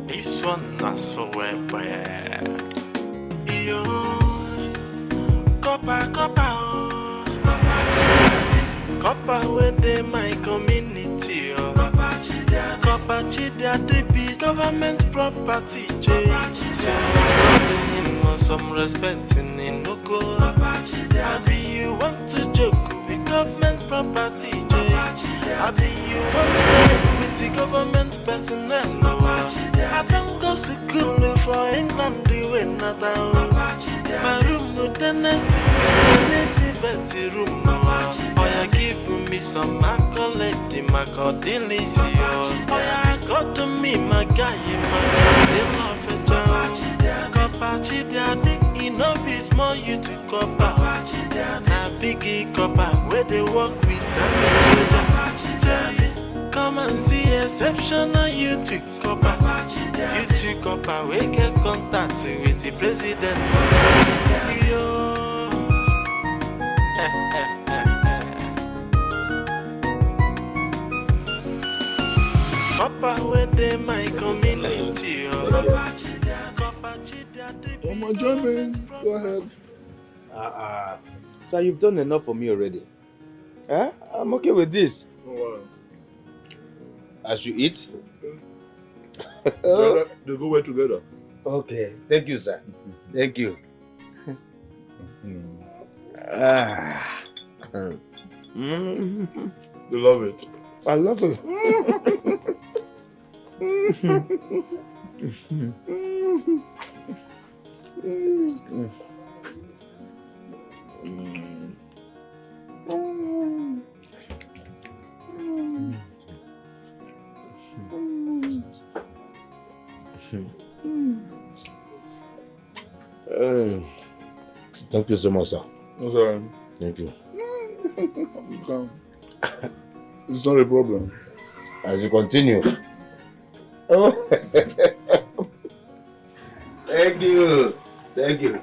This one not so well. Yo, Corper, Corper within my community. Corper Chidia, they be government property. So some respect in no go. Maybe you want to joke with government property. Maybe you want to with the government personnel. I don't go to school for England, the way not down. My room with the next to me, Betty room. Oh, you give me some accolade, the Macadillis. Oh, yeah, got to me, my guy, my God, love a job. Corper Chidia, enough is more you to Corper. Na biggie Corper, where they work with soldier. Come and see exceptional you to Corper. You to Corper, we get contact with the president. Yo. Corper, where they my community. Come on, join me. Go ahead. Sir, you've done enough for me already. Huh? I'm okay with this. Oh, wow. As you eat? They go well together. Okay. Thank you, sir. Thank you. You love it. I love it. Thank you so much, sir. No, sorry. Thank you. You can. It's not a problem. As you continue. Oh. Thank you. Thank you.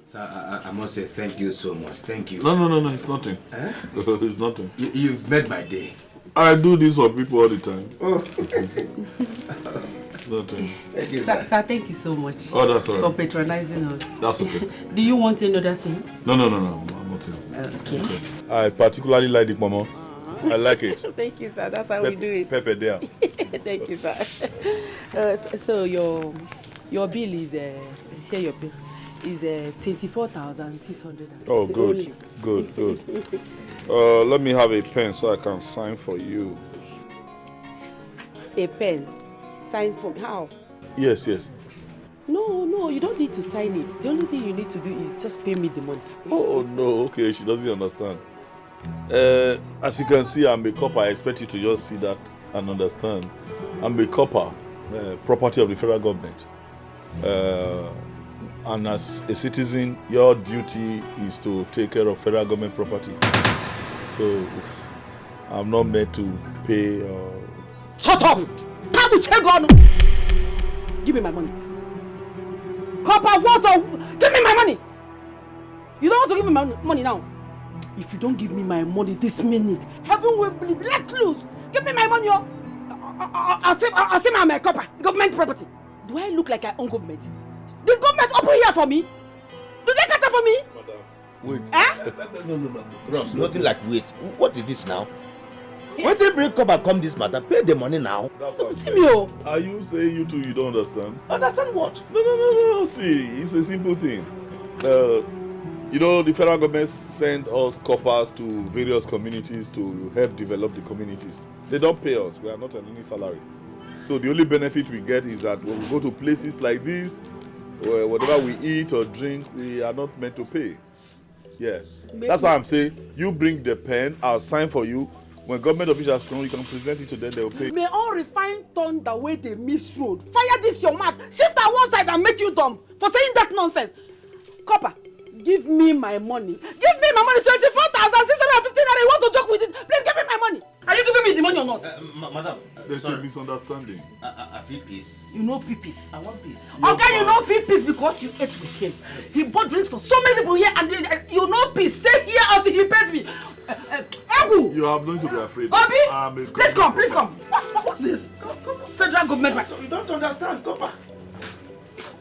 Sir, I must say thank you so much. Thank you. No, it's nothing. Eh? It's nothing. You've made my day. I do this for people all the time. Oh. It's nothing. Thank you, sir, thank you so much. Oh, that's all right. For patronizing us. That's okay. Do you want another thing? No. I'm okay. Okay. I particularly like the momos. I like it. Thank you, sir. That's how we do it. Pepper there. Thank you, sir. So your bill is here. Your bill is 24,600. Oh, good. Good. Let me have a pen so I can sign for you. A pen? Sign for how? Yes. No, you don't need to sign it. The only thing you need to do is just pay me the money. Oh, no. Okay, she doesn't understand. As you can see, I'm a Corper. I expect you to just see that and understand. I'm a Corper, property of the federal government. And as a citizen, your duty is to take care of federal government property. So, I'm not meant to pay. Shut up! Give me my money. Corper, give me my money! You don't want to give me my money now? If you don't give me my money this minute, heaven will be let loose. Give me my money, yo. I'll say I'm a Corper, government property. Do I look like I own government? The government open here for me? Do they cater for me? Wait. Eh? No. Bros, nothing like wait. What is this now? When they bring Corper come this matter, pay the money now. See me, oh. Are you saying you two you don't understand? Understand what? No. See, it's a simple thing. The federal government send us Corpers to various communities to help develop the communities. They don't pay us. We are not on any salary. So the only benefit we get is that when we go to places like this, where whatever we eat or drink, we are not meant to pay. Yes. That's why I'm saying, you bring the pen, I'll sign for you. When government officials come, you can present it to them, they will pay. May all refined turn the way they miss road. Fire this your mouth. Shift at one side and make you dumb for saying that nonsense. Corper, give me my money. Give me my money, 24,600 You want to joke with it? Please give me my money. Are you giving me the money or not? Madam, There's a misunderstanding. I feel peace. You know feel peace. I want peace. Okay, you know feel peace because you ate with him. He bought drinks for so many people here and you know peace. Stay here until he pays me. Ewu! You have nothing to be afraid of. Obi, please come, please come. What's this? Come. Federal government. You don't understand, Corper.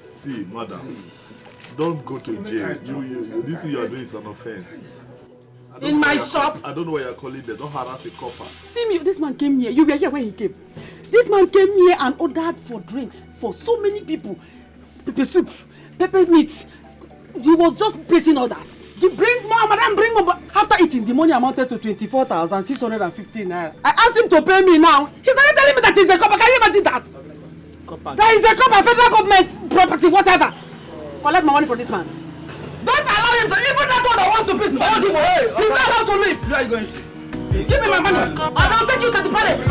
See, madam, don't go to jail. This thing you are doing is an offense. In my shop? I don't know why you're calling them. Don't harass a copper. See me, this man came here. You were here when he came. This man came here and ordered for drinks for so many people. Pepper soup, pepper meat. He was just placing orders. You bring more, madam, bring more. After eating, the money amounted to 24,615 naira. I asked him to pay me now. He started telling me that he's a copper. Can you imagine that? Copper. That is a copper, federal government property, whatever. Collect my money for this man. Don't allow him to, even that one that wants to please, hold him away. He's not allowed to leave. Where are you going to? Give me my money. I'll take you to the palace.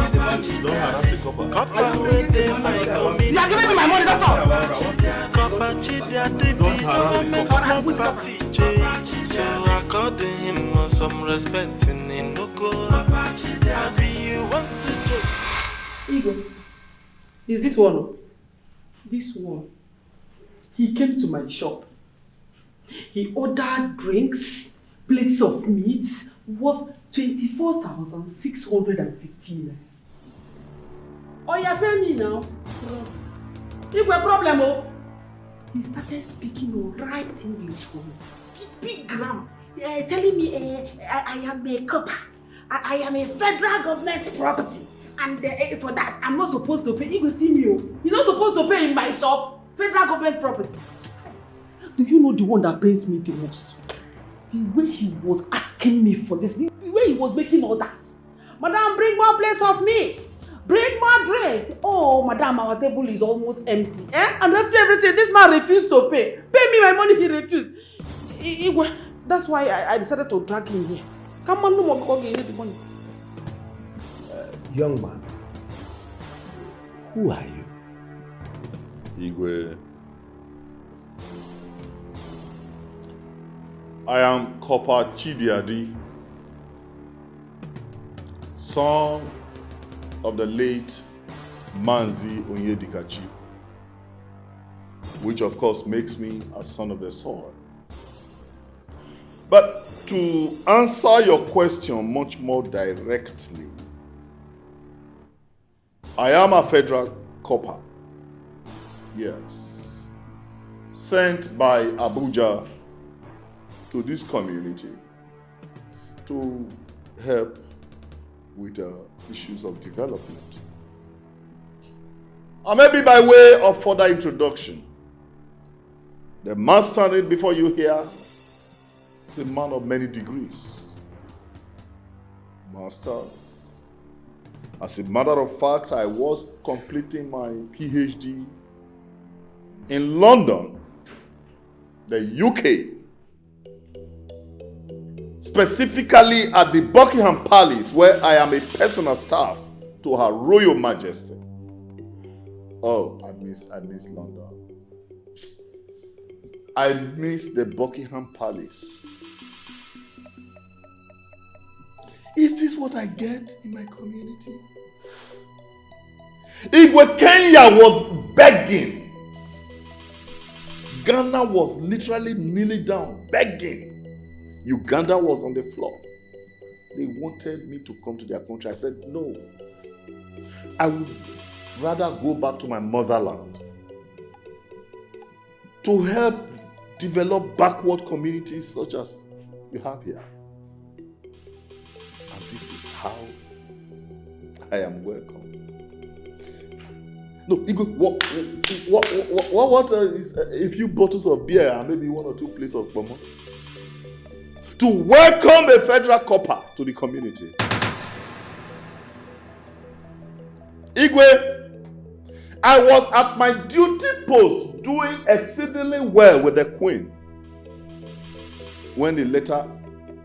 Don't harass a copper. You are giving me my money, that's all. So according him some respect in no go. You want to joke. Igor, is this one? This one. He came to my shop. He ordered drinks, plates of meat worth 24,615. Oh, you pay me now. Igwe problem, oh. He started speaking right English for me. Big grammar. Telling me I am a copper. I am a federal government property. And for that, I'm not supposed to pay. Igwe see me, oh. You're not supposed to pay in my shop. Federal government property. Do you know the one that pains me the most? The way he was asking me for this, the way he was making orders. Madam, bring more plates of meat. Bring more drinks. Oh, madam, our table is almost empty. And after everything, this man refused to pay. Pay me my money, he refused. That's why I decided to drag him here. Come on, no more because you need the money. Young man, who are you? Igwe. I am Corper Chidiadi, son of the late Manzi Onyedikachi, which of course makes me a son of the soil. But to answer your question much more directly, I am a federal corper, yes, sent by Abuja to this community to help with issues of development. And maybe by way of further introduction, the man standing before you here is a man of many degrees, masters. As a matter of fact, I was completing my PhD in London, the UK, specifically at the Buckingham Palace, where I am a personal staff to Her Royal Majesty. Oh, I miss London. I miss the Buckingham Palace. Is this what I get in my community? Igwe Kenya was begging. Ghana was literally kneeling down, begging. Uganda was on the floor. They wanted me to come to their country. I said, no. I would rather go back to my motherland to help develop backward communities such as you have here. And this is how I am welcome. No, Igwe, what is a few bottles of beer and maybe one or two plates of pomo to welcome a federal corper to the community? Igwe, I was at my duty post doing exceedingly well with the Queen when the letter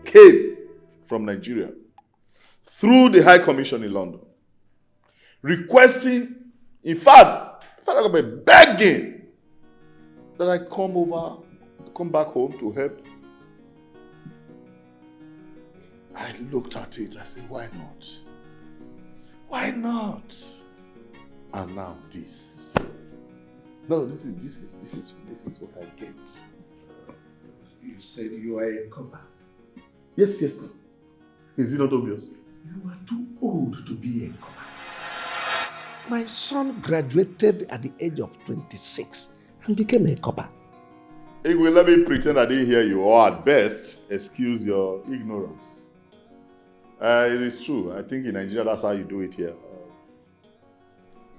came from Nigeria through the High Commission in London, requesting, in fact, federal government begging that I come back home to help. I looked at it, I said, why not? Why not? And now this. No, this is what I get. You said you are a copper. Yes. Is it not obvious? You are too old to be a copper. My son graduated at the age of 26 and became a copper. Igwe, let me pretend I didn't hear you, or at best, excuse your ignorance. It is true. I think in Nigeria, that's how you do it here.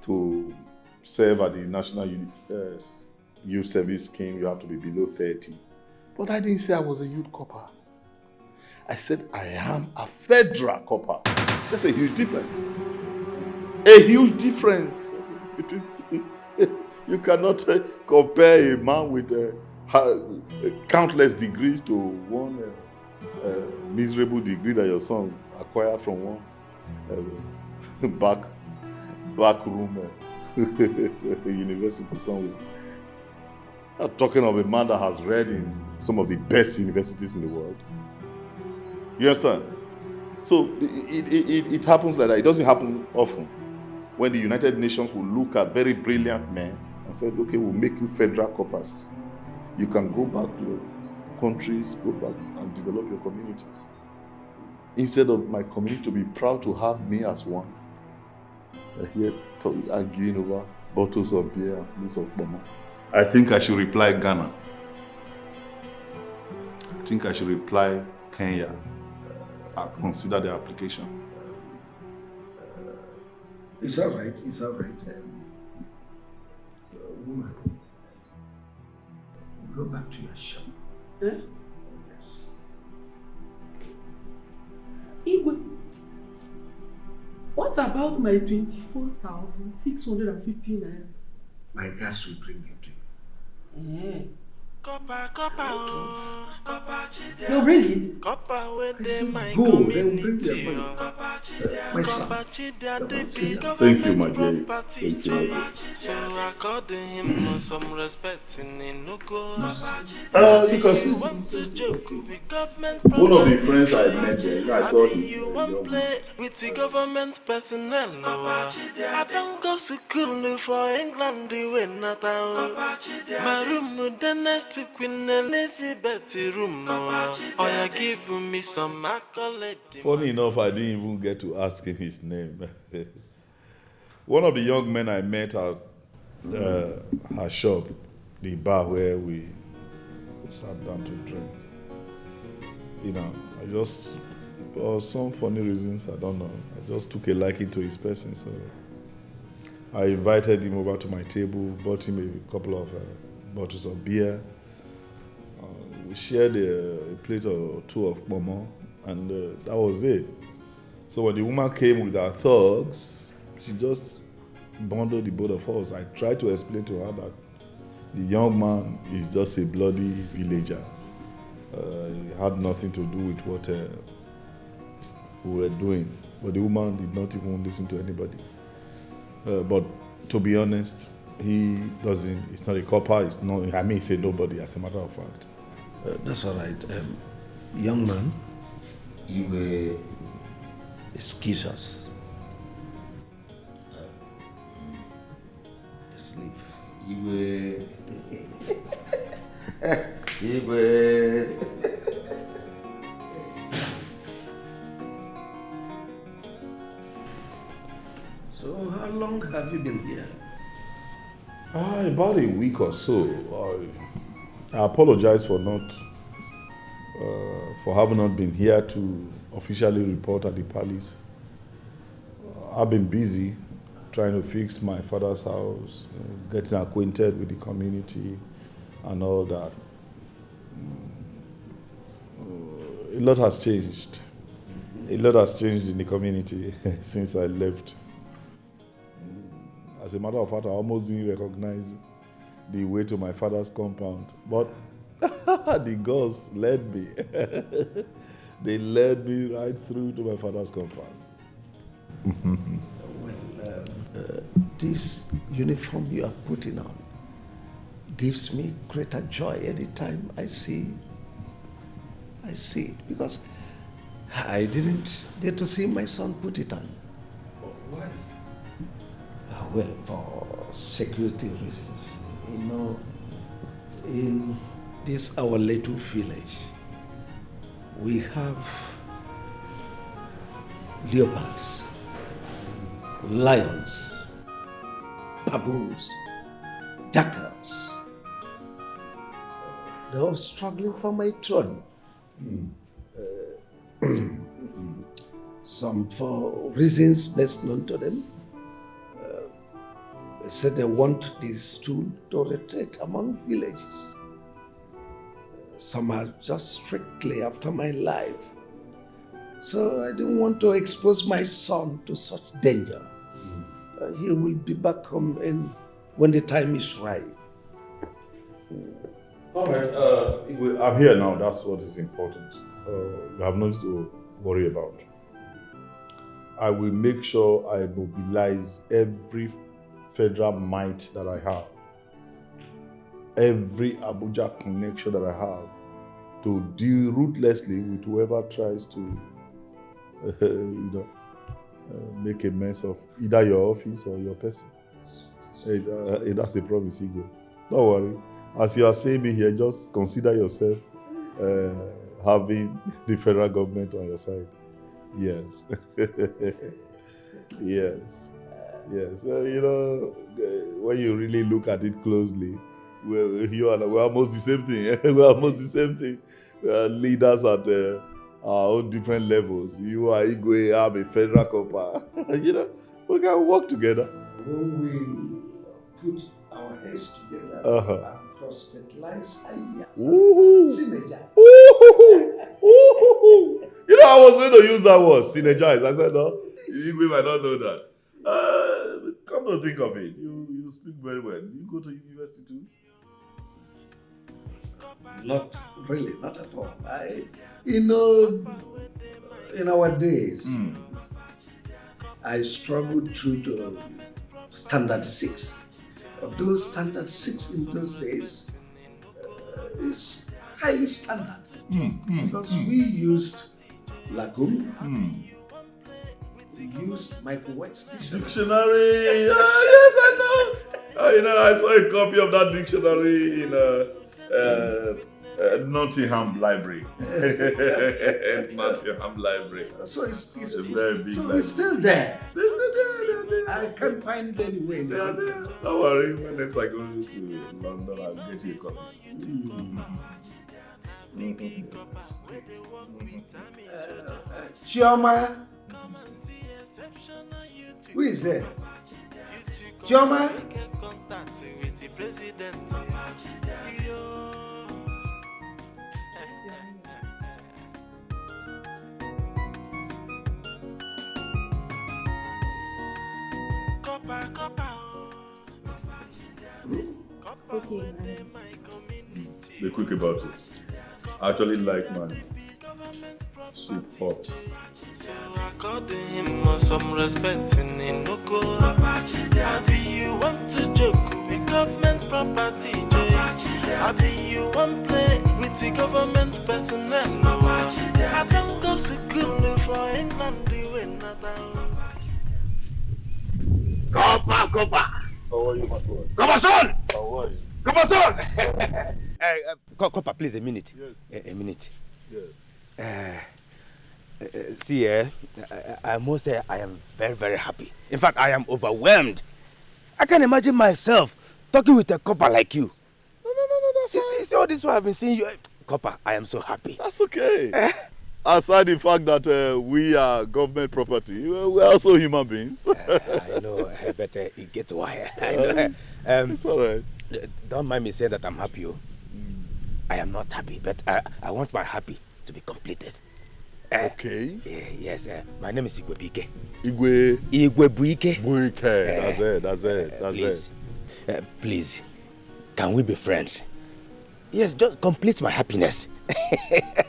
To serve at the National Youth Service Scheme, you have to be below 30. But I didn't say I was a youth copper. I said I am a federal copper. That's a huge difference. A huge difference. You cannot compare a man with countless degrees to one miserable degree that your son acquired from one back room university somewhere. I'm talking of a man that has read in some of the best universities in the world. You understand? So it happens like that. It doesn't happen often. When the United Nations will look at very brilliant men and say, okay, we'll make you federal coppers. You can go back to your countries, go back and develop your communities. Instead of my community to be proud to have me as one, here arguing over bottles of beer and loads of bomb. I think I should reply Ghana. I think I should reply Kenya. I'll consider the application. It's all right. Woman, go back to your shop. Eh? Yes. Igwe, what about my 24,650 naira? My guards will bring it to you. Eh. Copper, They'll bring it. Copper with them, my Go, they will bring community. their money. Copper, Thank you, my dear. Thank you. So I called him for some respect in Inugo. You can see Want to joke with government one of the property. friends I met there, I saw him. You won't play with the government personnel. I don't go to school for England, the way not out. My room, the next to Queen Elizabeth room. Oh, you give me some accolade. Funny enough, I didn't even get to ask him his name. One of the young men I met at her shop, the bar where we sat down to drink. You know, I just, for some funny reasons, I don't know, I just took a liking to his person. So I invited him over to my table, bought him a couple of bottles of beer. We shared a plate or two of momo, and that was it. So when the woman came with her thugs, she just bundled the both of us. I tried to explain to her that the young man is just a bloody villager. It had nothing to do with what we were doing. But the woman did not even listen to anybody. But to be honest, he doesn't, it's not a copper, it's not, I may say nobody, as a matter of fact. That's all right. Young man, You were excuse us. Sleep. You were So how long have you been here? About a week or so. I apologize for having not been here to officially report at the palace. I've been busy trying to fix my father's house, getting acquainted with the community and all that. A lot has changed. A lot has changed in the community since I left. As a matter of fact, I almost didn't recognize the way to my father's compound. But the girls led me. They led me right through to my father's compound. This uniform you are putting on gives me greater joy anytime I see it, because I didn't get to see my son put it on. Why? Well, for security reasons. You know, in this our little village, we have leopards, lions, baboons, jackals. They're all struggling for my throne. Some for reasons best known to them. They said they want this stool to rotate among villages. Some are just strictly after my life. So I didn't want to expose my son to such danger. He will be back home when the time is right. All right, I'm here now. That's what is important. You have nothing to worry about. I will make sure I mobilize every federal might that I have, every Abuja connection that I have, to deal ruthlessly with whoever tries to, make a mess of either your office or your person. That's a promise, Igwe. Don't worry. As you are saying me here, just consider yourself having the federal government on your side. Yes. Yes. Yes. When you really look at it closely, we're almost the same thing. We're almost the same thing. We are leaders at our own different levels. You are Igwe, I'm a federal Corper. We can work together. When we put our heads together and cross-fertilize ideas, synergize. I was going to use that word, synergize. I said, no, Igwe might not know that. Come to think of it, you speak very well. You go to university too? Not really, not at all. In our days, I struggled through to standard 6. Of those standard 6 in those days is highly standard because we used Lagoon, we used Michael White's dictionary. Yes, I know. I saw a copy of that dictionary in Nottingham Library. Nottingham Library. So it's a very big library. It's still there. I can't find it anywhere in the country. Don't worry, when next I go to London, I'll get you a copy. Chioma? Who is there? Chioma? Okay, be quick about it. I actually like my soup hot. So I got him some respect in Inoko. Happy you want to joke with government property, happy you want play with the government personnel. I don't go to school for England, the way Corper! How are you, my boy? Corper, son! How are you? Corper, son! Corper, please, a minute. Yes. A minute. Yes. See, I must say I am very, very happy. In fact, I am overwhelmed. I can't imagine myself talking with a Corper like you. No, that's fine. See all this while I've been seeing you. Corper, I am so happy. That's okay. Aside the fact that we are government property, we're also human beings. I know, but it gets wired. I know. It's all right. Don't mind me saying that I'm happy. I am not happy, but I want my happy to be completed. Okay. Yes, my name is Igwe Buike. Igwe Buike. Buike. That's it. Please, can we be friends? Yes, just complete my happiness.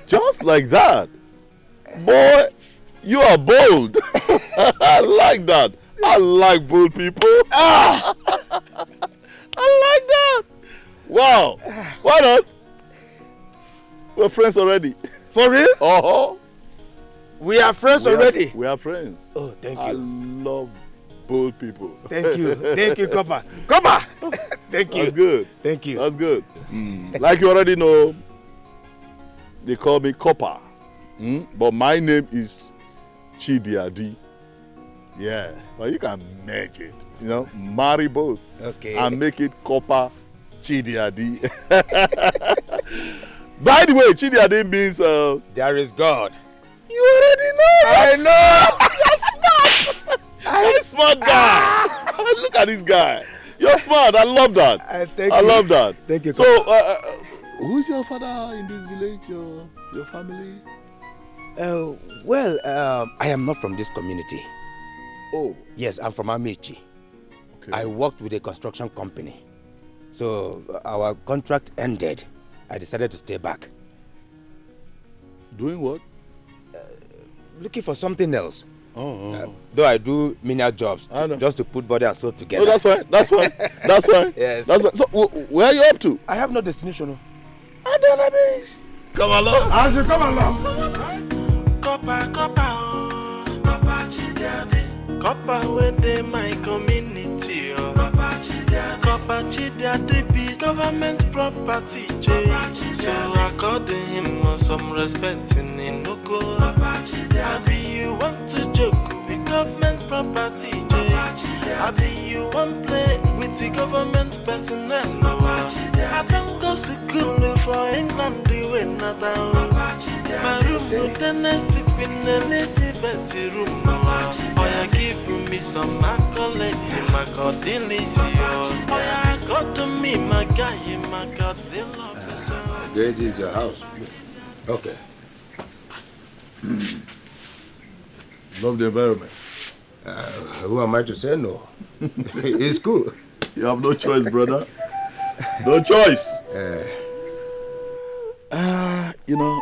Just like that? Boy, you are bold. I like that. I like bold people. I like that. Wow. Why not? We're friends already. For real? Uh-huh. We are friends already. We are friends. Oh, thank you. I love bold people. Thank you. Thank you, Corper. Corper! Thank you. That's good. Thank you. That's good. Like you already know, they call me Corper. But my name is Chidiadi. Yeah. But you can merge it. You know, marry both. Okay. And make it Corper Chidiadi. By the way, Chidiadi means there is God. You already know. I know. You're smart. You're a smart guy. Look at this guy. You're smart. I love that. I love that. Thank you. So, who's your father in this village? Your family? Well, I am not from this community. Oh. Yes, I'm from Amici. Okay. I worked with a construction company. So our contract ended. I decided to stay back. Doing what? Looking for something else. Oh. Though I do menial jobs just to put body and soul together. Oh, that's fine. That's fine. That's fine. Yes. That's fine. So, where are you up to? I have no destination. Come along. As you come along. Corper, Corper within my community. Corper Chidiade be government property. So according him some respect in Inoko. Abi you want to joke with government property. Abi you want play with the government personnel. I don't go to school for England the way not down. My room with the next trip in Elizabeth room. Oh, you give me some accolade, my God, delicious. Oh, you got to me, my guy, my God, they love it. This is your house. Okay. Love the environment. Who am I to say no? It's cool. You have no choice, brother. No choice. You know,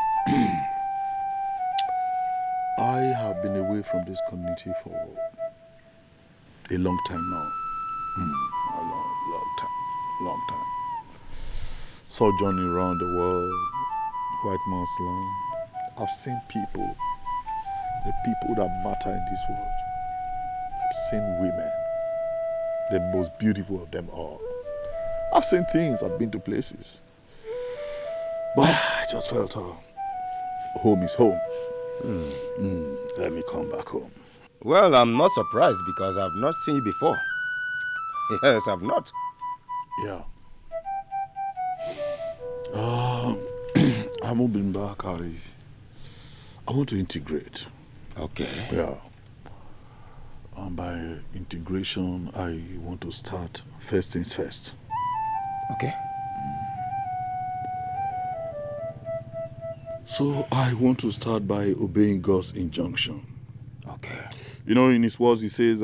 I have been away from this community for a long time now. A long time. Sojourning around the world, white man's land. I've seen people, the people that matter in this world. I've seen women, the most beautiful of them all. I've seen things, I've been to places. But I just felt home is home. Let me come back home. Well, I'm not surprised because I've not seen you before. Yes, I've not. Yeah. I haven't been back. I want to integrate. Okay. Yeah. And by integration, I want to start first things first. Okay. So I want to start by obeying God's injunction. Okay. You know, in his words, he says,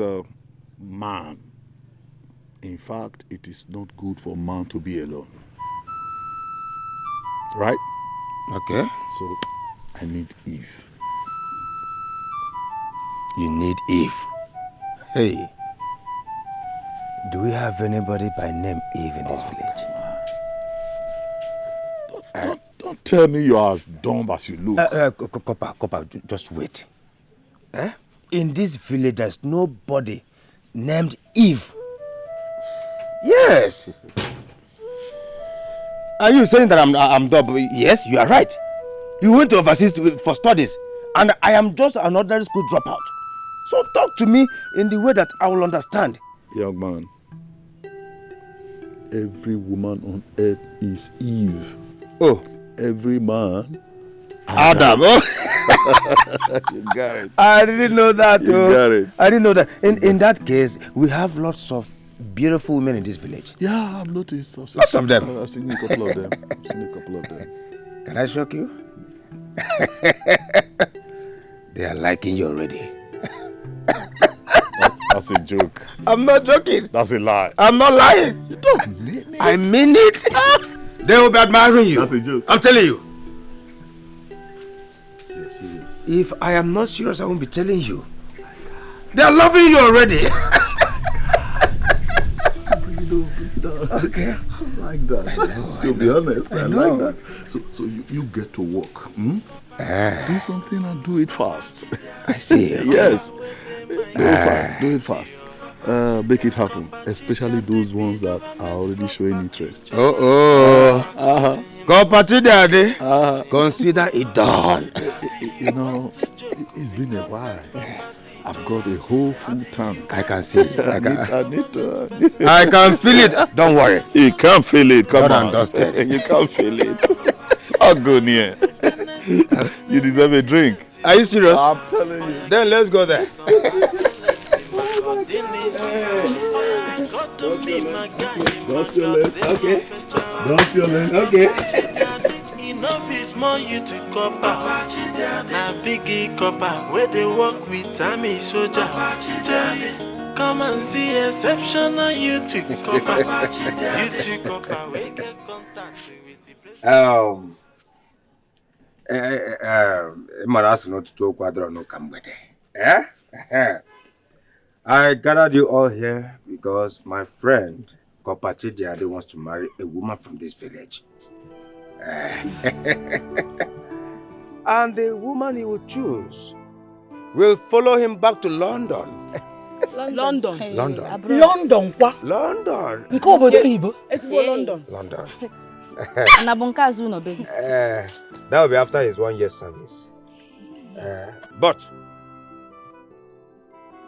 man. In fact, it is not good for man to be alone. Right? Okay. So I need Eve. You need Eve. Hey. Do we have anybody by name Eve in this village? Don't tell me you are as dumb as you look. Corper, just wait. In this village, there's nobody named Eve. Yes. Are you saying that I'm dumb? Yes, you are right. You went overseas for studies, and I am just an ordinary school dropout. So talk to me in the way that I will understand. Young man, every woman on earth is Eve. Oh. Every man, Adam. Oh. You got it. I didn't know that. You got it. I didn't know that. In that case, we have lots of beautiful women in this village. Yeah, I've noticed. Lots of them. I've seen a couple of them. Can I shock you? They are liking you already. That's a joke. I'm not joking. That's a lie. I'm not lying. You don't mean it. I mean it. They will be admiring you. That's a joke. I'm telling you. Yes, yes. If I am not serious, I won't be telling you. They are loving you already. Okay. I like that. To be honest, I like that. So you get to work. Do something and do it fast. I see. Yes. Do it fast. Make it happen. Especially those ones that are already showing interest. Corper Daddy. Consider it done. You know, it's been a while. I've got a whole full tank. I can see it. I need to. I can feel it. Don't worry. You can't feel it. Come on. Dusted. You can't feel it. I'll go near. You deserve a drink. Are you serious? I'm telling you. Then let's go there. Drop your leg. Okay. Drop your leg. Okay. Enough is more you to Corper. Na biggie Corper where they work with Army soldier. Come and see exceptional you to Corper. You to Corper we get contact with the place. I gathered you all here because my friend Corper Chidiade wants to marry a woman from this village. And the woman he will choose will follow him back to London. London. London. London. What? London. It's London. London. That will be after his 1 year service. But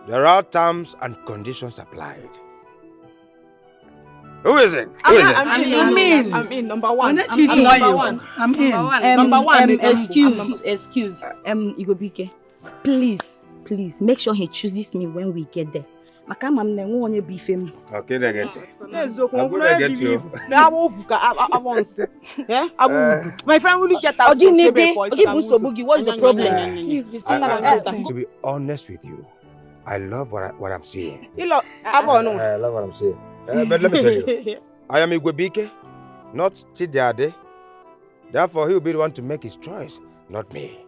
there are terms and conditions applied. Who is it? I'm in. Number one. I'm in. Number one. Excuse. Igobike. Please, make sure he chooses me when we get there. Okay, they get you. My friend will get out. What is the problem? To be honest with you, I love what I'm seeing. I love what I'm seeing. But let me tell you, I am Igwebike, not Chidiade. Therefore, he will be the one to make his choice, not me.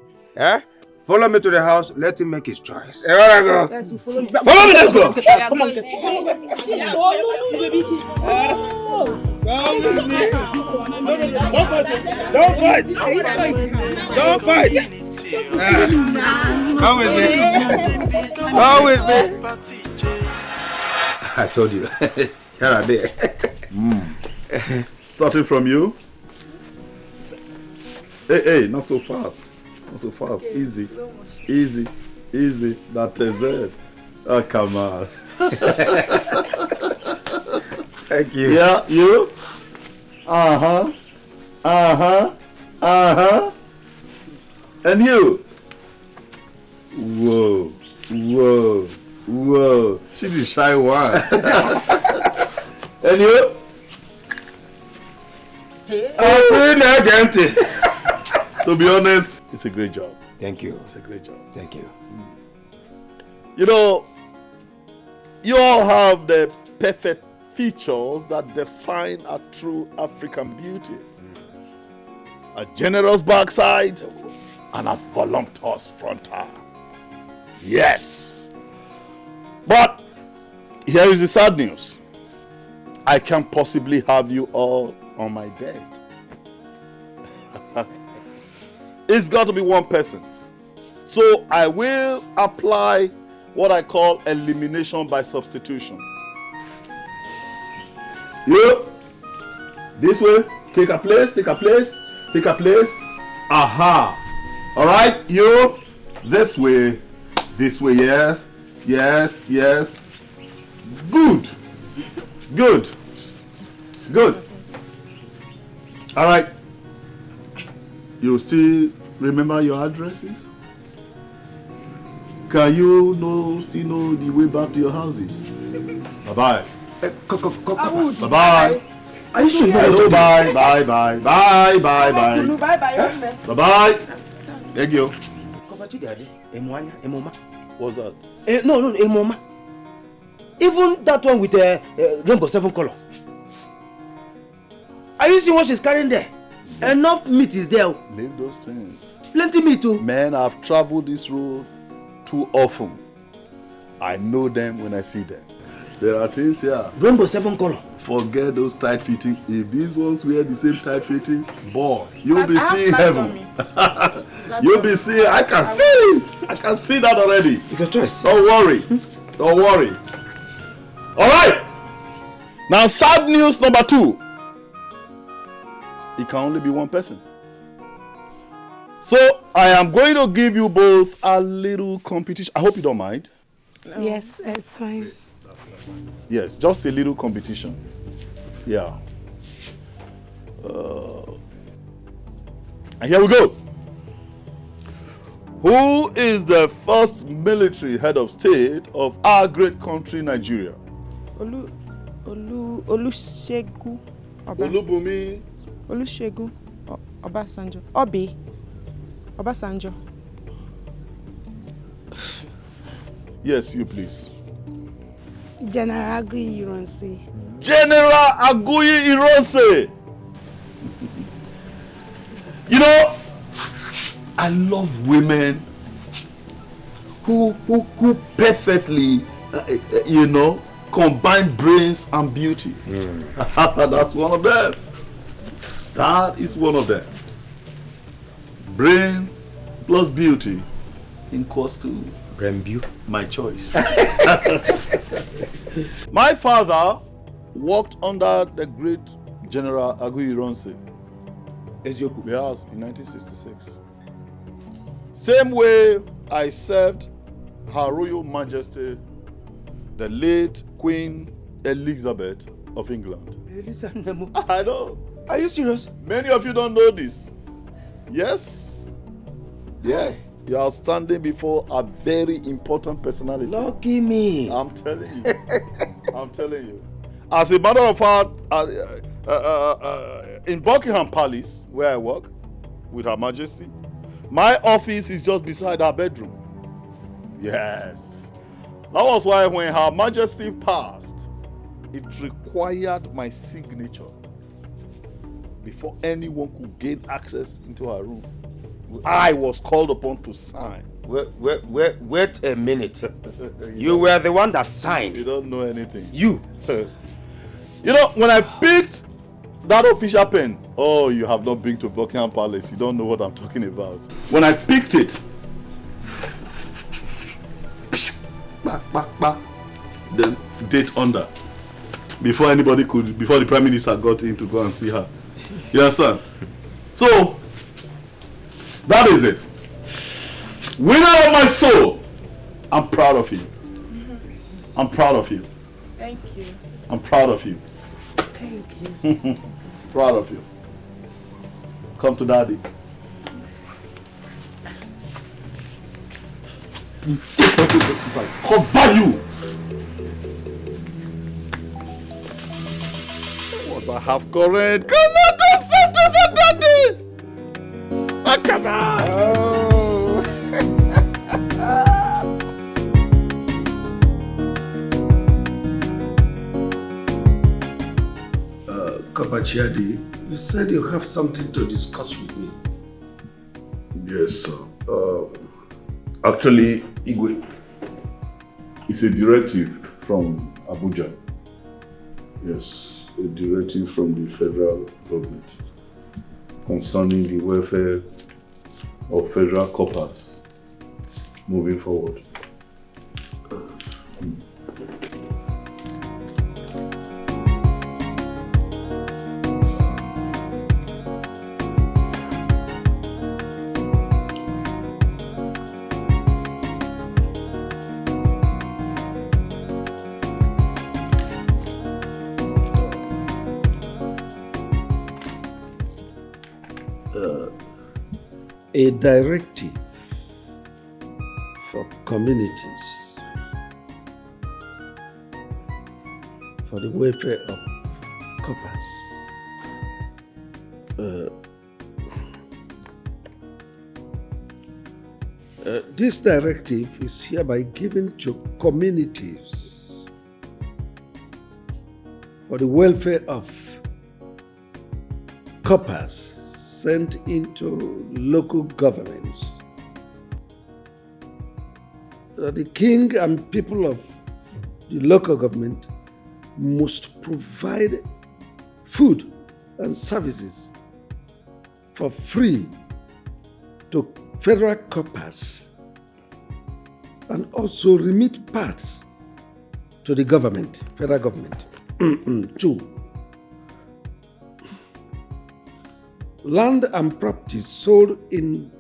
Follow me to the house, let him make his choice. Where I go? Yes, follow me, let's go. Come on. Come with me. Don't fight. Come with me. I told you. Here are they. Starting from you. Hey, not so fast. Not so fast. Easy. That is it. Oh, come on. Thank you. Yeah, you. And you. Whoa. She's the shy one. And you. To be honest, it's a great job. Thank you. It's a great job. Thank you. You know, you all have the perfect features that define a true African beauty. A generous backside and a voluptuous frontal. Yes. But here is the sad news. I can't possibly have you all on my bed. It's got to be one person. So I will apply what I call elimination by substitution. You, this way, take a place. Aha. All right, you, this way, yes. Good. All right. You still remember your addresses? Can you still know the way back to your houses? Bye-bye. Bye-bye. Are you sure? Hello, bye. Bye-bye. Thank you. What's that? No, Emoma. Even that one with the rainbow 7 color. Are you seeing what she's carrying there? Enough meat is there. Leave those things. Plenty meat too. Man, I've traveled this road too often. I know them when I see them. There are things here. Rainbow 7 color. Forget those tight fitting. If these ones wear the same tight fitting, boy, you'll be seeing heaven. You'll be seeing. I can see that already. It's a choice. Don't worry. Don't worry. All right. Now, sad news number 2. It can only be one person. So, I am going to give you both a little competition. I hope you don't mind. No. Yes, it's fine. Yes, just a little competition. Yeah. And here we go. Who is the first military head of state of our great country, Nigeria? Olusegun Olubumi. Olusegun Obasanjo. Obasanjo. Yes, you please. General Aguiyi Ironsi. General Aguiyi Ironsi. You know, I love women who perfectly, combine brains and beauty. That's one of them. That is one of them. Brains plus beauty equals to my choice. My father worked under the great General Aguiyi Ironsi. Yes, in 1966. Same way I served Her Royal Majesty, the late Queen Elizabeth of England. I know. Are you serious? Many of you don't know this. Yes. Yes. You are standing before a very important personality. Lucky me. I'm telling you. I'm telling you. As a matter of fact, in Buckingham Palace, where I work with Her Majesty, my office is just beside her bedroom. Yes. That was why when Her Majesty passed, it required my signature before anyone could gain access into her room. I was called upon to sign. Wait a minute. You were the one that signed. You don't know anything. You. You know, when I picked that official pen, oh, you have not been to Buckingham Palace. You don't know what I'm talking about. When I picked it, then date under. Before the Prime Minister got in to go and see her. You understand? So, that is it. Winner of my soul, I'm proud of you. I'm proud of you. Thank you. I'm proud of you. Thank you. Proud of you. Come to daddy. Cover you. What I have correct. Come on, do something for daddy. Kapachiadi, you said you have something to discuss with me. Yes, sir. Actually, Igwe, it's a directive from Abuja. Yes, a directive from the federal government concerning the welfare of federal corpers moving forward. A directive for communities for the welfare of corpers. This directive is hereby given to communities for the welfare of corpers sent into local governments. The king and people of the local government must provide food and services for free to federal corpers and also remit parts to the government, federal government. 2. Land and properties sold in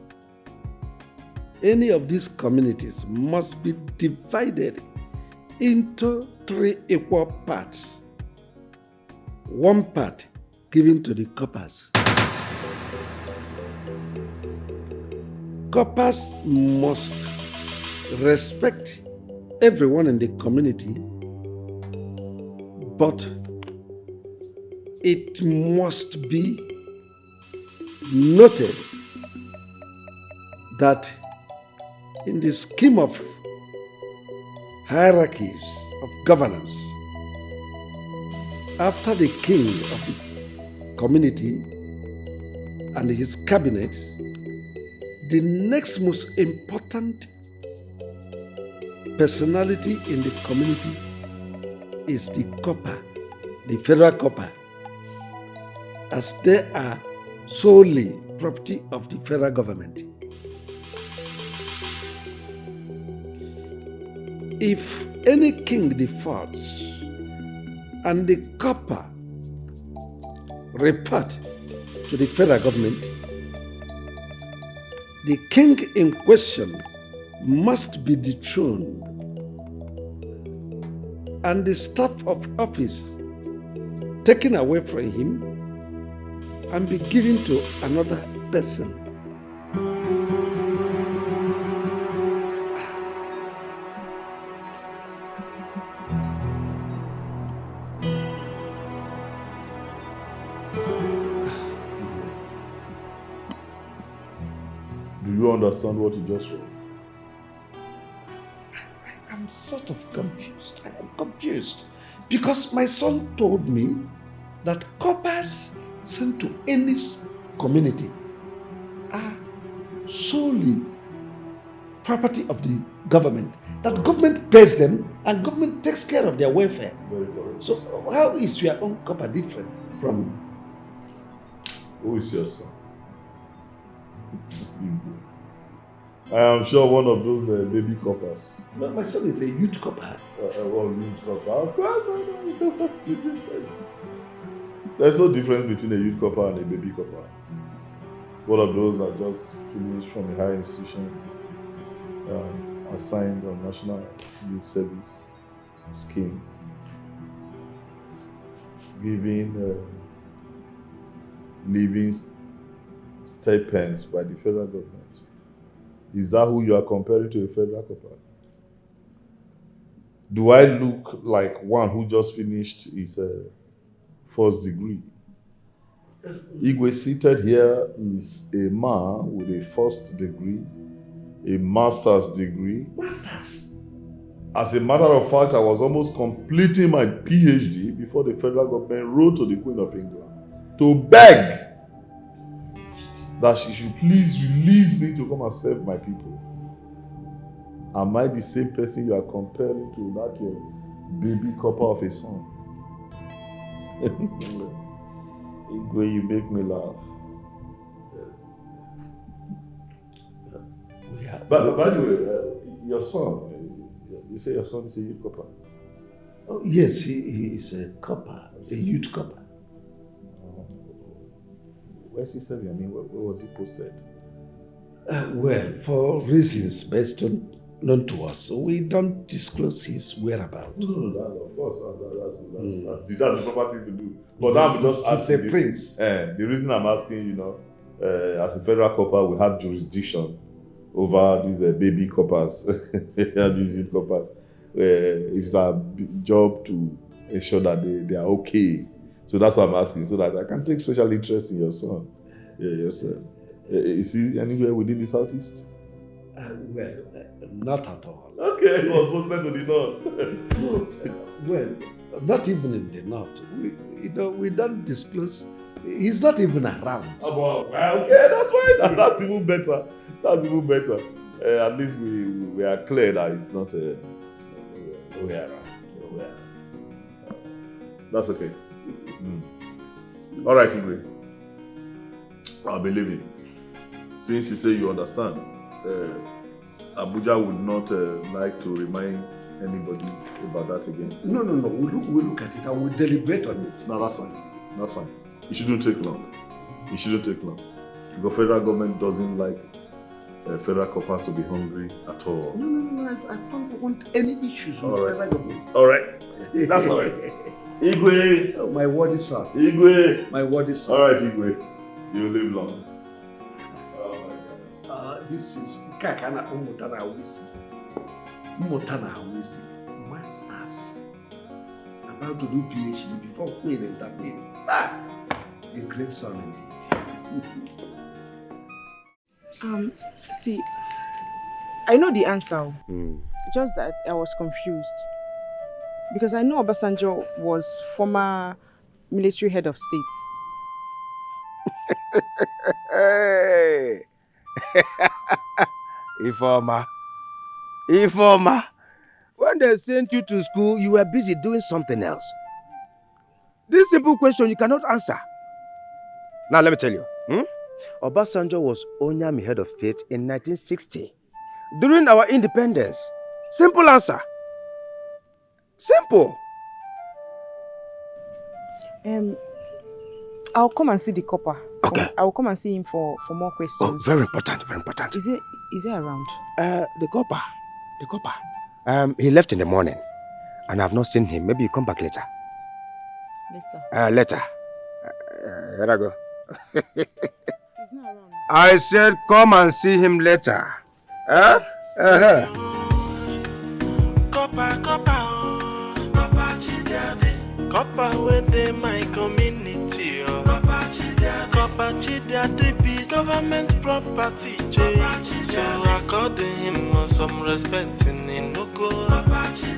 any of these communities must be divided into 3 equal parts. 1 part given to the corpers. Corpers must respect everyone in the community, but it must be noted that in the scheme of hierarchies of governance, after the king of the community and his cabinet, the next most important personality in the community is the corper, the federal corper, as they are solely property of the federal government. If any king defaults and the corper report to the federal government, the king in question must be dethroned and the staff of office taken away from him and be given to another person. Do you understand what you just read? I'm sort of confused. I am confused because my son told me that corpers sent to any community are solely property of the government. That government pays them and government takes care of their welfare. Very correct. So how is your own corper different from? Who is your son? I am sure one of those baby coppers. No, my son is a youth corper. Youth copper. Of course, I know. There's no difference between a youth copper and a baby copper. One of those that just finished from a higher institution, assigned on National Youth Service Scheme, giving living stipends by the federal government. Is that who you are comparing to a federal copper? Do I look like one who just finished his first degree? Igwe seated here is a man with a first degree, a master's degree. Masters. As a matter of fact, I was almost completing my PhD before the federal government wrote to the Queen of England to beg that she should please release me to come and serve my people. Am I the same person you are comparing to that your baby copper of a son? Igwe, you make me laugh. But by the way, your son, you say your son is a youth copper? Oh, yes, he is a copper, a youth copper. Where's he serving? I mean, where was he posted? Well, for reasons best known to us, so we don't disclose his whereabouts. No, of course, that's the proper thing to do. But I'm just asking. He's a prince. The reason I'm asking, as a federal copper, we have jurisdiction over these baby coppers, these youth coppers. It's our job to ensure that they are okay. So that's why I'm asking, so that I can take special interest in your son. Your son. Is he anywhere within the southeast? Well, not at all. Okay, he was posted to the north. No, well, not even in the north. We don't disclose. He's not even around. Okay, that's fine. That's even better. That's even better. At least we are clear that it's not nowhere around. That's okay. All right, Igwe. I'll be leaving. since you say you understand, Abuja would not like to remind anybody about that again. No. We'll look at it and we'll deliberate on it. No, that's fine. That's fine. It shouldn't take long. It shouldn't take long. The federal government doesn't like federal coppers to be hungry at all. No. I don't want any issues with federal government. All right. That's all right. Igwe. Oh, my word is son. Igwe. My word is son. All right, Igwe. You live long. This is Kakana Umutana Wisi. Umutana Wisi. Masters. About to do PhD before Queen entertaining. A great son indeed. See, I know the answer. Just that I was confused. Because I know Obasanjo was former military head of state. Hey! Informa. When they sent you to school, you were busy doing something else. This simple question you cannot answer. Now let me tell you. Obasanjo was Onyami head of state in 1960. During our independence. Simple answer. Simple. I'll come and see the Corper. Okay. I will come and see him for more questions. Oh, very important, very important. Is he around? The Corper. He left in the morning, and I've not seen him. Maybe you come back later. Later. Here I go. He's not around. I said come and see him later. Corper within my community. Corper Chidiade be government property. So according him some respect in Inuko.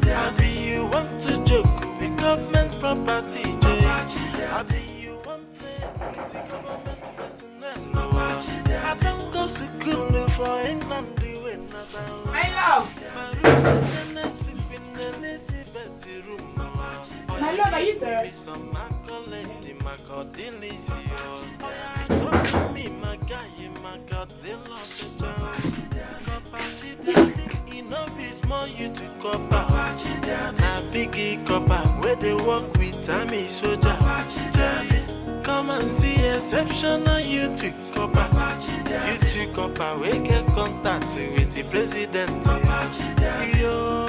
Maybe you want to joke with government property. Maybe you want to play with the government personnel. I don't go to school for England. My love. My love, are you there? Small you to Corper. Na biggie Corper where they work with army soldier. Come and see exceptional you to Corper. You to Corper we get contact with the president. Yo.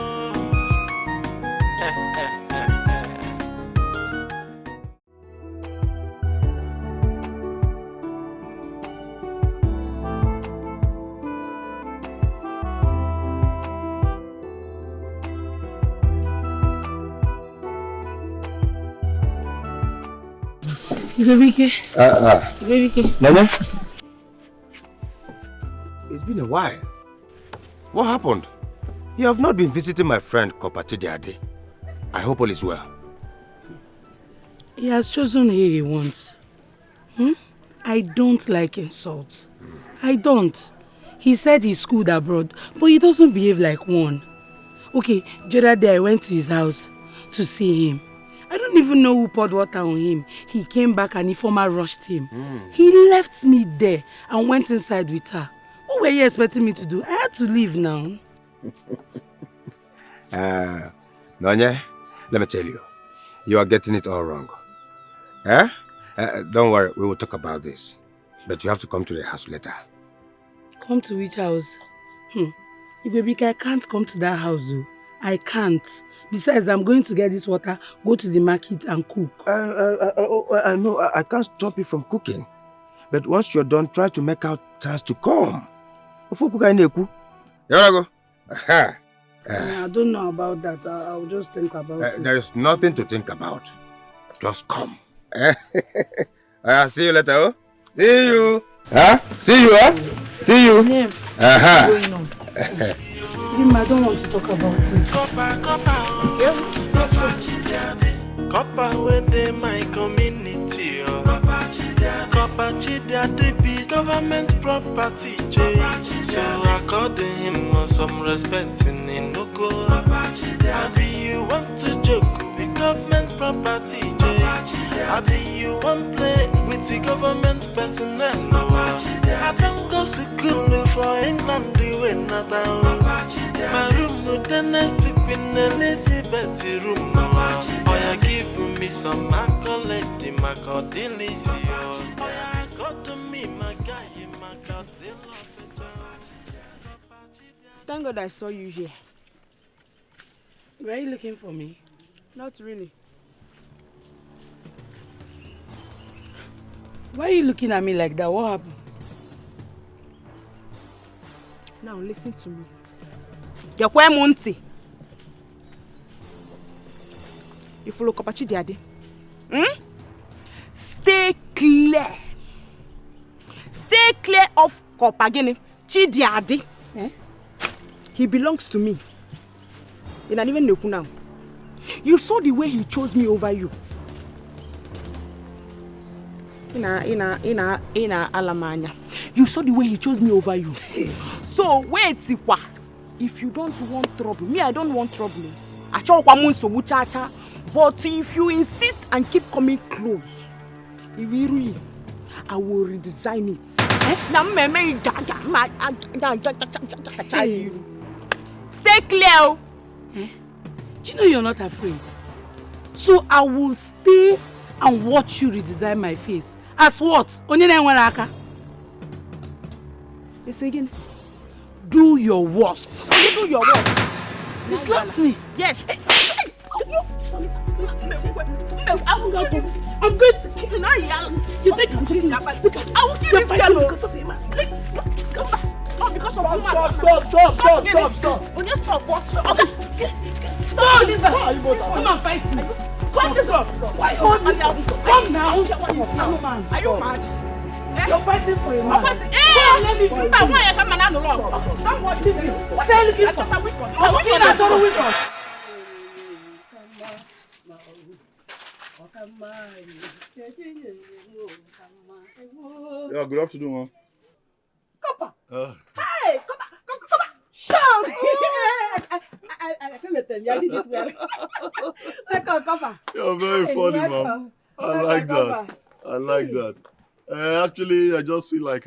Baby, Nana? It's been a while. What happened? You have not been visiting my friend Corper Chidiade. I hope all is well. He has chosen who he wants. I don't like insults. I don't. He said he schooled abroad, but he doesn't behave like one. Okay, the other day I went to his house to see him. I don't even know who poured water on him. He came back and Informa rushed him. He left me there and went inside with her. What were you expecting me to do? I had to leave now. Nanya, let me tell you. You are getting it all wrong. Don't worry, we will talk about this. But you have to come to the house later. Come to which house? Baby, I can't come to that house though. I can't. Besides, I'm going to get this water, go to the market and cook. I know, I can't stop you from cooking. But once you're done, try to make out chance to come. Here I go. I don't know about that. I'll just think about it. There is nothing to think about. Just come. See you later. Oh? See you. See you. See you. Yeah. Going on. I don't want to talk about it. Corper within my community. Corper Chidiade be government property. So according him some respect in Inuko. Maybe you want to joke with government property, I be you one play with the government personnel. I don't go to school for England, the way not my room with the next to Queen Elizabeth room. Oh, you give me some accolade, the Macadillis. I got to me, my guy, my God, they love it. Thank God I saw you here. Were you looking for me? Not really. Why are you looking at me like that? What happened? Now listen to me. You follow Corper Chidiade? Stay clear. Stay clear of Corper Chidiade. He belongs to me. You don't even know now. You saw the way he chose me over you. Ina alamanya. You saw the way he chose me over you. So wait, if you don't want trouble, me I don't want trouble. But if you insist and keep coming close, I will redesign it. Stay clear. Do you know you're not afraid? So I will stay and watch you redesign my face. As what? Yes, again. Do your worst. You do your worst. You slapped me. Yes. I'm going to kill you. You think I'm taking this? I will kill this girl because of him. Come back. Not because of woman. Stop. When you stop, what? Stop. Come and fight me. Come this up. Why come now? Are you mad? You're fighting for a man. Let me be. Why you come and don't watch me. What are you looking for? I'm looking at total weapon. Yeah, good afternoon, man. Corper. Hey, Corper. Shout. I can't tell you. I did it well. Welcome, Corper. You're very funny, man. I like that. Actually, I just feel like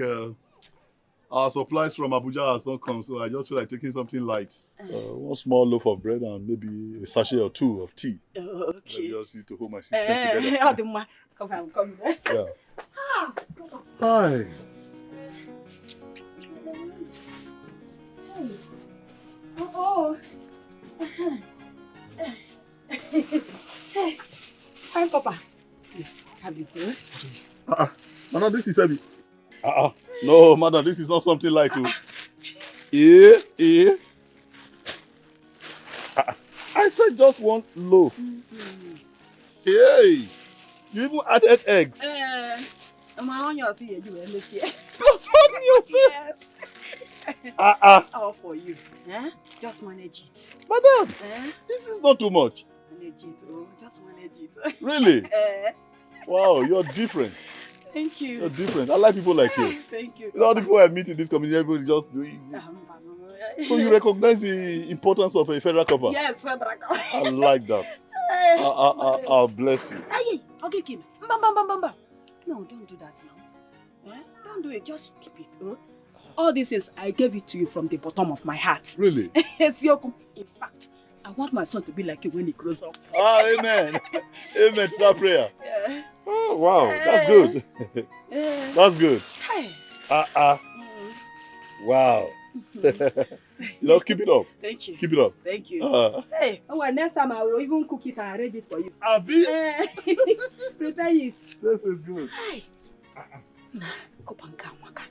our supplies from Abuja has not come, so I just feel like taking something light. One small loaf of bread and maybe a sachet or two of tea. Okay. I just need to hold my system together. Come. Yeah. Hi. Oh. Hi, Corper. Please, have it here. Madam, this is heavy. No, madam, this is not something like to. I said just one loaf. Hey, you even added eggs. I'm on your thing. Just on yourself. All for you. Just manage it. Madam, this is not too much. Manage it. Oh, just manage it. Really? Wow, you're different. Thank you. You're different. I like people like you. Thank you. You know, all the people I meet in this community, everybody's just doing it. So you recognize the importance of a federal copper? Yes, federal copper. I like that. I'll bless you. Hey, okay, Kim. Bamba. No, don't do that now. Don't do it. Just keep it. All this is, I gave it to you from the bottom of my heart. Really? In fact, I want my son to be like you when he grows up. Amen. Amen to that prayer. Yeah. Oh, wow. That's good. That's good. Hey. Wow. Keep it up. Thank you. Keep it up. Thank you. Hey. Next time I will even cook it and arrange it for you. Abi? Prepare it. This is good. Hey. Corper and Waka.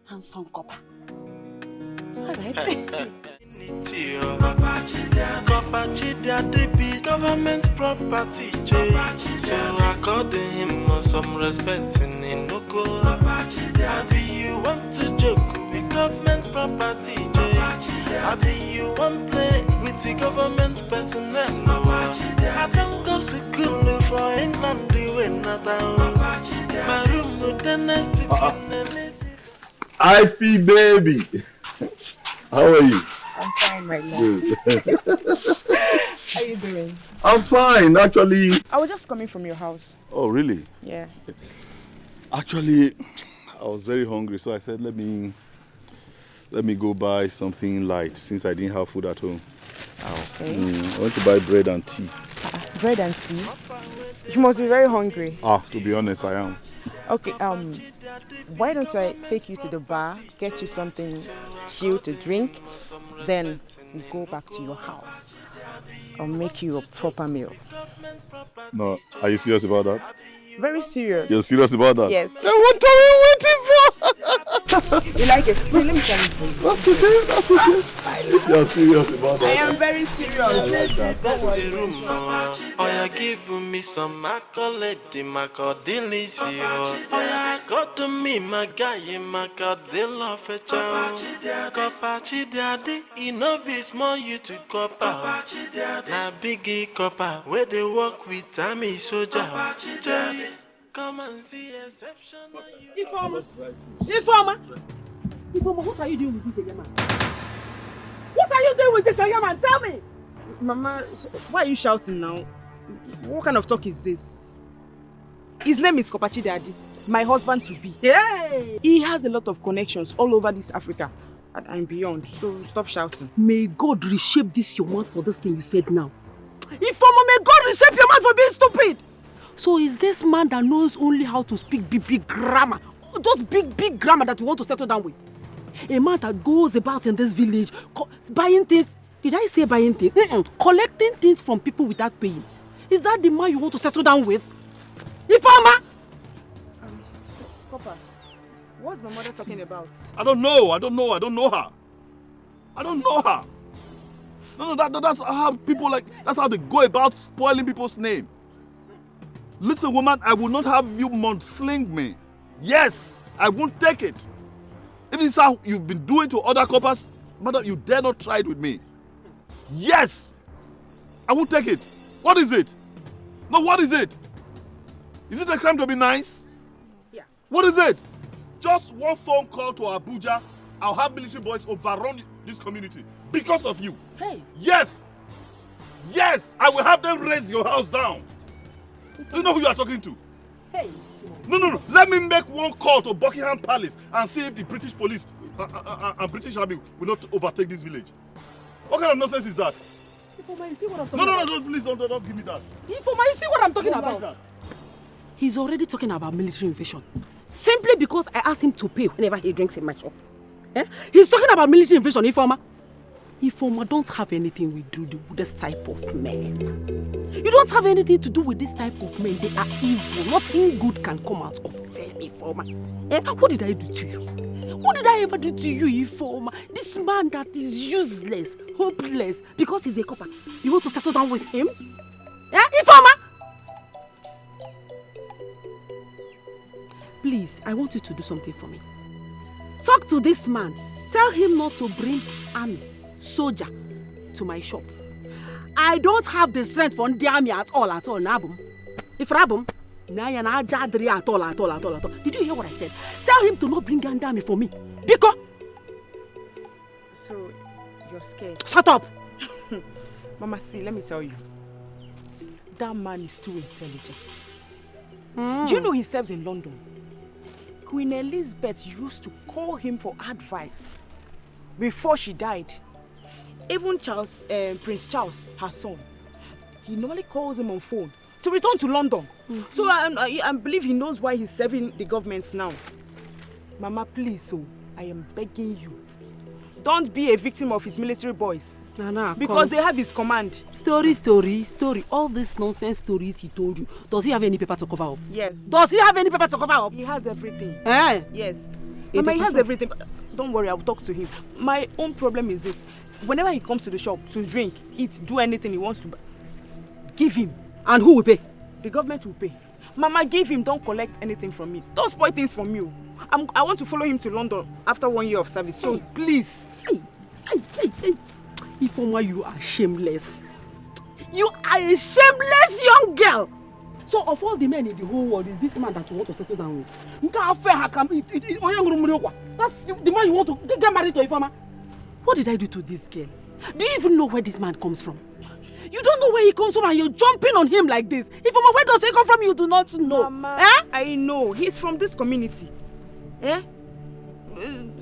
Handsome Corper. It's alright. Corper Chidiade be government property, so according him some respect in Inoko. I be you want to joke with government property, I be you want play with the government personnel. I don't go to school for England, the way not my room with the next to Ify baby. How are you? I'm fine right now. Good. How are you doing? I'm fine, actually. I was just coming from your house. Oh, really? Yeah. Actually, I was very hungry, so I said, let me go buy something light since I didn't have food at home. Okay. I want to buy bread and tea. Bread and tea? You must be very hungry. To be honest, I am. Okay, why don't I take you to the bar, get you something chill to drink, then we go back to your house. I'll make you a proper meal. No, are you serious about that? Very serious. You're serious about that? Yes. Then what are we waiting for? You like it? Wait, let me tell you. That's okay, that's okay. If you're serious about that. I am very serious. Oh, you give me some accolade, my delicious. Oh, yeah, got to me, my guy, my love for child. Copper, daddy, you know, be small, you to copper. Now, biggie copper, where they work with Tammy soldier. Come and see exception. Informer, what are you doing with this young man? What are you doing with this young man? Tell me! Mama, why are you shouting now? What kind of talk is this? His name is Corper Daddy, my husband to be. Hey! He has a lot of connections all over this Africa and beyond, so stop shouting. May God reshape this your mouth for this thing you said now. Informer, may God reshape your mouth for being stupid! So is this man that knows only how to speak big grammar? Just big grammar that you want to settle down with? A man that goes about in this village buying things. Did I say buying things? Collecting things from people without paying. Is that the man you want to settle down with? Informer! Corper, what's my mother talking about? I don't know her. No, that's how people that's how they go about spoiling people's name. Listen, woman, I will not have you mudsling me. Yes, I won't take it. If this is how you've been doing to other coppers, madam, you dare not try it with me. Yes, I won't take it. What is it? No, what is it? Is it a crime to be nice? Yeah. What is it? Just one phone call to Abuja, I'll have military boys overrun this community because of you. Hey. Yes, I will have them raise your house down. Do you know who you are talking to? Hey. No. Let me make one call to Buckingham Palace and see if the British police and British army will not overtake this village. What kind of nonsense is that? Informer, you see what I'm talking about? No, please don't give me that. Informer, you see what I'm talking about? Like He's already talking about military invasion. Simply because I asked him to pay whenever he drinks in my shop. He's talking about military invasion, Informer. Informer, don't have anything we do with this type of men. You don't have anything to do with this type of men. They are evil. Nothing good can come out of them, Informer. What did I do to you? What did I ever do to you, Informer? This man that is useless, hopeless, because he's a copper. You want to settle down with him? Informer? Please, I want you to do something for me. Talk to this man. Tell him not to bring army, soldier to my shop. I don't have the strength for the army at all, Nabum. If Rabum, at all. Did you hear what I said? Tell him to not bring an army for me. Because. So, you're scared? Shut up! Mama, see, let me tell you. That man is too intelligent. Do you know he served in London? Queen Elizabeth used to call him for advice before she died. Even Prince Charles, her son, he normally calls him on phone to return to London. So I believe he knows why he's serving the government now. Mama, please, I am begging you. Don't be a victim of his military boys. Because they have his command. Story. All these nonsense stories he told you. Does he have any paper to cover up? Yes. Does he have any paper to cover up? He has everything. Yes. Mama, he has everything. Don't worry, I'll talk to him. My own problem is this. Whenever he comes to the shop to drink, eat, do anything he wants to, give him. And who will pay? The government will pay. Mama, give him. Don't collect anything from me. Don't spoil things from you. I want to follow him to London after 1 year of service. So please. Hey. Informer, you are shameless. You are a shameless young girl. So of all the men in the whole world, is this man that you want to settle down with? That's the man you want to get married to, Informer. What did I do to this girl? Do you even know where this man comes from? You don't know where he comes from and you're jumping on him like this. If where does he come from, you do not know. Mama, eh? I know. He's from this community. Eh?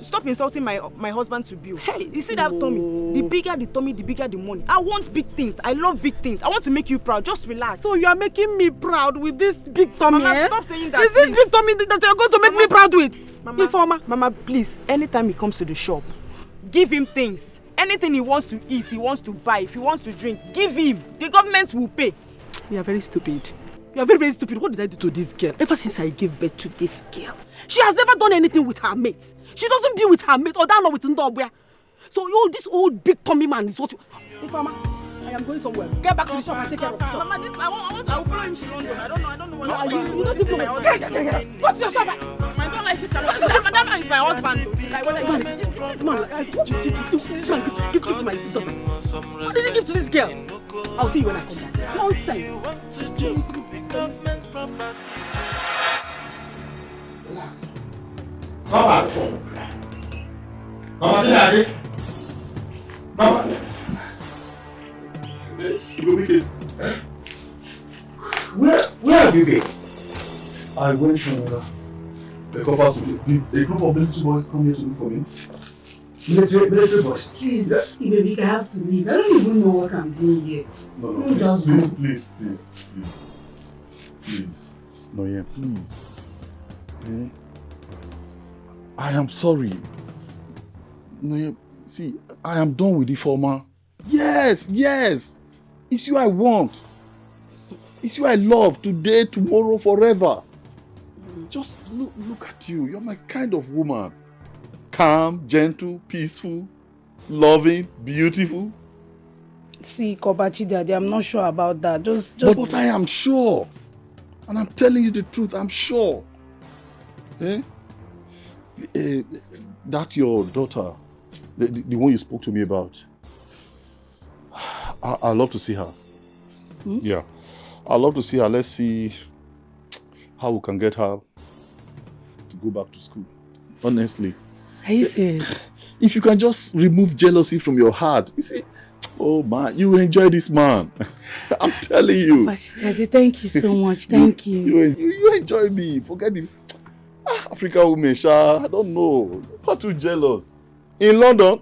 Stop insulting my husband to Bill. Hey, you see that tummy? The bigger the tummy, the bigger the money. I want big things. I love big things. I want to make you proud. Just relax. So you are making me proud with this big tummy, Mama, eh? stop saying that. Is this big tummy that you're going to make me proud with? Mama, please, anytime he comes to the shop, give him things. Anything he wants to eat, he wants to buy, if he wants to drink, give him. The government will pay. You are very stupid. You are very, very stupid. What did I do to this girl? Ever since I gave birth to this girl, she has never done anything with her mates. She doesn't be with her mate or down with Ndobwe. So this old big tummy man is what you... Hey, Mama, I am going somewhere. Get back to the shop and take care of the shop. Mama, I will follow him to London. I don't know what you don't think Go to your shop. I don't like this. That man is my husband. Like, what this man give to my daughter. What did he give to this girl? I'll see you when I come back. Government property. Papa. Mama, Daddy. Papa. Yes, you go wicked. Where have you been? I went to the Corper school. Did a group of military boys come here to look for me? Military boys. Please, baby, I have to leave. I don't even know what I'm doing here. No, please. No, yeah, please. Eh? I am sorry. No, yeah, see, I am done with the former. Yes. It's you I want. It's you I love today, tomorrow, forever. Just look at you. You're my kind of woman. Calm, gentle, peaceful, loving, beautiful. See, Kobachi Daddy, I'm not sure about that. Just. But I am sure. And I'm telling you the truth, I'm sure. Eh? That your daughter, the one you spoke to me about. I'd love to see her. Yeah. I'd love to see her. Let's see how we can get her to go back to school. Honestly. Are you serious? If you can just remove jealousy from your heart. You see, oh man, you enjoy this man. I'm telling you. Daddy, thank you so much. Thank you. You enjoy me. Forget it. African women, I don't know. Not too jealous. In London,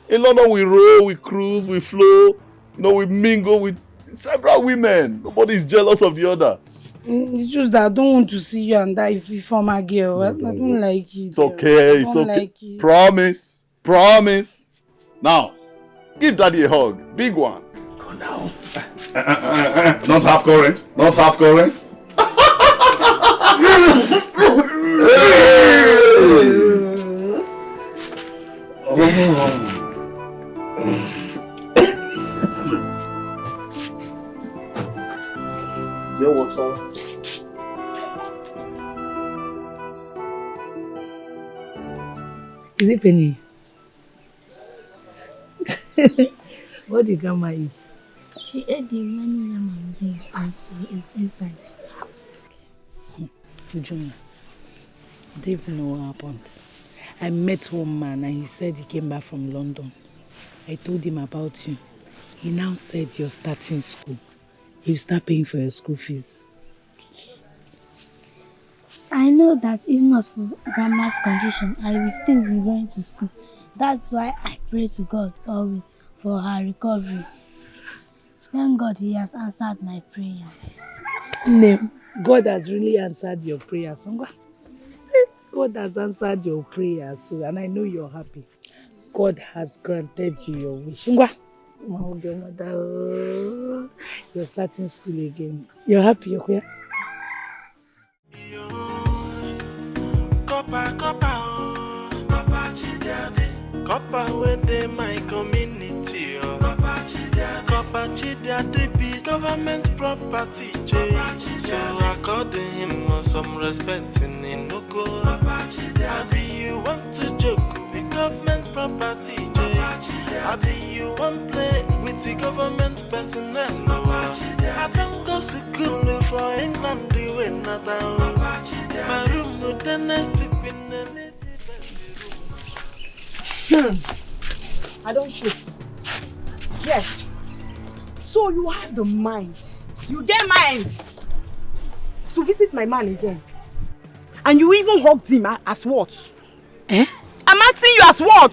in London we roll, we cruise, we flow. We mingle with several women. Nobody's jealous of the other. It's just that I don't want to see you and that former girl. I don't like it. It's okay. It's okay. Like it. Promise. Now, give Daddy a hug. Big one. Go now. Not half current. Your water. Is it Penny? What did Grandma eat? She ate the remaining yam and beans and she is inside. Junior, I don't even know what happened. I met one man and he said he came back from London. I told him about you. He now said you're starting school. He'll start paying for your school fees. I know that if not for Grandma's condition, I will still be going to school. That's why I pray to God always for her recovery. Thank God he has answered my prayers. No, God has really answered your prayers. God has answered your prayers, and I know you're happy. God has granted you your wish. You're starting school again. You're happy, okay? Corper within my community. Corper Chidiade be government property. So according him some respect in Inoko. Abi you want to joke with government property. Abi you want play with the government personnel. I don't go to school for England the way not my room with the next to be I don't shoot. Yes, So you have the mind. You get mind to visit my man again. And you even hugged him as what? Eh? I'm asking you as what?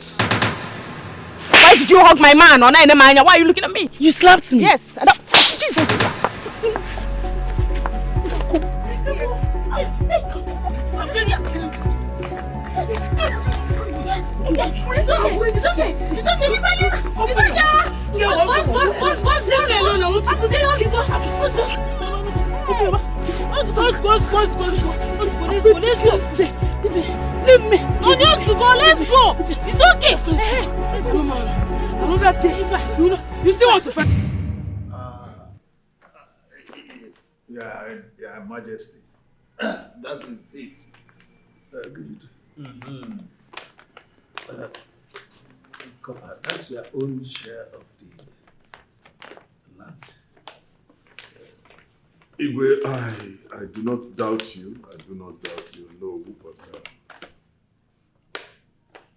Why did you hug my man? Why are you looking at me? You slapped me? Yes. I don't... Jesus. It's okay. Leave me. No, just go. Let's go. It's okay. Another day. You still want to fight? Yeah, Majesty. That's it. Corper, that's your own share of the land. Igwe, I do not doubt you. No, but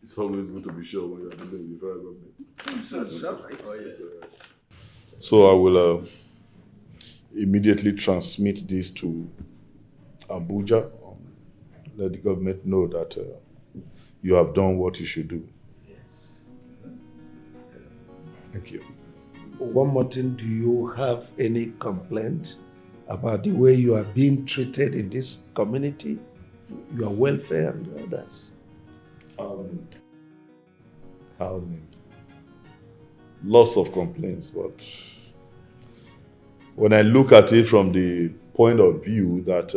it's always good to be sure when you are dealing with the federal government. It's all right. Oh, yeah. So I will immediately transmit this to Abuja. Let the government know that you have done what you should do. Yes. Thank you. One more thing, do you have any complaint about the way you are being treated in this community, your welfare and others? Lots of complaints, but when I look at it from the point of view that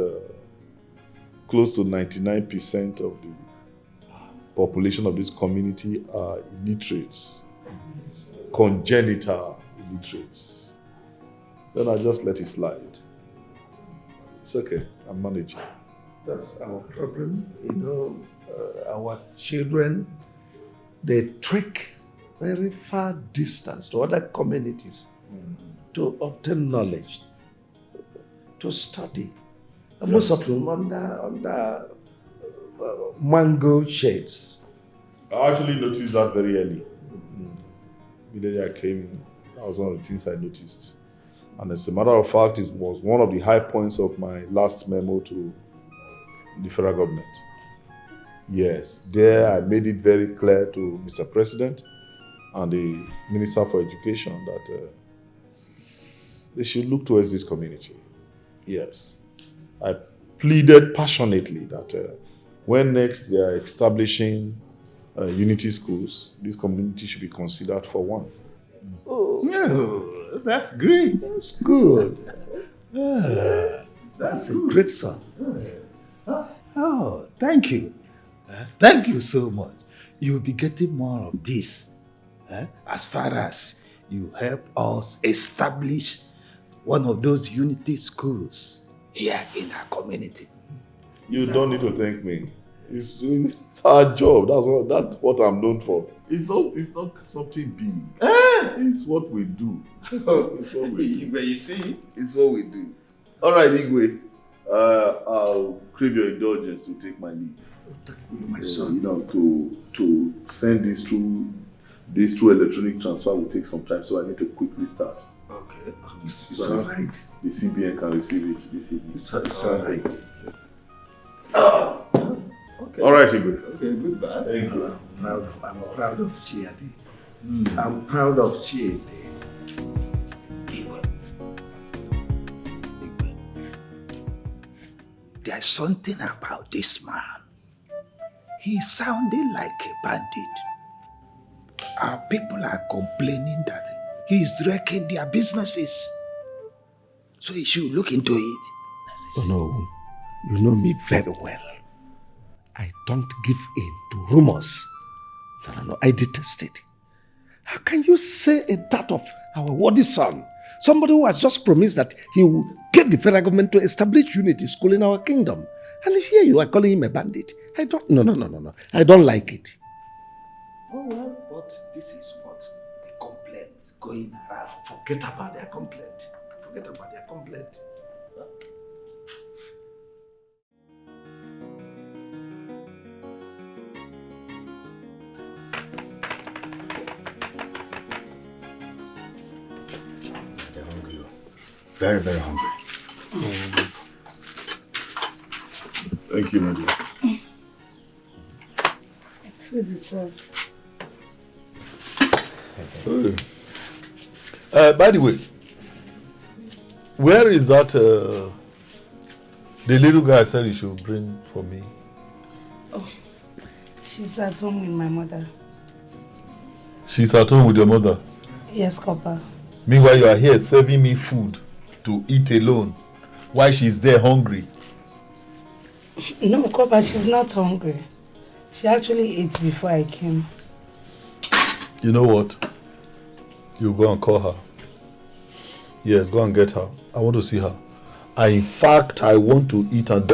close to 99% of the population of this community are illiterates, congenital illiterates, then I just let it slide. It's okay, I'm managing. That's our problem. Our children, they trek very far distance to other communities to obtain knowledge, to study. And most of them under mango shades. I actually noticed that very early. Immediately I came in, that was one of the things I noticed. And as a matter of fact, it was one of the high points of my last memo to the federal government. Yes, there I made it very clear to Mr. President and the Minister for Education that they should look towards this community. Yes. I pleaded passionately that when next they are establishing unity schools, this community should be considered for one. Oh, that's great. That's good. That's a great song. Oh, thank you. Thank you so much. You'll be getting more of this as far as you help us establish one of those unity schools here in our community. You don't need to thank me. It's our job. That's what I'm known for. It's not something big. It's what we do. It's what we do. But you see, it's what we do. All right, Igwe. I'll crave your indulgence to take my leave. My son. To send this through electronic transfer will take some time, so I need to quickly start. Okay. It's all right. The CBN can receive it this evening. It's all right. Okay. All right, Igwe. Okay, goodbye. Thank you. I'm proud of Chiadi. I'm proud of Chiadi. There's something about this man. He's sounding like a bandit. Our people are complaining that he's wrecking their businesses. So you should look into it. Oh no, you know me very well. I don't give in to rumors. No, I detest it. How can you say that of our worthy son? Somebody who has just promised that he will get the federal government to establish unity school in our kingdom. And here you are calling him a bandit. No. I don't like it. Oh well, but this is what the complaint going around. Forget about their complaint. very, very hungry. Thank you, my dear. Food is served. By the way, where is that the little guy said you should bring for me? Oh, she's at home with my mother. She's at home with your mother? Yes, Corper. Meanwhile, you are here serving me food to eat alone while she's there hungry. No, Corper, she's not hungry. She actually ate before I came. You know what? You go and call her. Yes, go and get her. I want to see her. In fact, I want to eat and...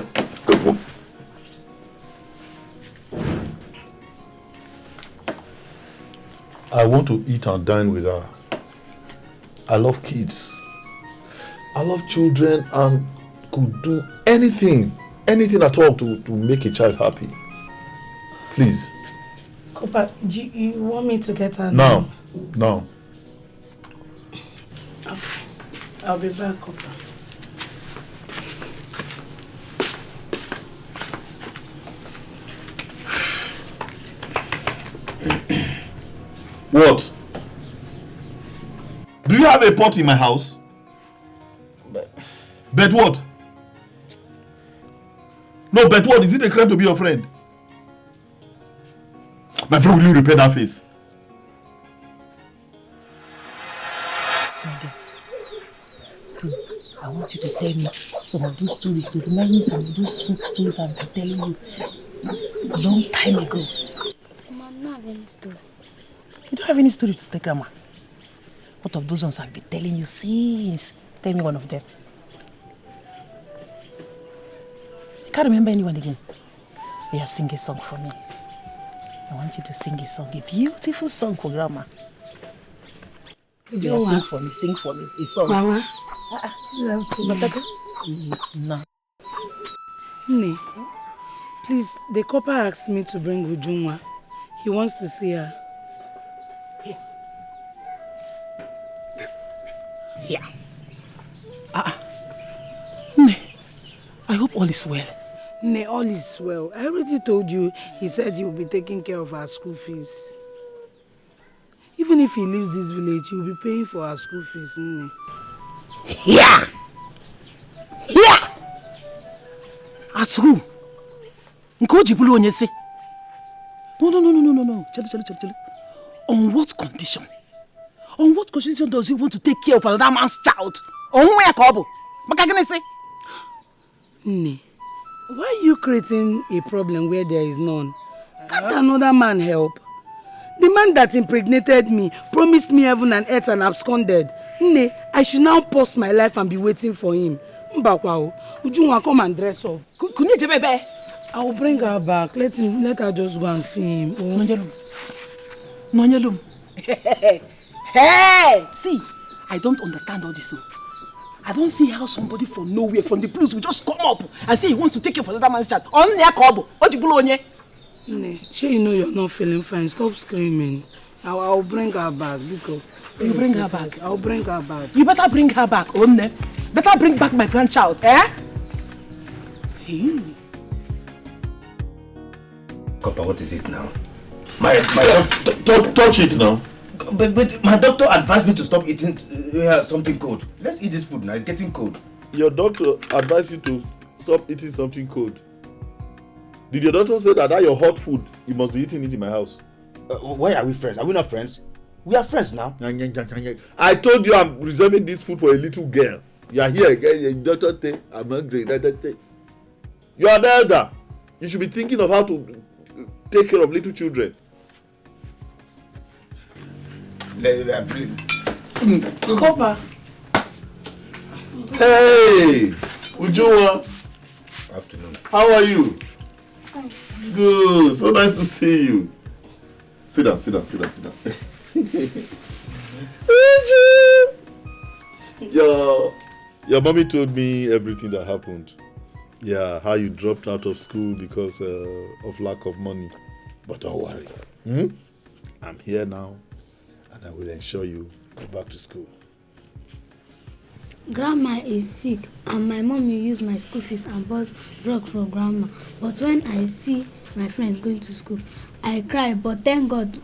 I want to eat and dine with her. I love kids. I love children and could do anything at all to make a child happy. Please. Corper, do you want me to get her now? Now. I'll be back, Corper. What? Do you have a pot in my house? Bet what? No, bet what? Is it a crime to be your friend? My friend, will you repair that face? So, I want you to tell me some of those stories, to remind me some of those folk stories I've been telling you a long time ago. Mama, I don't have any story. You don't have any story to tell Grandma? What of those ones I've been telling you since? Tell me one of them. You can't remember anyone again. Yeah, sing a song for me. I want you to sing a song, a beautiful song for Grandma. Yeah, sing for me, a song. Mama. No. Nne, please, the Corper asked me to bring Ujunwa. He wants to see her. Here. Nne, I hope all is well. Nne, all is well. I already told you, he said he will be taking care of our school fees. Even if he leaves this village, he will be paying for our school fees, Nne. Here! Here! As who? Nkoji bulu onye se? No. Chale. On what condition? On what condition does he want to take care of another man's child? On where kobo? Makagene say? Nne, why are you creating a problem where there is none? Can't another man help? The man that impregnated me promised me heaven and earth and absconded. Nne, I should now pause my life and be waiting for him. Mbakwao, Ujunwa, come and dress up. Kunye bebe. I will bring her back. Let her just go and see him. Nonyelum. Hey! See, I don't understand all this. I don't see how somebody from nowhere, from the blues, will just come up and say he wants to take you for another man's child. On their kobo. What you onye? Nne, sure you know you're not feeling fine. Stop screaming. I'll bring her back. Because you bring her back? I'll bring her back. You better bring her back, Omne. Better bring back my grandchild, eh? Hey. Corper, what is it now? Touch it now. But my doctor advised me to stop eating something cold. Let's eat this food now. It's getting cold. Your doctor advised you to stop eating something cold. Did your doctor say that your hot food, you must be eating it in my house? Why are we friends? Are we not friends? We are friends now. I told you I'm reserving this food for a little girl. You are here again, doctor. I'm hungry. You are the elder. You should be thinking of how to take care of little children. Corper. Hey, Ujunwa. Afternoon. How are you? Fine. Good. So nice to see you. Sit down. Your mommy told me everything that happened. Yeah, how you dropped out of school because of lack of money. But don't worry. I'm here now, and I will ensure you go back to school. Grandma is sick and my mom will use my school fees and bought drug for grandma. But when I see my friends going to school, I cry. But thank God,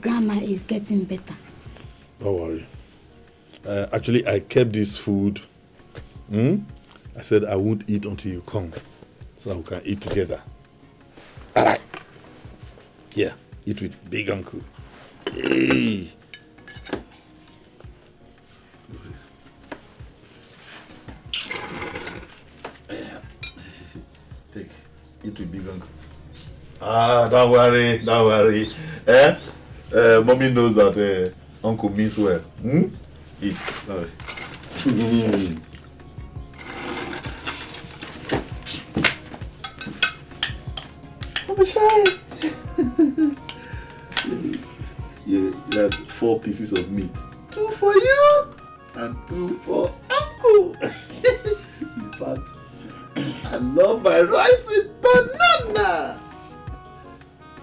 grandma is getting better. Don't worry. Actually, I kept this food. I said I won't eat until you come, so we can eat together. All right. Yeah, eat with big uncle. Hey. Take, eat with big uncle. Don't worry. Mommy knows that uncle means well. Eat. Don't be shy. You had 4 pieces of meat. 2 for you and 2 for uncle. In fact, I love my rice with banana.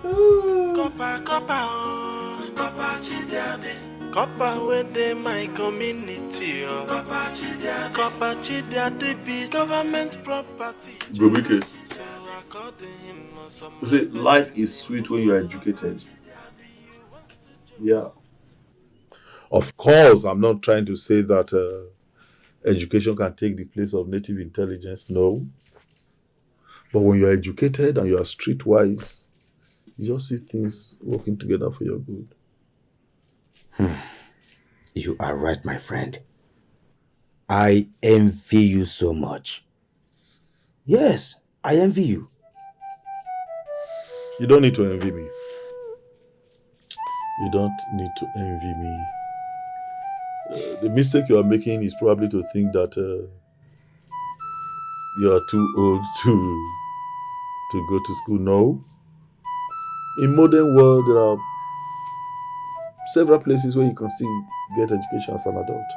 Corper chidiade. Corper within my community. Corper chidiade be government property. Brobike, you say life is sweet when you are educated. Yeah. Of course, I'm not trying to say that education can take the place of native intelligence. No. But when you're educated and you are streetwise, you just see things working together for your good. You are right, my friend. I envy you so much. Yes, I envy you. You don't need to envy me. You don't need to envy me. The mistake you are making is probably to think that you are too old to go to school. No. In modern world, there are several places where you can still get education as an adult.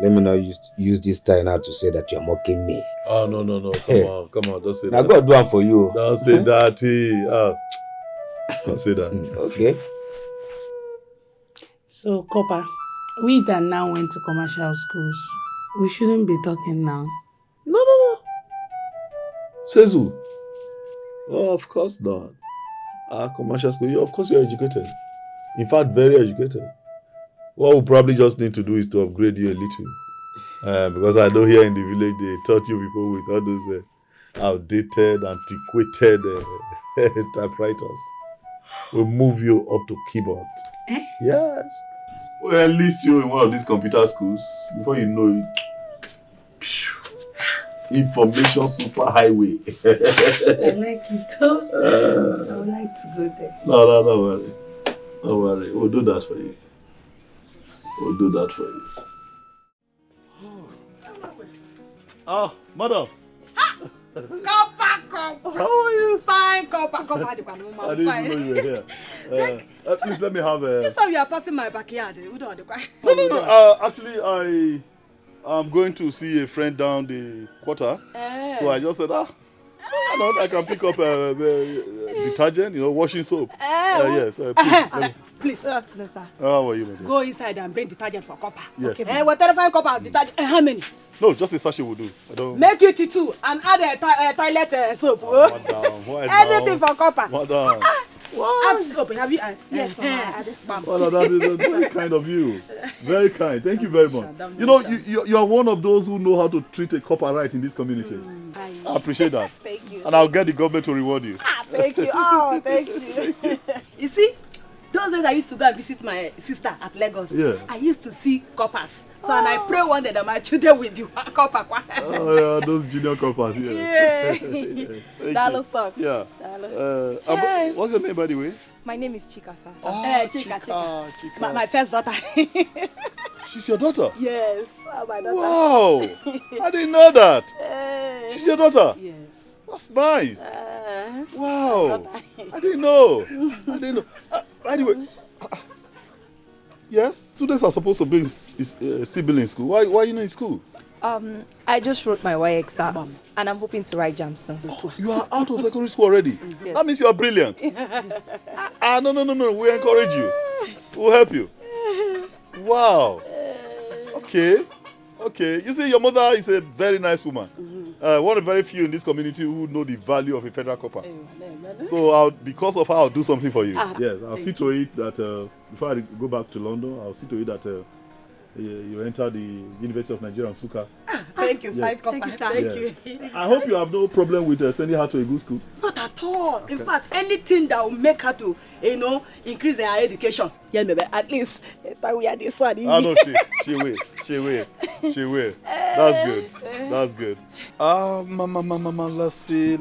Let me not use this time now to say that you're mocking me. Oh, no. Come on. Don't say Now that. God do one for you. Don't say that. Don't say that. Okay. So, Corper, we that now went to commercial schools, we shouldn't be talking now. No. Says who? Oh, of course not. Commercial school, of course you're educated. In fact, very educated. What we probably just need to do is to upgrade you a little. Because I know here in the village, they taught you people with all those outdated, antiquated typewriters. We'll move you up to keyboard. Yes. We'll enlist you in one of these computer schools. Before you know it, information superhighway. I like it. I would like to go there. No, don't worry. Don't worry. We'll do that for you. Oh, madam. Corper. How are you? Fine, Corper. I didn't even know you were here. Please let me have a... This time you are passing my backyard. We don't want to cry. No. Actually, I'm going to see a friend down the quarter. So I just said, I can pick up detergent, washing soap. Yes, please. Good afternoon, sir. How are you, my dear? Go inside and bring detergent for Corper. Yes. Okay, whatever fine Corper detergent. How many? No, just a sachet will do. I don't... Make it 2 and add a toilet soap. Madam, anything for Corper. Madam. Add soap. Have you? Yes, I added soap. That's very kind of you. Very kind. Thank you very much. You are one of those who know how to treat a copper right in this community. I appreciate that. Thank you. And I'll get the government to reward you. Thank you. Oh, thank you. You see, those days I used to go and visit my sister at Lagos. Yeah. I used to see coppers. So and I pray one day that my children will be copper. Oh, yeah, those junior coppers. Yeah. Dalo sock. Yeah. What's your name, by the way? My name is Chika, sir. Oh, Chika. My first daughter. She's your daughter? Yes, my daughter. Wow. I didn't know that. She's your daughter? Yes. That's nice. Wow. I didn't know. Anyway. Yes, students are supposed to be still in school. Why are you not in school? I just wrote my YX exam and I'm hoping to write jam soon. Oh, you are out of secondary school already? Yes. That means you are brilliant. No. We encourage you. We'll help you. Wow. Okay. Okay. You see, your mother is a very nice woman. One of the very few in this community who know the value of a federal copper. So, because of her, I'll do something for you. Yes, I'll see to it that before I go back to London, I'll see to it that you enter the University of Nigeria, Nsukka. Thank you. Yes. Thank you, sir. Thank you. I hope you have no problem with sending her to a good school. Not at all. Okay. In fact, anything that will make her to, increase her education. Yeah, maybe at least we are this one. Ah, no, she will. That's good. That's good. Mama, let's see.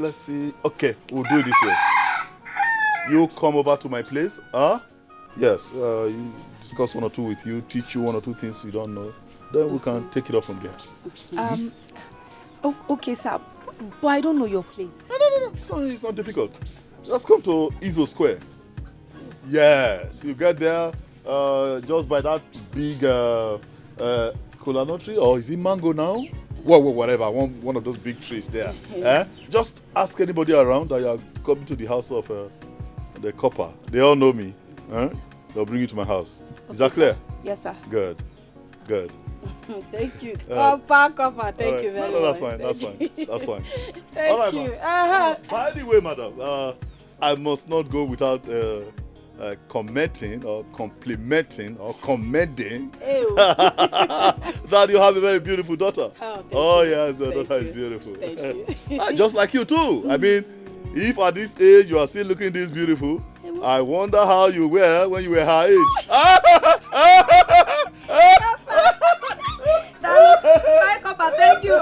Okay, we'll do it this way. You come over to my place, Yes, you discuss one or two with you, teach you one or two things you don't know. Then we can take it up from there. Okay, sir. But I don't know your place. No. It's not difficult. Just come to Izo Square. Yes, you get there just by that big kola nut tree, or is it mango now? Whatever, one of those big trees there. Just ask anybody around that you are coming to the house of the Corper. They all know me. They'll bring you to my house. Is that clear? Yes, sir. Good. Thank you. Corper. Thank you very much. That's fine. Thank all right, you. By the way, madam, I must not go without commenting or complimenting or commending that you have a very beautiful daughter. Oh yes, your daughter is beautiful. Thank you. Just like you too. I mean, if at this age you are still looking this beautiful, I wonder how you were when you were her age. Bye, Corper. Thank you.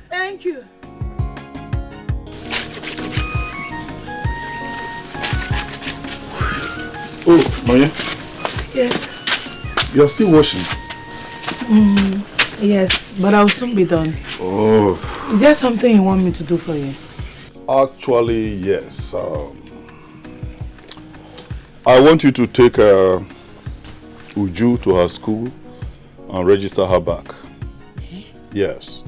Thank you. Oh, Maya. Yes. You're still washing? Yes, but I'll soon be done. Oh. Is there something you want me to do for you? Actually, yes. I want you to take Uju to her school and register her back. Yes.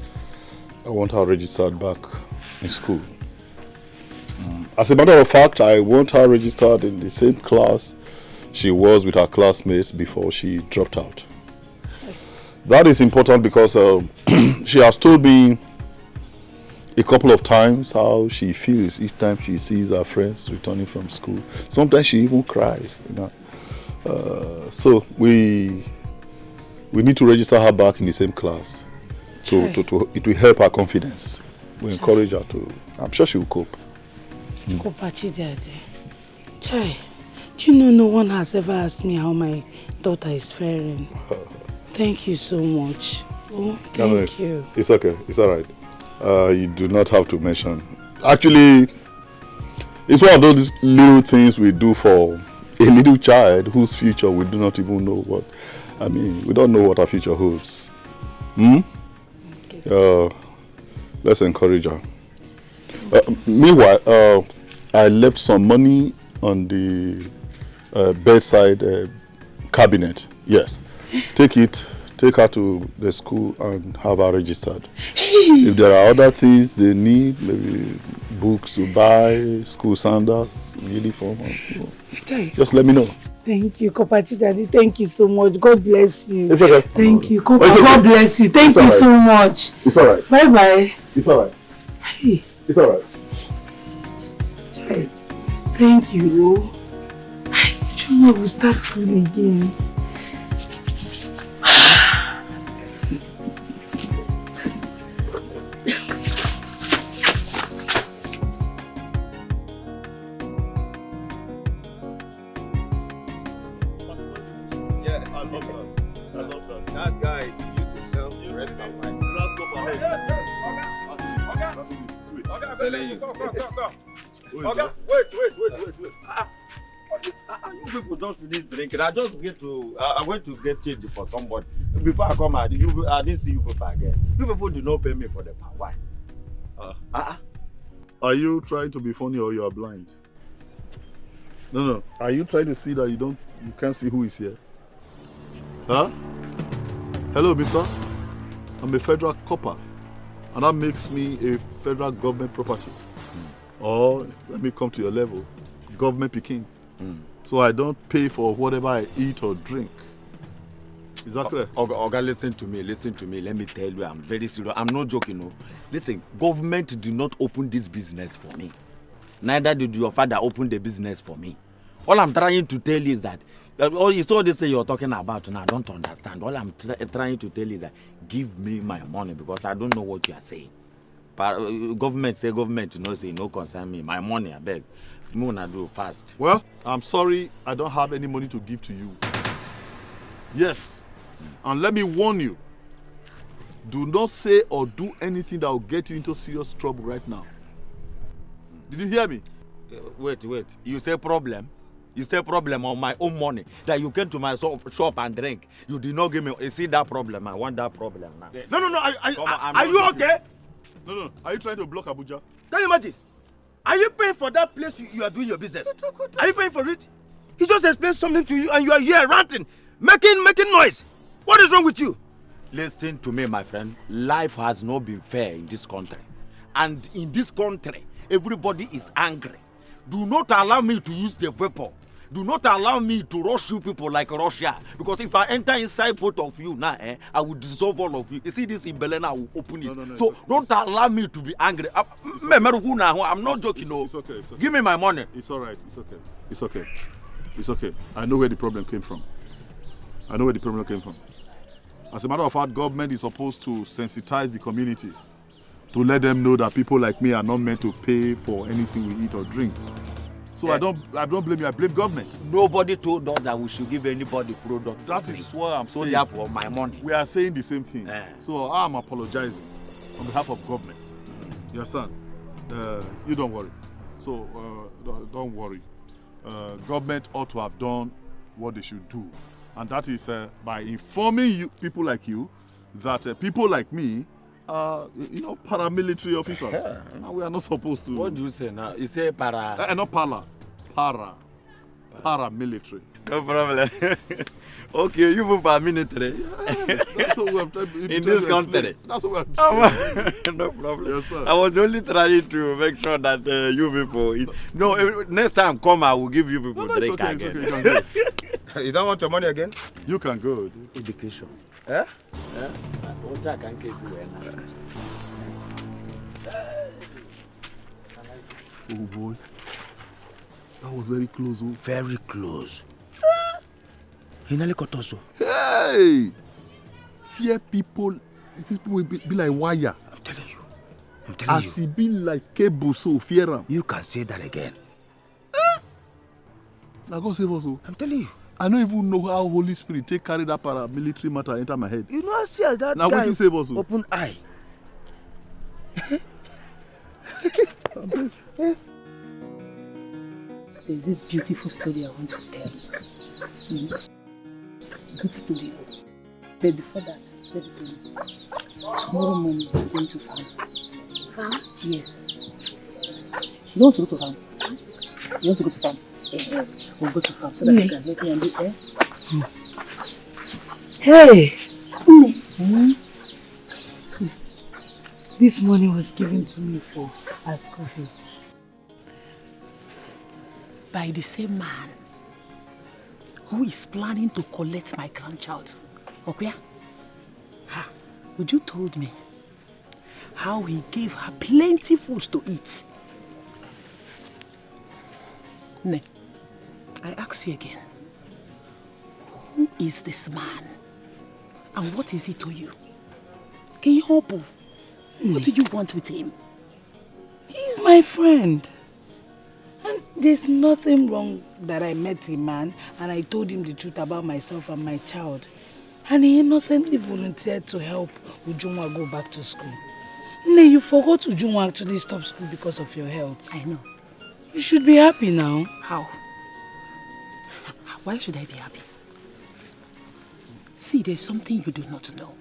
I want her registered back in school. As a matter of fact, I want her registered in the same class she was with her classmates before she dropped out. That is important because she has told me a couple of times how she feels each time she sees her friends returning from school. Sometimes she even cries. So we need to register her back in the same class. It will help her confidence. We encourage her to. I'm sure she will cope. Chai, do you know no one has ever asked me how my daughter is faring? Thank you so much. Oh, thank you. It's okay. It's all right. You do not have to mention. Actually, it's one of those little things we do for a little child whose future we do not even know what. I mean, we don't know what our future holds. Okay. Let's encourage her. Meanwhile, I left some money on the bedside cabinet. Yes. Take her to the school and have her registered. If there are other things they need, maybe books to buy, school sandals, uniform, just let me know. Thank you, Kopachi Daddy. Thank you so much. God bless you. It's okay. Thank you, Kopa. God bless you. Thank you so much. It's all right. Bye-bye. It's all right. Hey. It's all right. Thank you. You know we'll start school again. Okay, wait. You people don't finish drinking. I went to get change for somebody. Before I come out, I didn't see you people again. You people do not pay me for the power. Why? Are you trying to be funny or you are blind? No. Are you trying to see that you can't see who is here? Huh? Hello, mister. I'm a federal Corper, and that makes me a federal government property. Or let me come to your level, government picking. So I don't pay for whatever I eat or drink. Is that clear? Oga, listen to me. Let me tell you, I'm very serious. I'm not joking, no. Listen, government did not open this business for me. Neither did your father open the business for me. All I'm trying to tell you is that, you saw this thing you're talking about now, I don't understand. All I'm trying to tell you is that, give me my money because I don't know what you are saying. Government, no concern me. My money, I beg. Me wanna do fast. Well, I'm sorry, I don't have any money to give to you. Yes, and let me warn you, do not say or do anything that will get you into serious trouble right now. Did you hear me? Wait. You say problem? You say problem on my own money that you came to my shop and drink. You did not give me. You see that problem? I want that problem now. No. Are you okay? No. Are you trying to block Abuja? Can you imagine? Are you paying for that place you are doing your business? Are you paying for it? He just explained something to you and you are here ranting, making noise. What is wrong with you? Listen to me, my friend. Life has not been fair in this country. And in this country, everybody is angry. Do not allow me to use the weapon. Do not allow me to rush you people like Russia. Because if I enter inside both of you now, I will dissolve all of you. You see this in Berlin, I will open it. No, so don't allow me to be angry. I'm not joking. It's okay. Give me my money. It's all right. It's okay. I know where the problem came from. As a matter of fact, government is supposed to sensitize the communities to let them know that people like me are not meant to pay for anything we eat or drink. So I don't blame you, I blame government. Nobody told us that we should give anybody product. That is what I'm saying. So therefore, my money. We are saying the same thing. So I'm apologizing on behalf of government. You understand? You don't worry. So don't worry. Government ought to have done what they should do. And that is by informing you, people like you, that people like me are, paramilitary officers. And we are not supposed to. What do you say now? You say para? Not paramilitary. No problem. Okay, you move paramilitary. Yes, that's what we have tried in this country. That's what we have tried. No problem. Yes, sir. I was only trying to make sure that you people. Next time come, I will give you people drink again. It's okay. You can go. You don't want your money again? You can go. Education. Eh? Oh boy, that was very close. Oh. Very close. He nearly got us. Hey! Fear people. These people will be like wire. I'm telling you. As he be like cable, so fear him. You can say that again. Now God save us. I'm telling you. I don't even know how Holy Spirit take carry that paramilitary matter enter my head. You know how serious that now guy what save us? Open eye. There's this beautiful story I want to tell you. Good story. But before that, let me tell you. Tomorrow morning we're going to farm. Farm? Yes. You don't want to go to farm? You want to go to farm? We'll go to farm so that you can help me and do air. Hey! This money was given to me for our school fees. By the same man who is planning to collect my grandchild. Okay? Would you told me how he gave her plenty food to eat? Ne, I ask you again. Who is this man? And what is he to you? Can you help him? What do you want with him? He's my friend. And there's nothing wrong that I met a man and I told him the truth about myself and my child. And he innocently volunteered to help Ujunwa go back to school. Nay, you forgot Ujunwa actually stopped school because of your health. I know. You should be happy now. How? Why should I be happy? See, there's something you do not know.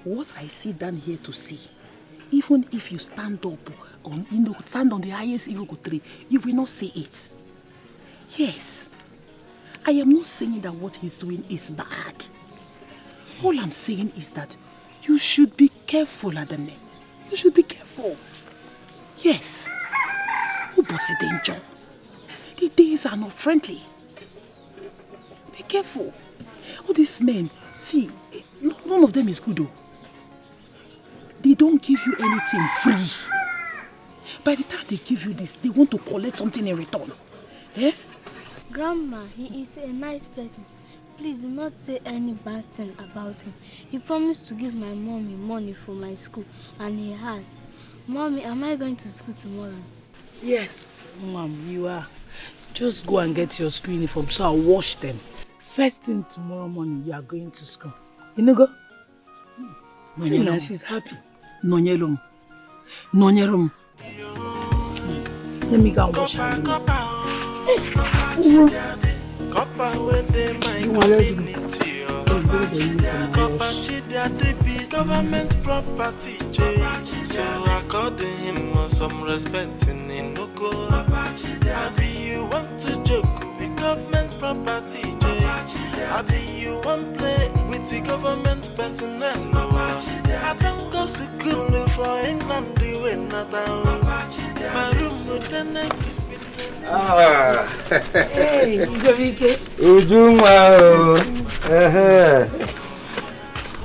What I sit down here to see, even if you stand up on, stand on the highest Iroko tree, you will not see it. Yes, I am not saying that what he's doing is bad. All I'm saying is that you should be careful, Adane. You should be careful. Yes. Who was it danger? The days are not friendly. Be careful. All these men, see, none of them is good though. They don't give you anything free. By the time they give you this, they want to collect something in return. Eh? Grandma, he is a nice person. Please do not say any bad thing about him. He promised to give my mommy money for my school, and he has. Mommy, am I going to school tomorrow? Yes, Mom, you are. Just go and get your school uniform so I'll wash them. First thing tomorrow morning, you are going to school. You know, go? See now, she's happy. Nonyerum. Nonyerum. Let me go and wash her. Corper within my community. Corper cheated government property. So according him some respect in no go. Maybe you want to joke with government property. Maybe you want play with the government personnel. I don't go to school for England doing nothing. My room with the next. Hey, Igobike. Ujuma.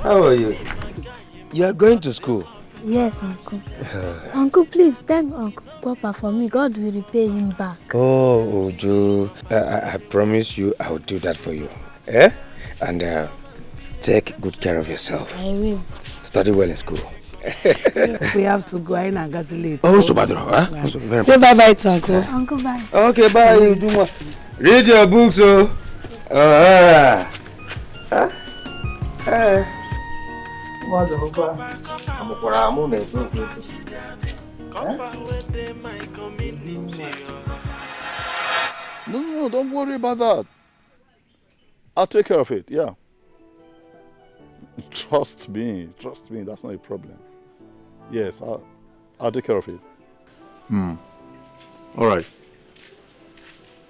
How are you? You are going to school? Yes, Uncle. Uncle, please thank Uncle Papa for me. God will repay him back. Oh, Uju. I promise you I will do that for you. Eh? And take good care of yourself. I will. Study well in school. We have to go in and get late. Oh, so bad, huh? Say bye-bye to Uncle. Uncle, bye. Okay, bye, Ujuma. Read your books, oh. No, don't worry about that. I'll take care of it, yeah. Trust me, that's not a problem. Yes, I'll take care of it. All right.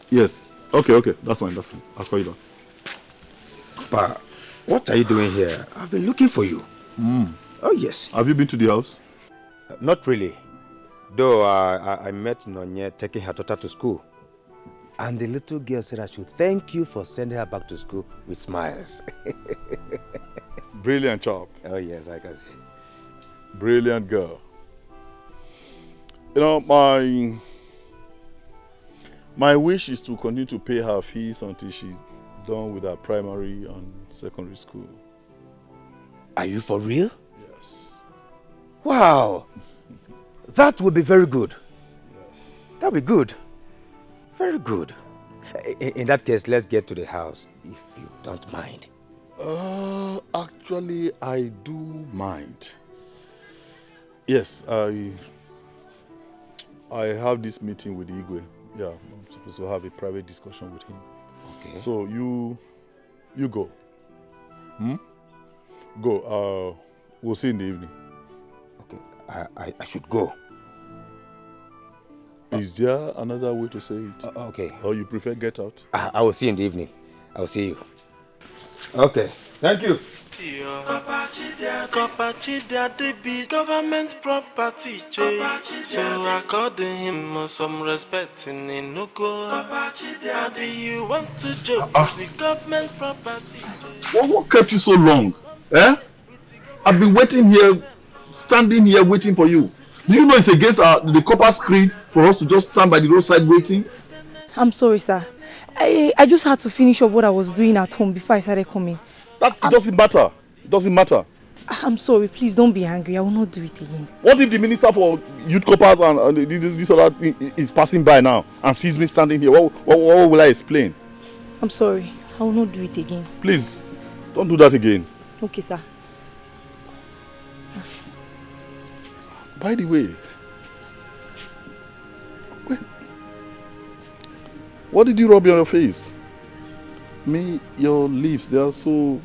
Yes, okay, that's fine. I'll call you back. Papa, what are you doing here? I've been looking for you. Oh, yes. Have you been to the house? Not really. Though I met Nonye taking her daughter to school. And the little girl said I should thank you for sending her back to school with smiles. Brilliant job. Oh, yes, I can see. Brilliant girl. You know, my wish is to continue to pay her fees until she's done with her primary and secondary school. Are you for real? Yes. Wow. That would be very good. Yes. That would be good. Very good. In that case, let's get to the house, if you don't mind. Actually, I do mind. Yes, I have this meeting with Igwe. Yeah, I'm supposed to have a private discussion with him. Okay. So you go. Go. We'll see in the evening. Okay. I should go. Is there another way to say it? Okay. Or you prefer get out? I will see you in the evening. I will see you. Okay. Thank you. Government property. So according him some respect in no go. You want to joke with government property. What kept you so long? Eh? I've been waiting here, standing here waiting for you. Do you know it's against the Corper's creed for us to just stand by the roadside waiting? I'm sorry, sir. I just had to finish up what I was doing at home before I started coming. That doesn't matter. It doesn't matter. I'm sorry. Please don't be angry. I will not do it again. What if the minister for youth corpers and this other thing is passing by now and sees me standing here? What will I explain? I'm sorry. I will not do it again. Please, don't do that again. Okay, sir. By the way, what did you rub on your face? Your lips, they are so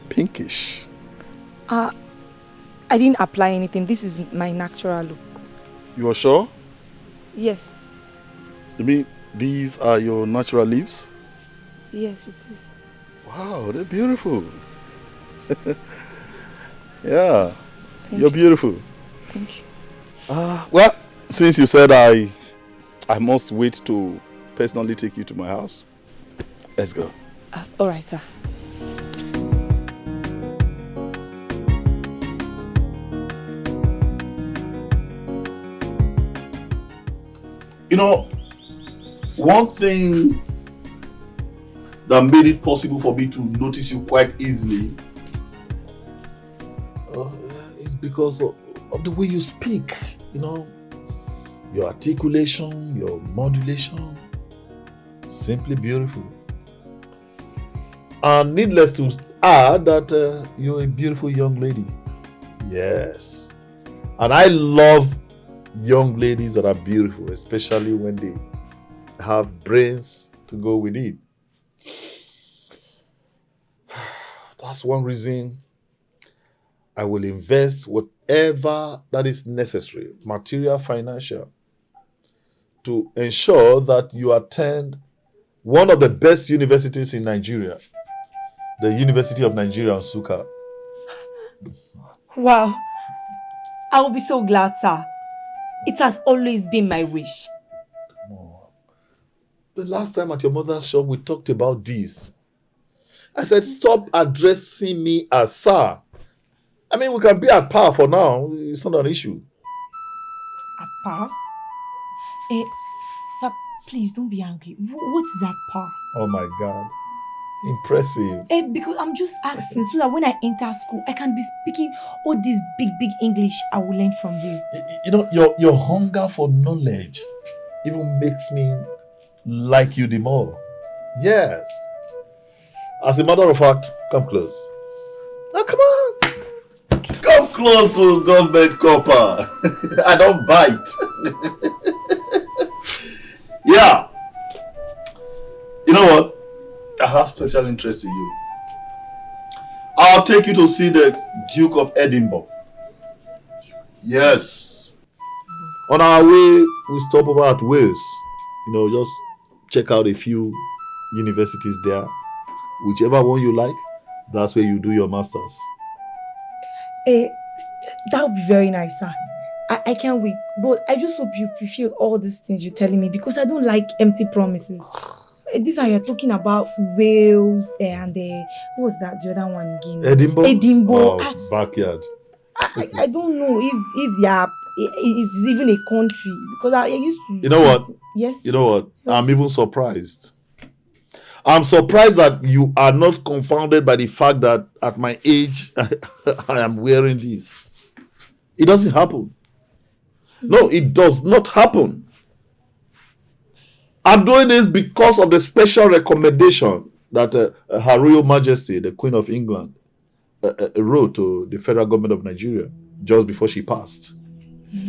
pinkish. I didn't apply anything. This is my natural look. You are sure? Yes. You mean these are your natural lips? Yes, it is. Wow, they're beautiful. Yeah, you're beautiful. Thank you. Well, since you said I must wait to personally take you to my house, let's go. All right, sir. You know, one thing that made it possible for me to notice you quite easily is because of the way you speak. You know, your articulation, your modulation, simply beautiful. And needless to add that you're a beautiful young lady. Yes. And I love young ladies that are beautiful, especially when they have brains to go with it. That's one reason I will invest whatever that is necessary, material, financial, to ensure that you attend one of the best universities in Nigeria, the University of Nigeria, Nsukka. Wow. I will be so glad, sir. It has always been my wish. The last time at your mother's shop, we talked about this. I said, stop addressing me as sir. I mean, we can be at par for now. It's not an issue. At par? Sir, please don't be angry. What is at par? Oh my God. Impressive. Because I'm just asking so that when I enter school, I can be speaking all this big English I will learn from you. You know, your hunger for knowledge even makes me like you the more. Yes. As a matter of fact, come close. Now come on. Come close to government Corper. I don't bite. Yeah. You know what? I have special interest in you. I'll take you to see the Duke of Edinburgh. Yes. On our way, we stop over at Wales. You know, just check out a few universities there. Whichever one you like, that's where you do your masters. That would be very nice, sir. I can't wait. But I just hope you fulfill all these things you're telling me because I don't like empty promises. This one you're talking about Wales and what was that? The other one again? Edinburgh. Oh, backyard. I don't know if it's even a country because I used to. You know what? Yes. You know what? I'm even surprised. I'm surprised that you are not confounded by the fact that at my age I am wearing this. It doesn't happen. No, it does not happen. I'm doing this because of the special recommendation that Her Royal Majesty, the Queen of England, wrote to the federal government of Nigeria just before she passed.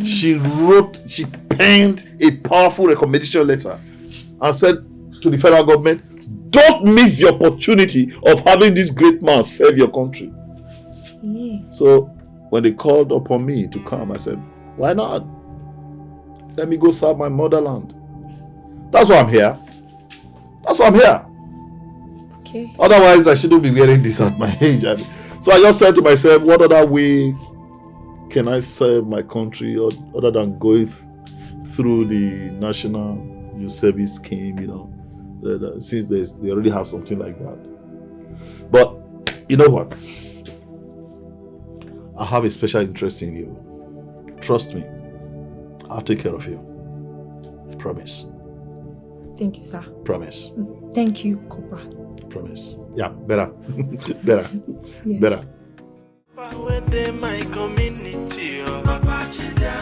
She penned a powerful recommendation letter and said to the federal government, don't miss the opportunity of having this great man serve your country. So when they called upon me to come, I said, why not? Let me go serve my motherland. That's why I'm here. That's why I'm here. Okay. Otherwise, I shouldn't be wearing this at my age. So I just said to myself, what other way can I serve my country other than going through the National Youth Service Scheme, you know, since they already have something like that. But you know what? I have a special interest in you. Trust me. I'll take care of you. Promise. Thank you, sir. Promise. Thank you, Corper. Promise. Yeah, better. Better. Yeah. Better. Within my community,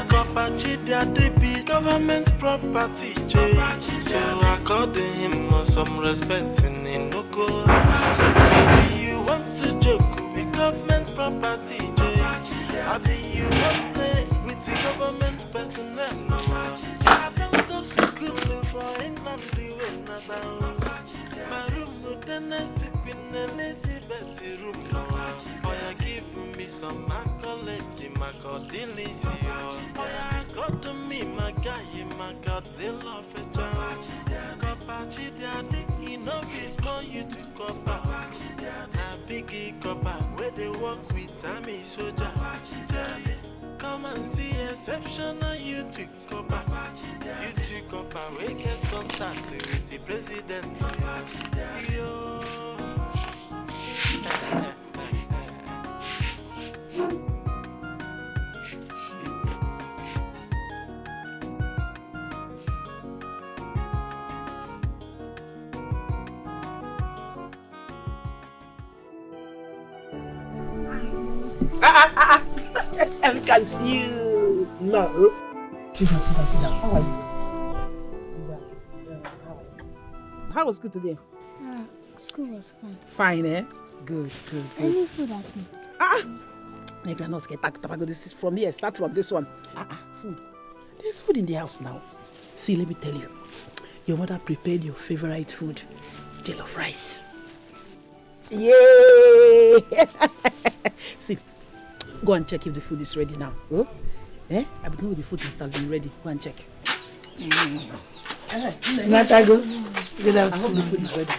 Corper they be government property. So I called him some respect in no go. You want to joke with government property? I think you want play with the government personnel. I don't go school for England, the way not. My room, the next to Queen Elizabeth room. Oh, you give me some accolade, my God, delicious. Oh, you got to me, my guy, my God, they love it. Corper, he no respond you to Corper. Now, biggie Corper, where they work with Tammy soldier. Come and see exceptional you to Corper. You to Corper, we get contact with the president. Yo. I can see you. No. Sit down. How are you? How was school today? School was fine. Fine, eh? Good. Any food at all? I cannot get tapago. This is from here. Start from this one. Food. There's food in the house now. See, let me tell you. Your mother prepared your favorite food, jollof rice. Yay! See, go and check if the food is ready now. Oh? Eh? I know the food must have been ready. Go and check. Natago. Good I hope the food is ready.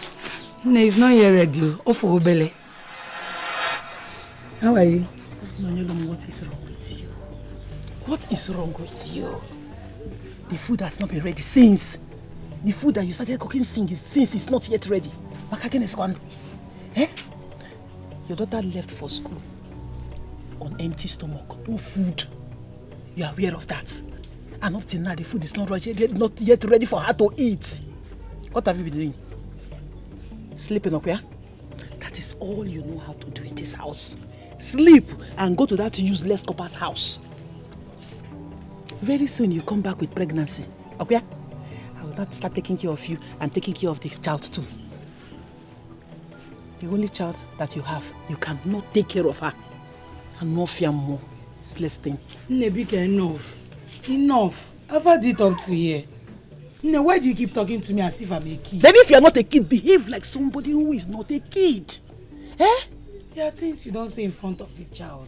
No, it's not yet ready. Off for Obele. How are you? Nonyolum, what is wrong with you? What is wrong with you? The food has not been ready since. The food that you started cooking since it's not yet ready. Makaken is gone. Eh? Your daughter left for school on empty stomach. No food. You are aware of that. And up till now, the food is not yet ready for her to eat. What have you been doing? Sleeping up here? That is all you know how to do in this house. Sleep and go to that useless Corper's house. Very soon you come back with pregnancy. Okay? I will not start taking care of you and taking care of the child too. The only child that you have, you cannot take care of her. And no fear more. It's less thing. Nebika, enough. I've had it up to here. No, why do you keep talking to me as if I'm a kid? Then if you're not a kid, behave like somebody who is not a kid. Eh? There are things you don't say in front of a child.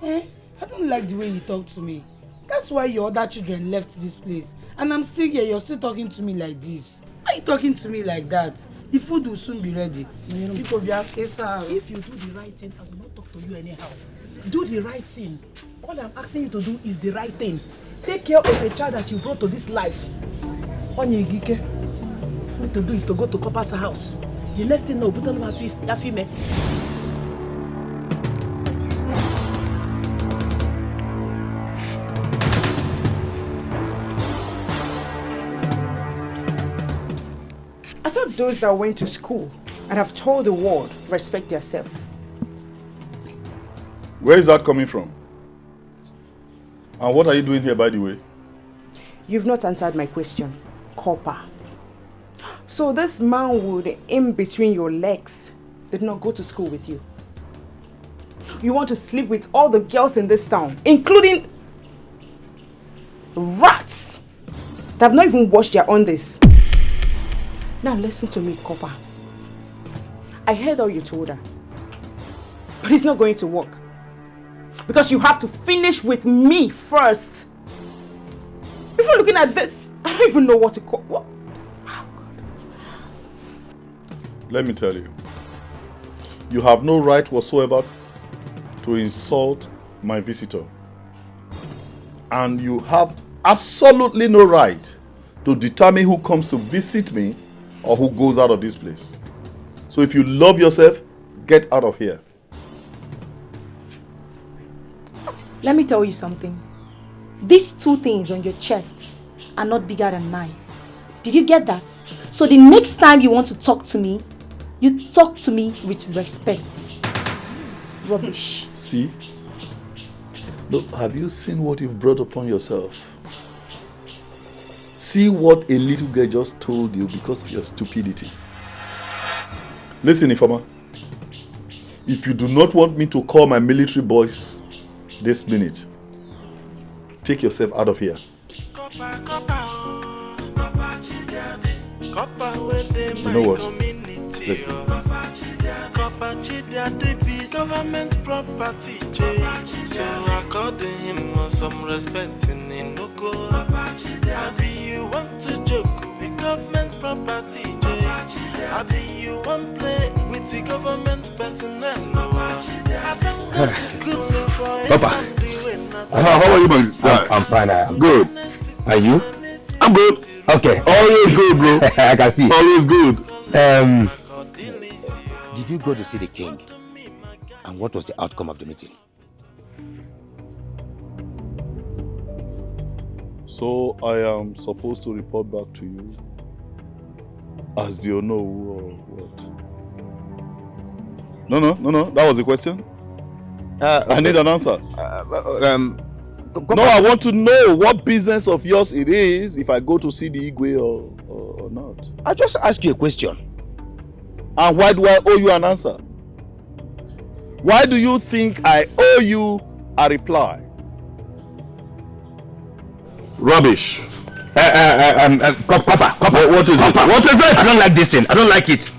Eh? I don't like the way you talk to me. That's why your other children left this place. And I'm still here, you're still talking to me like this. Why are you talking to me like that? The food will soon be ready. If you do the right thing, I will not talk to you anyhow. Do the right thing. All I'm asking you to do is the right thing. Take care of a child that you brought to this life. All you need to do is to go to Corper's house. The next thing now, put on my female. I thought those that went to school and have told the world respect themselves. Where is that coming from? And what are you doing here, by the way? You've not answered my question, Corper. So this manwood in between your legs did not go to school with you. You want to sleep with all the girls in this town, including rats that have not even washed their undies. Now listen to me, Corper. I heard all you told her. But it's not going to work. Because you have to finish with me first. Before looking at this, I don't even know what to call. What? Oh, God. Let me tell you. You have no right whatsoever to insult my visitor. And you have absolutely no right to determine who comes to visit me or who goes out of this place. So if you love yourself, get out of here. Let me tell you something. These two things on your chests are not bigger than mine. Did you get that? So the next time you want to talk to me, you talk to me with respect. Rubbish. See? Look, have you seen what you've brought upon yourself? See what a little girl just told you because of your stupidity. Listen, Ifama. If you do not want me to call my military boys this minute, take yourself out of here. You know what? Let's go. Government property, so according him some respect in Inoko. Abi you want to joke with government property, I be you want play with the government personnel. I don't go school for Papa, how are you, man? I'm fine. I'm good. Are you? I'm good. Okay. Always good, bro. I can see. Always good. Did you go to see the king? And what was the outcome of the meeting? So I am supposed to report back to you as the Onowu or what? No. That was the question. I need an answer. No, I want to know what business of yours it is if I go to see the Igwe or not. I just ask you a question. And why do I owe you an answer? Why do you think I owe you a reply? Rubbish. Papa, what is it? What is it? I don't like this thing. I don't like it.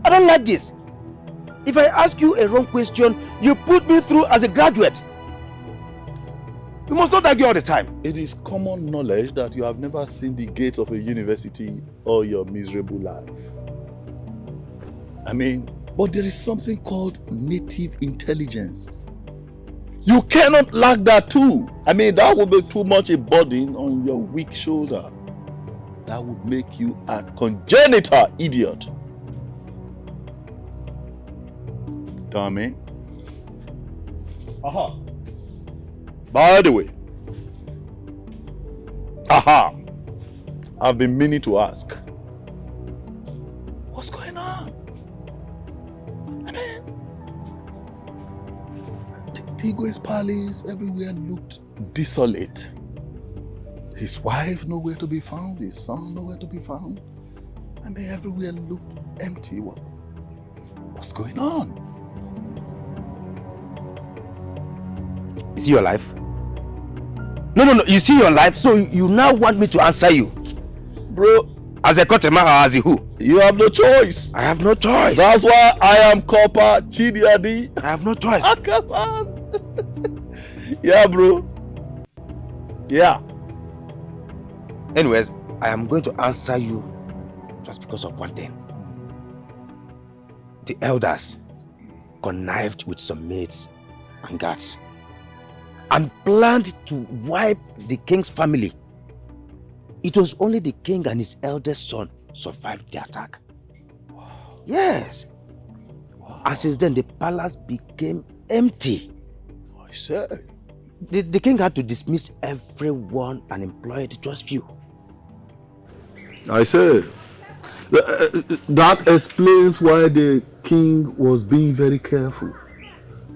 I don't like this. If I ask you a wrong question, you put me through as a graduate. You must not argue all the time. It is common knowledge that you have never seen the gates of a university all your miserable life. I mean, but there is something called native intelligence. You cannot lack that too. I mean, that would be too much a burden on your weak shoulder. That would make you a congenital idiot. Dummy. Aha. By the way, I've been meaning to ask, what's going on? I mean, Tigwe's palace everywhere looked desolate. His wife nowhere to be found, his son nowhere to be found. I mean, everywhere looked empty. What's going on? Is he your life? No. You see your life, so you now want me to answer you. Bro. As a Kotema or as a who? You have no choice. I have no choice. That's why I am Corper Chidiadi. I have no choice. Oh, come on. Yeah, bro. Yeah. Anyways, I am going to answer you just because of one thing. The elders connived with some maids and guards and planned to wipe the king's family. It was only the king and his eldest son survived the attack. Wow. Yes. Wow. And since then, the palace became empty. I say. The king had to dismiss everyone and employed just few. I say. That explains why the king was being very careful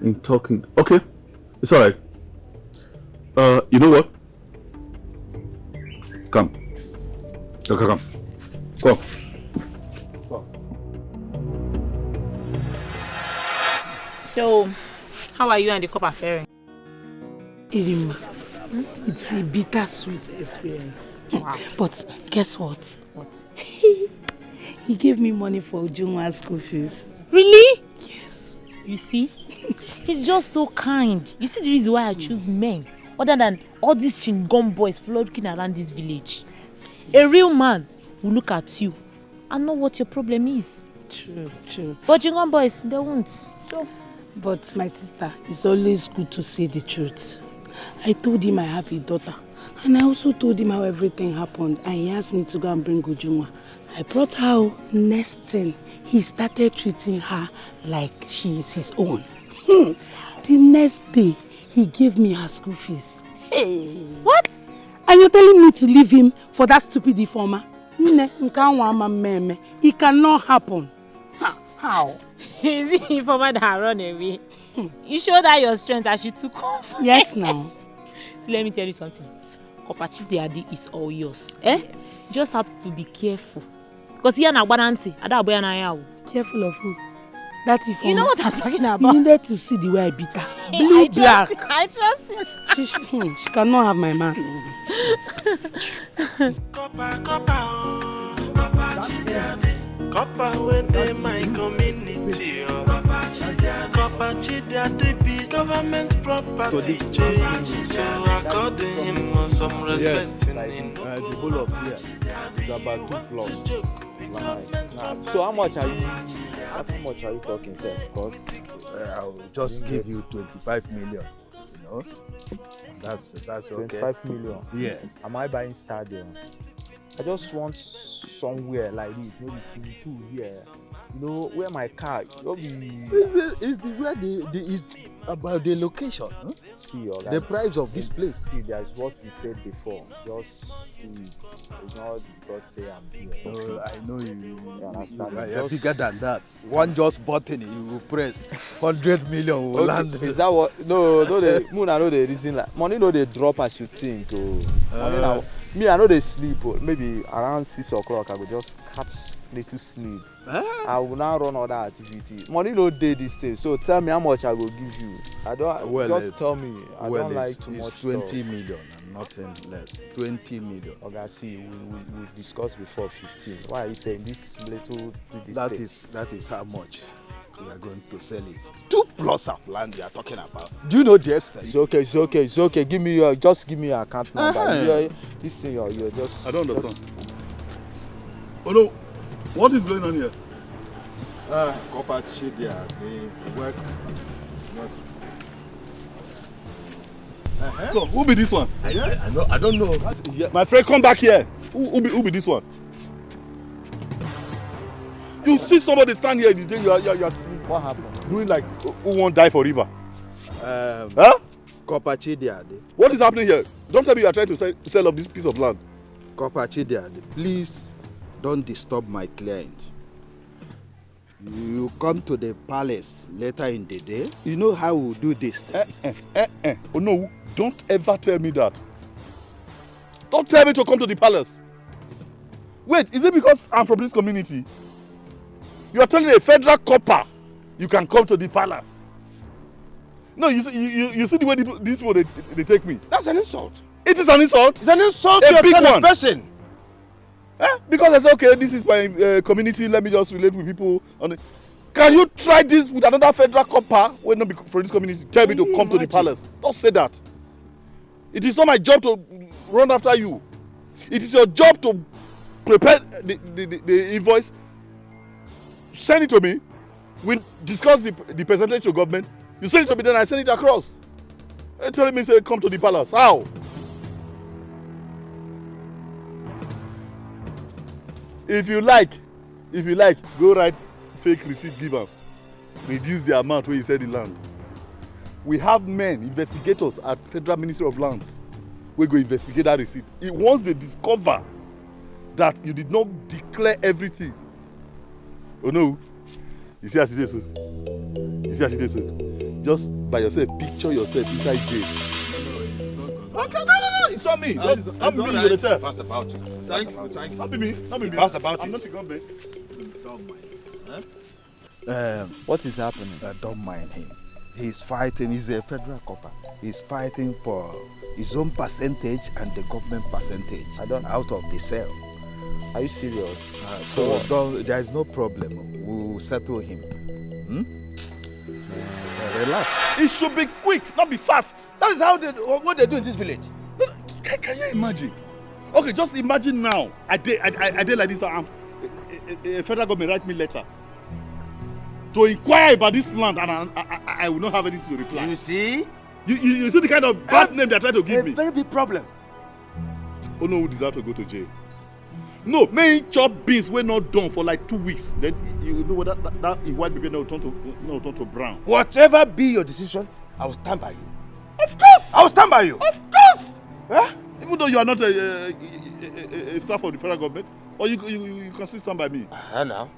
in talking. Okay, it's all right. You know what? Come. Okay, come. Go. So, how are you and the Corper faring? Irima, it's a bittersweet experience. Wow. But guess what? What? He gave me money for Ujunwa's school fees. Really? Yes. You see? He's just so kind. You see the reason why I choose men other than all these chingom boys floating around this village. A real man will look at you and know what your problem is. True. But chingom boys, they won't. So. But my sister, it's always good to say the truth. I told him I have a daughter. And I also told him how everything happened. And he asked me to go and bring Ujunwa. I brought her. Next thing, he started treating her like she is his own. The next day, he gave me her school fees. Hey. What? And you're telling me to leave him for that stupid informer? It cannot happen. How? Is it informer that run away? You showed her your strength and she took off. Yes, now. So let me tell you something. Corper Chidiadi is all yours. Yes. Just have to be careful. Because you're not guarantee. Careful of who? That informer. You know what I'm talking about? You needed to see the way I beat her. Blue, black. I trust him. She cannot have my man. Corper within my community. Corper Chidiadi be government property. So according him some respect in the whole of here is about 2 plus. So how much are you talking, sir? Because I'll just give you 25 million. You know? That's okay. 25 million. Yes. Am I buying stadium? I just want somewhere like this, maybe two here. You know, where my car. Is the where About the location, huh? See, Oga. The price of this place. See, there's what we said before. Just do it. It's not because say I'm here. Oh, I know you. You understand? You are bigger than that. One just button, you will press 100 million will land. Is that what? No, Muna know the reason. Like money, no, they drop as you think. Money now. Me, I know they sleep. Maybe around 6 o'clock, I will just catch little sleep. I will now run other activity. Money no day this thing. So tell me how much I will give you. I don't. Well, just tell me. I don't like too much. It's 20 million and nothing less. 20 million. Okay, see, we discussed before 15. Why are you saying this little to this? That is how much we are going to sell it. 2 plots of land we are talking about. Do you know the extent? It's okay. Give me your account number. This thing you're just. I don't understand. Oh no, what is going on here? Corper Chidia, they work. So, who be this one? I don't know. My friend, come back here. Who be this one? You see somebody stand here, you are what happened? doing like who won't die for river. Corper Chidia. What is happening here? Don't tell me you are trying to sell off this piece of land. Corper Chidia, please don't disturb my client. You come to the palace later in the day. You know how we do this. Oh no, don't ever tell me that. Don't tell me to come to the palace. Wait, is it because I'm from this community? You are telling a federal copper you can come to the palace. No, you see the way these people they take me. That's an insult. It is an insult. It's an insult a to a big kind one. of person. Because I say, okay, this is my community. Let me just relate with people. Can you try this with another federal copper when not for this community? Tell me to come to the palace. Don't say that. It is not my job to run after you. It is your job to prepare the invoice, send it to me. We discuss the percentage to government. You send it to me, then I send it across. You're telling me, say, come to the palace. How? If you like, go write fake receipt, give am. Reduce the amount where you sell the land. We have men, investigators at Federal Ministry of Lands. We go investigate that receipt. Once they discover that you did not declare everything. Oh no. You see as it is. Just by yourself, picture yourself inside jail. Okay, no. It's not me. I'm me, you're the chef. Fast about it. Thank you. Not be me. Fast about I'm it. not the government. Don't mind. What is happening? Don't mind him. He's fighting. He's a federal copper. He's fighting for his own percentage and the government percentage out of the sale. Are you serious? So there is no problem. We'll settle him. Relax. It should be quick, not be fast. That is what they do in this village. Can you imagine? Okay, just imagine now. I did like this. A federal government write me letter to inquire about this land, and I will not have anything to reply. You see? You see the kind of bad name they are trying to give me. A very big problem. Oh no, who deserve to go to jail? No, may chop beans wey not done for like 2 weeks. Then you know what that white people now turn to brown. Whatever be your decision, I will stand by you. Of course. I will stand by you. Of course. Even though you are not a staff of the federal government, or you can still stand by me. Now.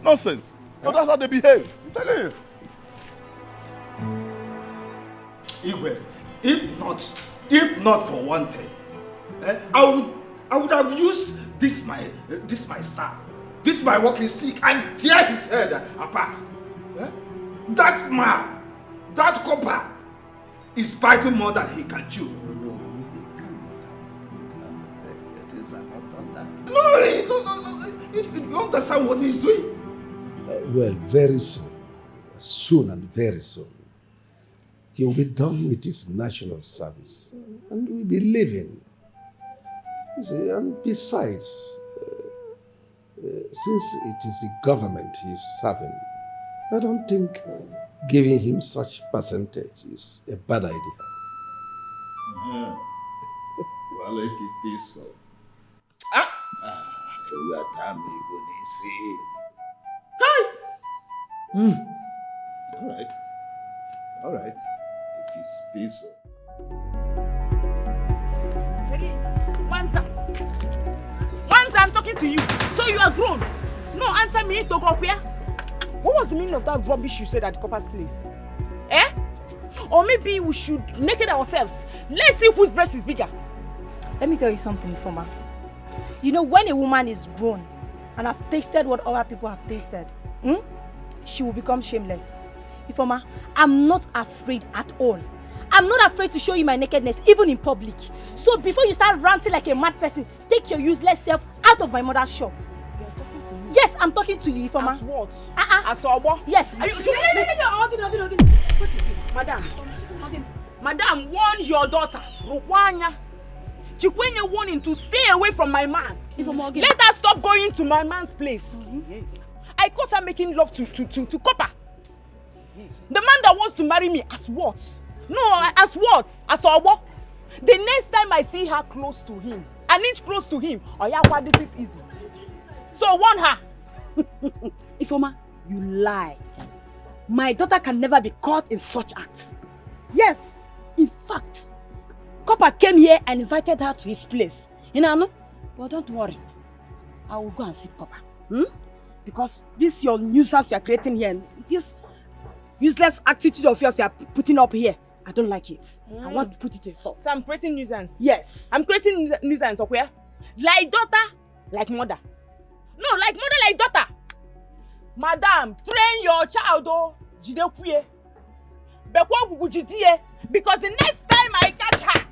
Nonsense. But that's how they behave. I'm telling you. Igwe, if not for one thing, I would have used this my staff, this my walking stick, and tear his head apart. That man, that copper, is biting more than he can chew. No. You understand what he's doing? Well, very soon and very soon, he will be done with his national service and will be living. You see, and besides, since it is the government he is serving, I don't think giving him such percentage is a bad idea. Well, if it is so. We are damn All right. All right. If you feel so. Once I'm talking to you, so you are grown. No, answer me, Togopia. What was the meaning of that rubbish you said at the Copper's place? Eh? Or maybe we should naked ourselves. Let's see whose breast is bigger. Let me tell you something, Ifoma. You know, when a woman is grown and have tasted what other people have tasted, she will become shameless. Ifoma, I'm not afraid at all. I'm not afraid to show you my nakedness, even in public. So before you start ranting like a mad person, take your useless self out of my mother's shop. You're talking to me? Yes, I'm talking to you, Ifoma. As what? As Obo? Yes. Are you... What is it? Madam. Madam, warn your daughter. Rukwanya. Chikwenye warning to stay away from my man. Let her stop going to my man's place. I caught her making love to Corper. The man that wants to marry me, as what? No, as what? As Obo. The next time I see her close to him, an inch close to him, this is easy. So warn her. Ifoma, you lie. My daughter can never be caught in such act. Yes, in fact, Corper came here and invited her to his place. You know, but don't worry. I will go and see Corper. Because this your nuisance you are creating here, this useless attitude of yours you are putting up here, I don't like it. I want to put it to a stop. So I'm creating nuisance? Yes. I'm creating nuisance, okay? Like daughter, like mother. No, like mother, like daughter. Madam, train your child, oh. Because the next time I catch her,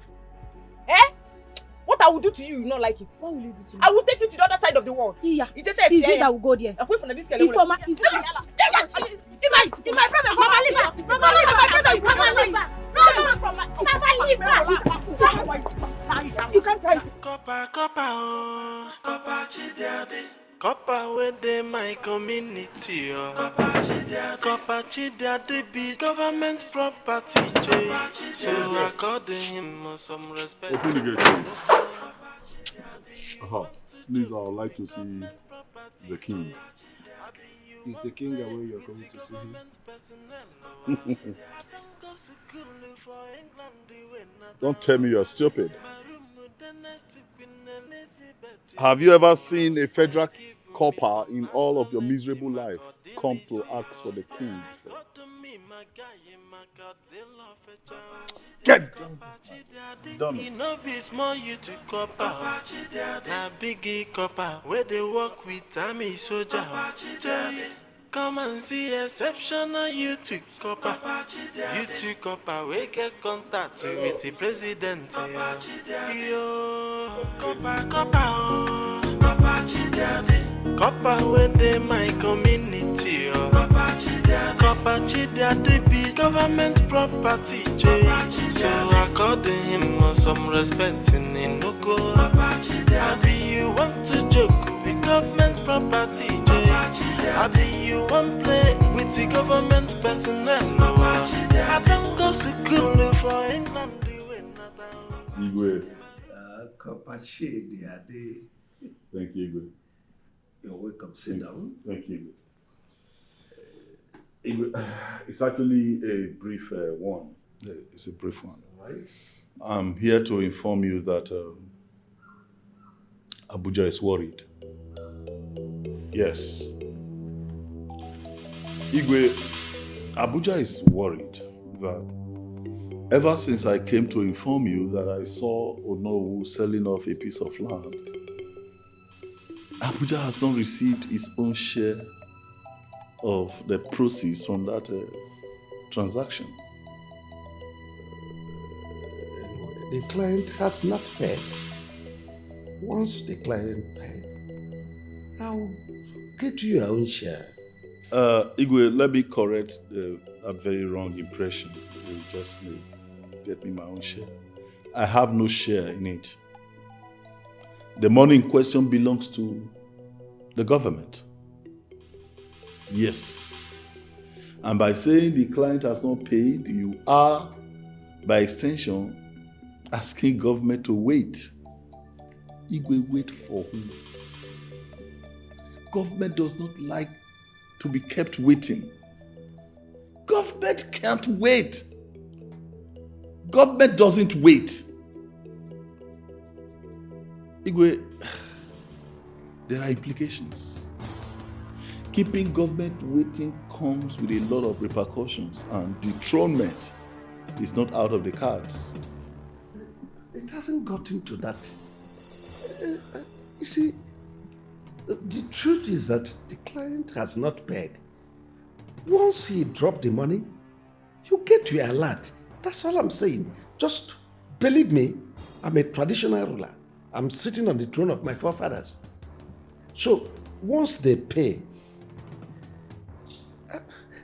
what I will do to you, you not like it. What will you do to me? I will take you to the other side of the world. Yeah. Is it that will go there? Ifoma, in my brother, Mama, leave her. Mama, leave her. My brother, you cannot leave her. No, Mama, leave her. You can't try. Corper, oh. Corper, Chidiade. Corper, where they my community, oh. Corper, Chidiade be government property, so according him some respect. Open the gate, please. Please, I would like to see the king. Is the king away you're going to see him? Don't tell me you're stupid. Have you ever seen a federal corper in all of your miserable life come to ask for the king? Get done. He no be small you to Corper. Na biggie Corper where they work with army soldier. Come and see exceptional you to Corper. You to Corper we get contact with the president. Yo, Corper, oh. Corper where they my community. Corper Chidiade be government property. So according him some respect in no go. Abi you want to joke with government property. Abi you want play with the government personnel. I don't go to school for England. Igwe. Corper Chidiade. Thank you, Igwe. You're welcome. Sit down. Thank you. It's actually a brief one. It's a brief one. Right. I'm here to inform you that Abuja is worried. Yes. Igwe, Abuja is worried that ever since I came to inform you that I saw Onowu selling off a piece of land, Abuja has not received its own share of the proceeds from that transaction. The client has not paid. Once the client paid, I'll get you your own share. Igwe, let me correct that very wrong impression you just made. Get me my own share. I have no share in it. The money in question belongs to the government. Yes. And by saying the client has not paid, you are, by extension, asking government to wait. Igwe, wait for who? Government does not like to be kept waiting. Government can't wait. Government doesn't wait. Igwe, there are implications. Keeping government waiting comes with a lot of repercussions, and dethronement is not out of the cards. It hasn't gotten to that. You see, the truth is that the client has not paid. Once he dropped the money, you get your alert. That's all I'm saying. Just believe me, I'm a traditional ruler. I'm sitting on the throne of my forefathers. So once they pay,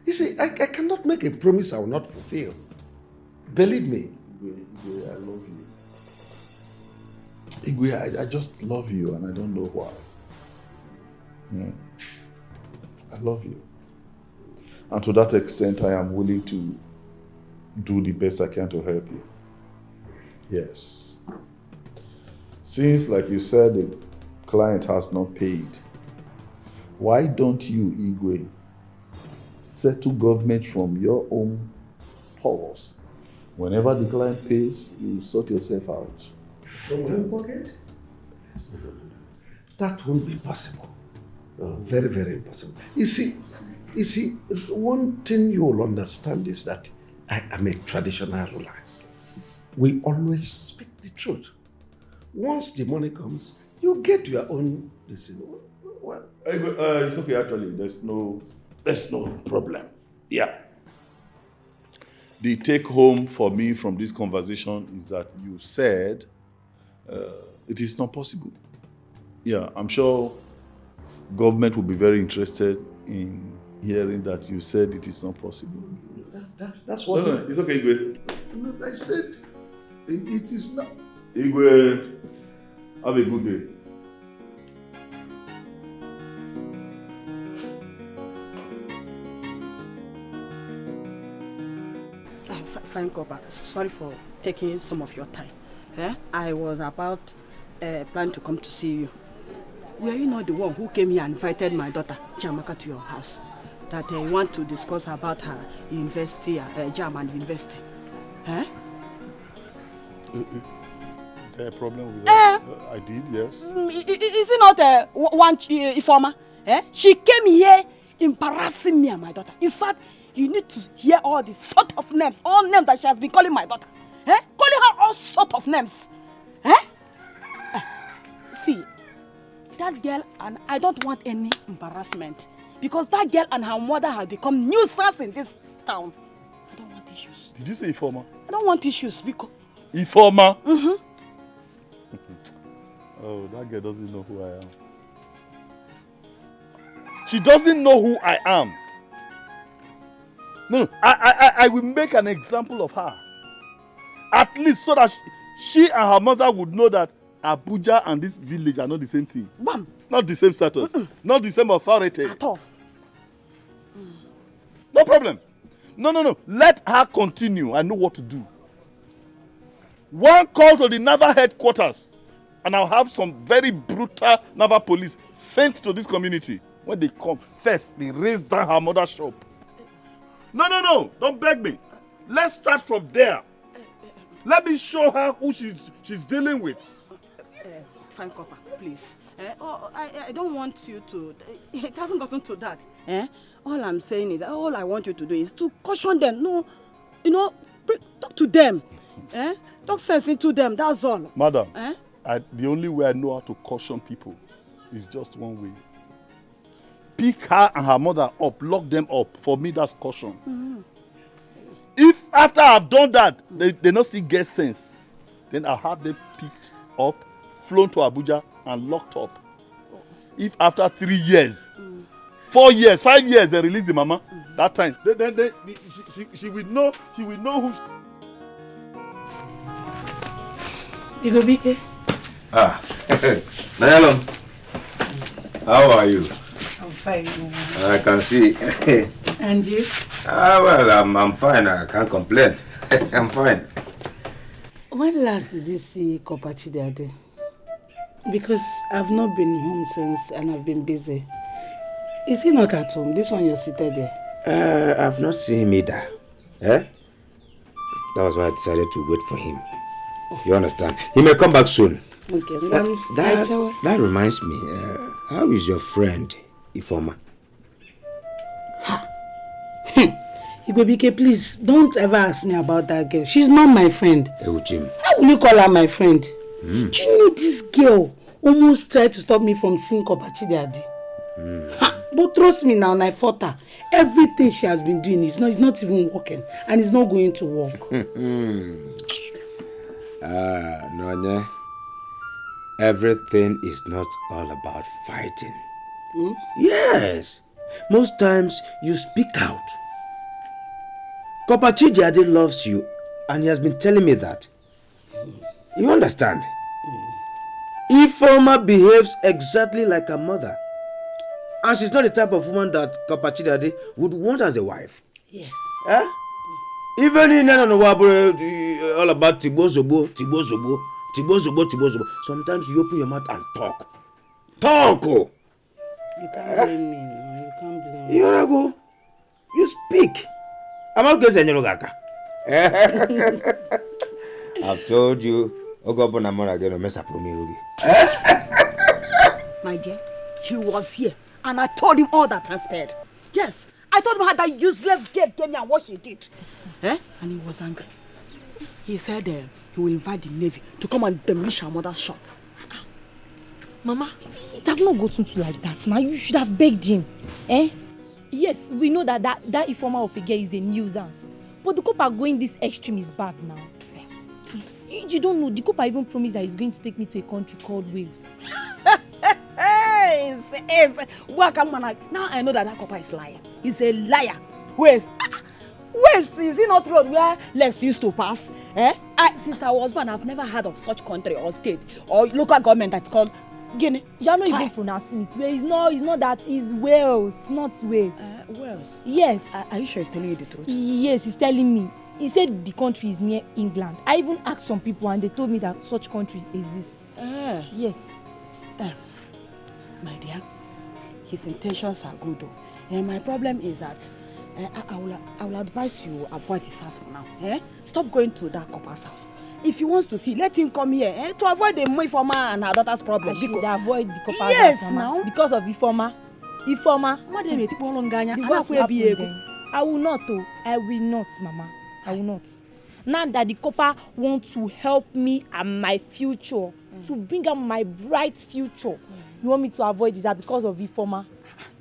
you see, I cannot make a promise I will not fulfill. Believe me. Igwe, I love you. Igwe, I just love you, and I don't know why. I love you. And to that extent, I am willing to do the best I can to help you. Yes. Since, like you said, the client has not paid, why don't you, Igwe, settle government from your own purse? Whenever the client pays, you sort yourself out. From my pocket? That won't be possible. Very, very impossible. You see, one thing you will understand is that I am a traditional ruler. We always speak the truth. Once the money comes, you get your own decision. Well, it's okay, actually. There's no problem. Yeah. The take home for me from this conversation is that you said it is not possible. Yeah, I'm sure government will be very interested in hearing that you said it is not possible. That's what... No, it's okay, Igwe. No, I said it is not... Igwe, have a good day. Fine, Corper. Sorry for taking some of your time. I was about planning to come to see you. Were you not the one who came here and invited my daughter, Jamaka, to your house? That you want to discuss about her university, German university. Is there a problem with that? I did, yes. Is it not one informer? She came here embarrassing me and my daughter. In fact, you need to hear all the sort of names, all names that she has been calling my daughter. Calling her all sort of names. See, that girl, and I don't want any embarrassment, because that girl and her mother have become nuisance in this town. I don't want issues. Did you say informer? I don't want issues because... Informer? Oh, that girl doesn't know who I am. She doesn't know who I am. No, I will make an example of her. At least so that she and her mother would know that Abuja and this village are not the same thing. Bam. Not the same status. Not the same authority. At all. No problem. No. Let her continue. I know what to do. One call to the naval headquarters, and I'll have some very brutal naval police sent to this community. When they come, first, they raise down her mother's shop. No. Don't beg me. Let's start from there. Let me show her who she's dealing with. Fine, Corper, please. I don't want you to... It hasn't gotten to that. All I'm saying is, all I want you to do is to caution them. No, talk to them. Talk sense into them, that's all. Madam, the only way I know how to caution people is just one way. Pick her and her mother up, lock them up. For me, that's caution. If after I've done that, they not see get sense, then I'll have them picked up, flown to Abuja, and locked up. If after 3 years, 4 years, 5 years, they release the mama, that time, then she will know who. Igobike. Nayalom. How are you? I'm fine. I can see. And you? Well, I'm fine. I can't complain. I'm fine. When last did you see Corper Chidiade? Because I've not been home since and I've been busy. Is he not at home? This one you're seated there. I've not seen him either. Eh? That was why I decided to wait for him. You understand? He may come back soon. Okay. That reminds me. How is your friend, Ifoma? Igwebike, please don't ever ask me about that girl. She's not my friend. Jim. How will you call her my friend? Do you know this girl almost tried to stop me from seeing Corper Chidiade? But trust me now, I fought her. Everything she has been doing is not even working, and it's not going to work. No, everything is not all about fighting. Yes. Most times you speak out. Corper Chidiade loves you, and he has been telling me that. You understand? Ifoma behaves exactly like her mother. And she's not the type of woman that Corper Chidiade would want as a wife. Yes. Eh? Even in all about Tibo Zobo. Sometimes you open your mouth and talk. Talk! You can't blame me. No, you can't blame me. You wanna go? You speak. I'm not going to I've told you. My dear, he was here and I told him all that transpired. Yes, I told him how that useless girl came here and what she did. And he was angry. He said he will invite the Navy to come and demolish our mother's shop. Mama, it have not gotten to like that. Now you should have begged him. Yes, we know that informer of a girl is a nuisance. But the Corper going this extreme is bad now. You don't know, the Corper even promised that he's going to take me to a country called Wales. Now I know that Corper is lying. He's a liar. Wales, is it not road where Lex used to pass? Since I was born, I've never heard of such country or state or local government that's called Guinea. You're not even pronouncing it. It's not that. It's Wales, not Wales. Wales? Yes. Are you sure he's telling you the truth? Yes, he's telling me. He said the country is near England. I even asked some people and they told me that such country exists. Yes. My dear, his intentions are good though. My problem is that I will advise you avoid his house for now. Stop going to that Corper's house. If he wants to see, let him come here to avoid the Ifoma and her daughter's problem. I should avoid the Corper's yes, house, now. Because of Ifoma. Ifoma. I will not, oh. I will not, Mama. I will not. Now that the Corper wants to help me and my future, to bring up my bright future, you want me to avoid this because of Ifoma?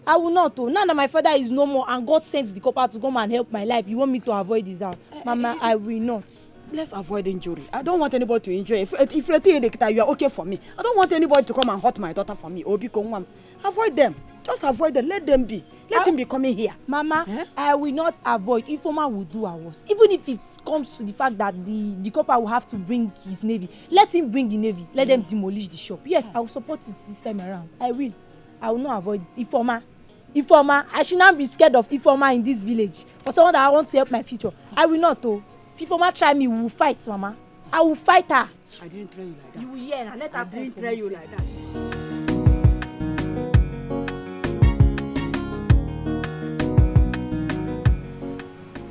I will not, oh. Now that my father is no more and God sent the Corper to come and help my life, you want me to avoid this out? Mama, I will not. Let's avoid injury. I don't want anybody to injure. If you think you are okay for me, I don't want anybody to come and hurt my daughter for me. Avoid them. Just avoid them. Let them be. Let him be coming here. Mama, I will not avoid. Ifoma will do our worst. Even if it comes to the fact that the Corper will have to bring his navy, let him bring the navy. Let them demolish the shop. Yes, I will support it this time around. I will not avoid it. Ifoma, I should not be scared of Ifoma in this village. For someone that I want to help my future, I will not. Oh. If Ifoma try me, we will fight, Mama. I will fight her. I didn't tell you like that. You will hear and let her. I didn't tell you like that.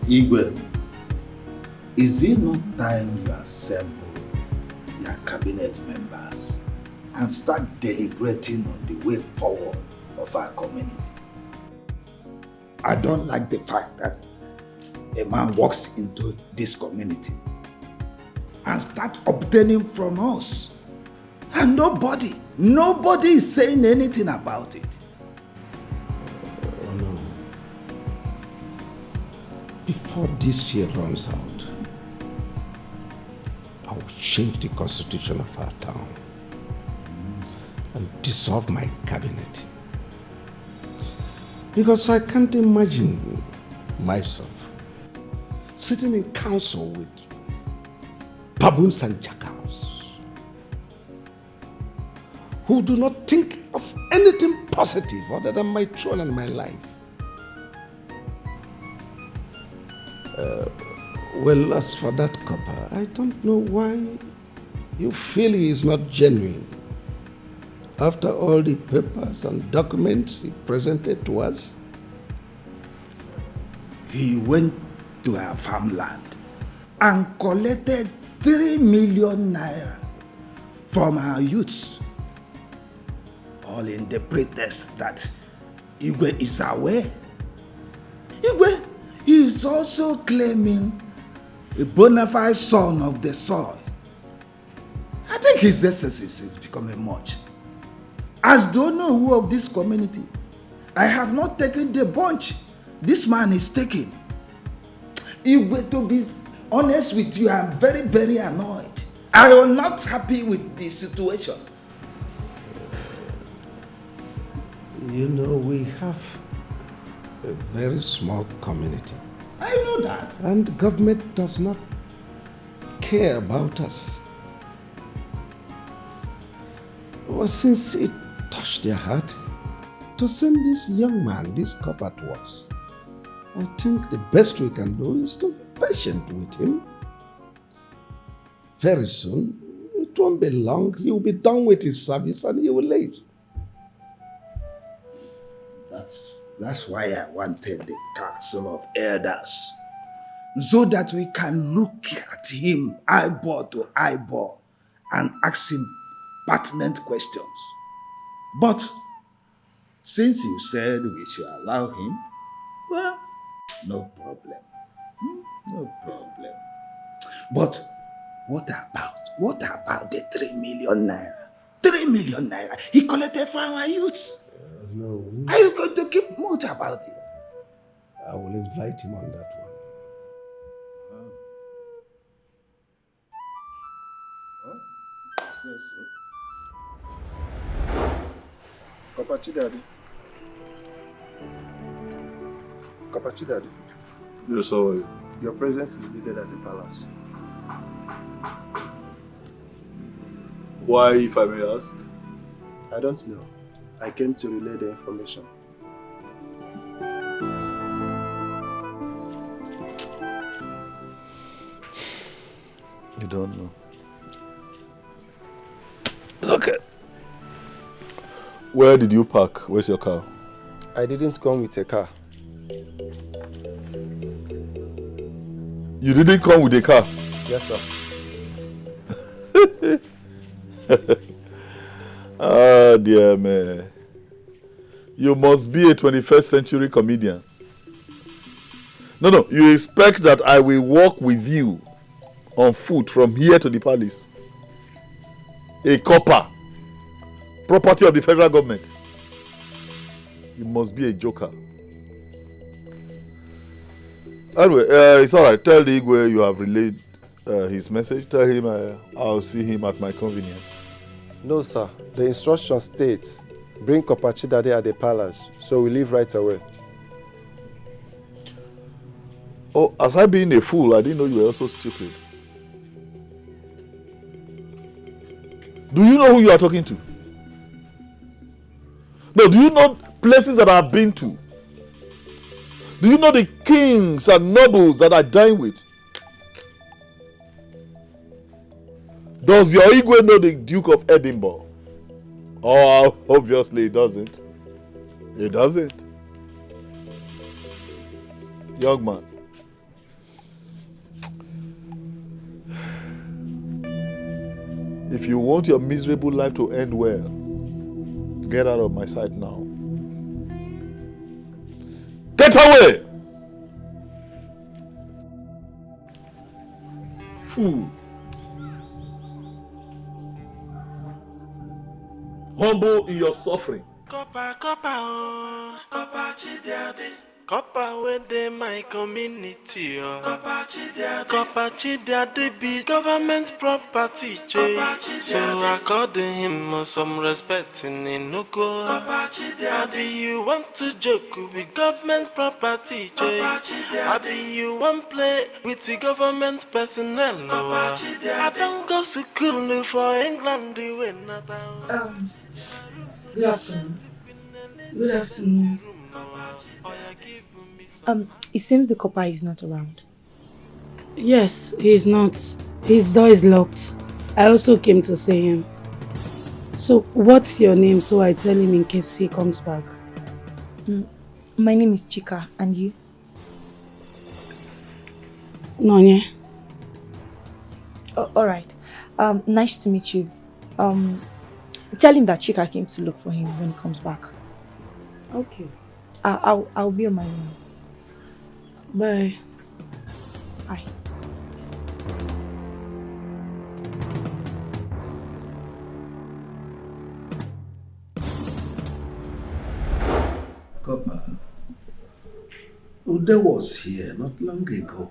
Igwe, is it not time you assemble your cabinet members and start deliberating on the way forward of our community? I don't like the fact that a man walks into this community and starts obtaining from us, and nobody is saying anything about it. Oh no. Before this year runs out, I will change the constitution of our town and dissolve my cabinet. Because I can't imagine myself sitting in council with baboons and jackals who do not think of anything positive other than my throne and my life. Well, as for that Corper, I don't know why you feel he is not genuine. After all the papers and documents he presented to us, he went to our farmland and collected 3 million naira from our youths, all in the pretext that Igwe is aware. Igwe is also claiming a bona fide son of the soil. I think his excesses is becoming much. As the owner who of this community, I have not taken the bunch this man is taking. Igwe, to be honest with you, I'm very, very annoyed. I am not happy with the situation. You know, we have a very small community. I know that. And the government does not care about us. Well, since it touched their heart to send this young man, this Corper, to us, I think the best we can do is to be patient with him. Very soon, it won't be long, he will be done with his service and he will leave. That's why I wanted the council of elders, so that we can look at him eyeball to eyeball and ask him pertinent questions. But since you said we should allow him, well, no problem. No problem. But what about the 3 million naira? 3 million naira he collected from our youths. No. Are you going to keep mute about it? I will invite him on that one. Say so. Corper Daddy. Yes, how are you? Your presence is needed at the palace. Why, if I may ask? I don't know. I came to relay the information. You don't know. It's okay. Where did you park? Where's your car? I didn't come with a car. You didn't come with a car? Yes, sir. Oh, dear man. You must be a 21st century comedian. No, you expect that I will walk with you on foot from here to the palace? A Corper, property of the federal government. You must be a joker. Anyway, it's all right. Tell the Igwe you have relayed his message. Tell him I'll see him at my convenience. No, sir. The instruction states, bring Corper Chidade at the palace, so we leave right away. Oh, as I being a fool, I didn't know you were also stupid. Do you know who you are talking to? No, do you know places that I've been to? Do you know the kings and nobles that I dine with? Does your Igwe know the Duke of Edinburgh? Oh, obviously it doesn't. It doesn't. Young man. If you want your miserable life to end well, get out of my sight now. Get away! Fool. Humble in your suffering. Corper, oh, Corper Chidade. Corper within my community, oh. Corper Chidade be government property, so according him some respect in Inuko. Corper Chidade, you want to joke with government property, I be you want play with the government personnel, I don't go to school for England, the way not. Good afternoon. Good afternoon. It seems the Corper is not around. Yes, he's not. His door is locked. I also came to see him. So, what's your name so I tell him in case he comes back? My name is Chika, and you? No, yeah. Oh, all right. Nice to meet you. Tell him that Chika came to look for him when he comes back. Okay. I'll be on my own. Bye. Bye. Corper, Ude was here not long ago,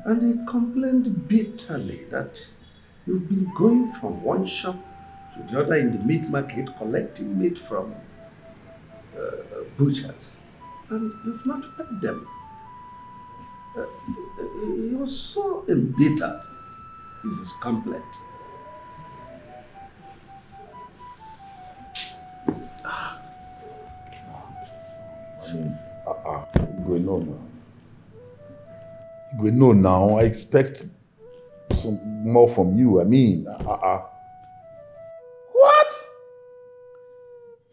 and he complained bitterly that you've been going from one shop to the other in the meat market collecting meat from butchers, and you've not paid them. He was so embittered in his complaint. Igwe, no now. Igwe, no now. I expect some more from you. I mean, What?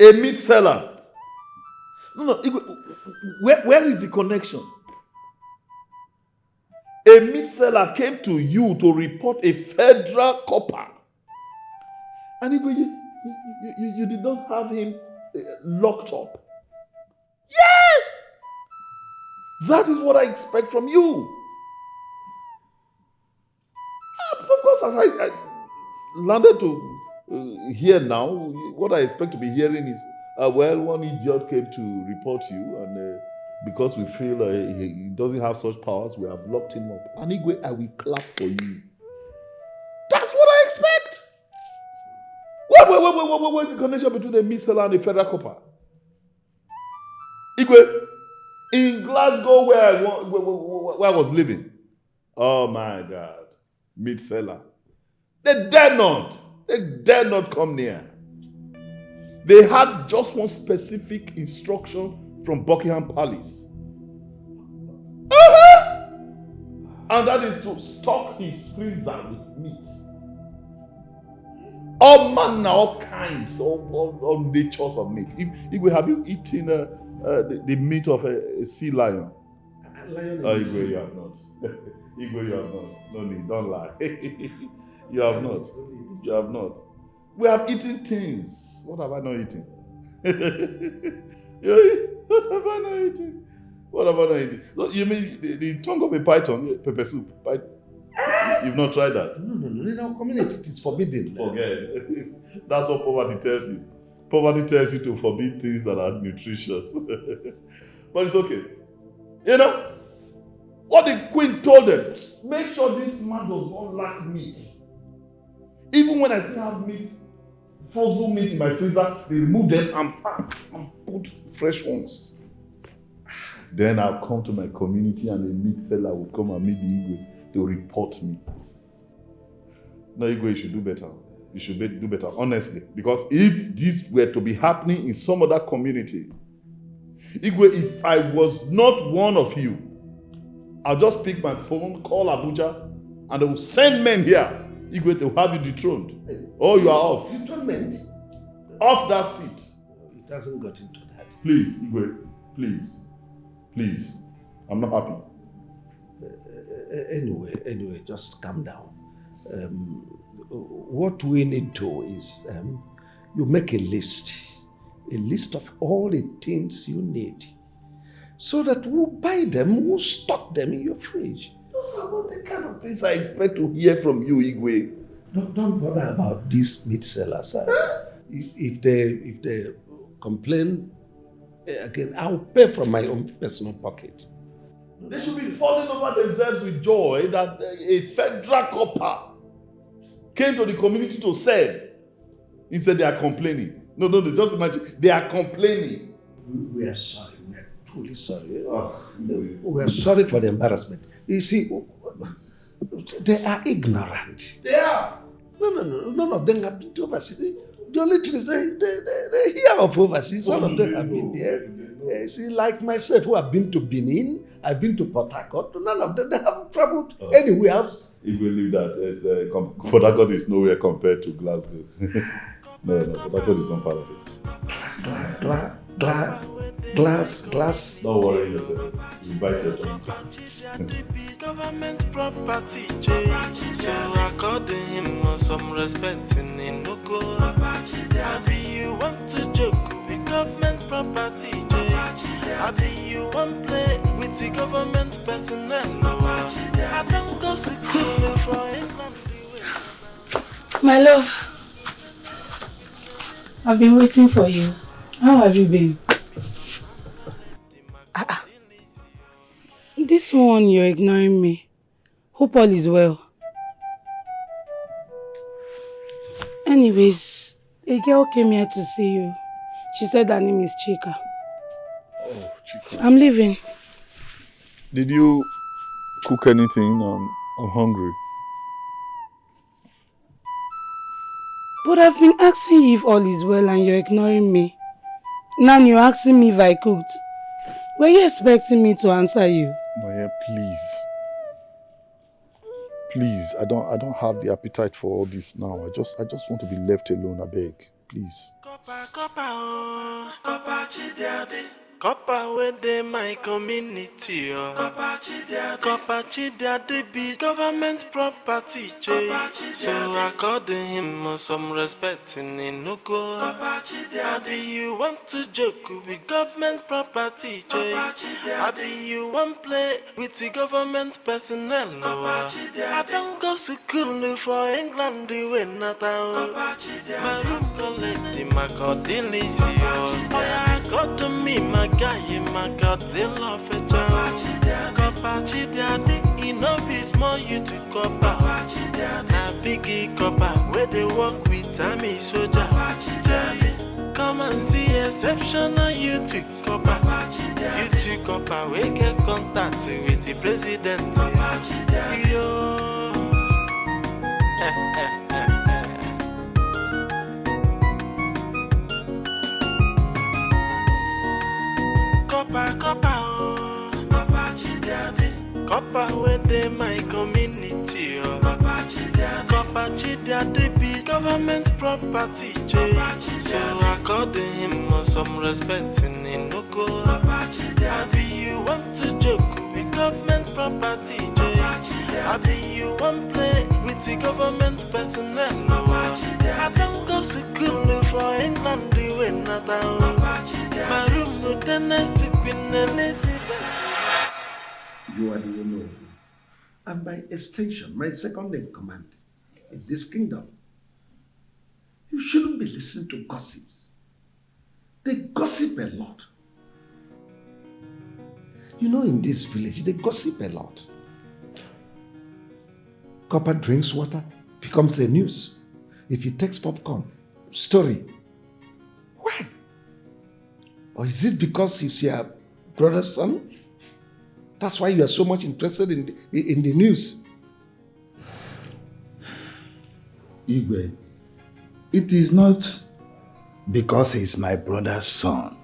A meat seller? No, Igwe, where is the connection? A meat seller came to you to report a federal copper. And Igwe, you did not have him locked up. Yes! That is what I expect from you. Of course, as I landed to hear now, what I expect to be hearing is, well, one idiot came to report you, and because we feel he doesn't have such powers, we have locked him up. And Igwe, I will clap for you. That's what I expect. What's the connection between a meat seller and a federal copper? Igwe, in Glasgow where I was living, oh my God, meat seller. They dare not come near. They had just one specific instruction from Buckingham Palace. And that is to stock his freezer with meats. All manner, all kinds, all natures of meat. Igwe, have you eaten the meat of a sea lion? Igwe, you have not. Igwe, you have not. No need, don't lie. You have not. You have not. We have eaten things. What have I not eaten? What have I not eaten? What have I not eaten? So you mean the tongue of a python, pepper soup? You've not tried that? No. In our community, it is forbidden. Forget. That's what poverty tells you. Poverty tells you to forbid things that are nutritious. But it's okay. You know, what the queen told them, make sure this man does not lack meat. Even when I still have meat, frozen meat in my freezer, they remove them and pack and put fresh ones. Then I'll come to my community and the meat seller would come and meet the Igwe to report me. No, Igwe, you should do better. You should do better, honestly. Because if this were to be happening in some other community, Igwe, if I was not one of you, I'll just pick my phone, call Abuja, and they will send men here. Igwe, they will have you dethroned. Oh, you are off. Dethronement? Off that seat. It hasn't got into that. Please, Igwe, please. Please. I'm not happy. Anyway, just calm down. What we need to is you make a list of all the things you need, so that we'll buy them, we'll stock them in your fridge. Those are not the kind of things I expect to hear from you, Igwe. Don't bother about these meat sellers. If they complain again, I'll pay from my own personal pocket. They should be falling over themselves with joy that a federal copper came to the community to serve. Instead, they are complaining. No, just imagine. They are complaining. We are sorry. We are truly sorry. We are sorry for the embarrassment. You see, they are ignorant. They are. No. None of them have been to overseas. The only thing is they hear of overseas. All of them have been there. See, like myself, who have been to Benin, I've been to Port Harcourt. None of them have traveled anywhere. If we leave that, Port Harcourt is nowhere compared to Glasgow. No, Port Harcourt is not part of it. Glass. Don't worry yourself. Invite your turn. Government property, so according him some respect in Inuko. Maybe you want to joke with government property, maybe you want play with the government personnel. I don't go to school for England. My love, I've been waiting for you. How have you been? This one, you're ignoring me. Hope all is well. Anyways, a girl came here to see you. She said her name is Chika. Oh, Chika. I'm leaving. Did you cook anything? I'm hungry. But I've been asking you if all is well and you're ignoring me. Now you're asking me if I cooked. Were you expecting me to answer you? Maya, please. Please, I don't have the appetite for all this now. I just want to be left alone, I beg. Please. Corper within my community, Corper Chidiade be government property, so according him some respect in Inuko. Maybe you want to joke with government property, maybe you want play with the government personnel. I don't go to school for England, we not out. My room collect my cordilisi, I got to me my guy, my God, they love a child. Corper Chidiade, enough is more you to Corper. Na biggie Corper, where they work with Tammy soldier. Come and see exceptional you to Corper. You to Corper, we get contact with the president. Yo. Corper within my community, Corper Chidiade be government property, so according him some respect in Inuko. Maybe you want to joke with government property, maybe you want play with the government personnel. I don't go to school for England, we not out. My room with the next to Queen Elizabeth. You are the NO. And by extension, my second in command in this kingdom. You shouldn't be listening to gossips. They gossip a lot. You know, in this village, they gossip a lot. Corper drinks water, becomes the news. If he takes popcorn, story. Why? Or is it because he's your brother's son? That's why you are so much interested in the news. Igwe, it is not because he's my brother's son.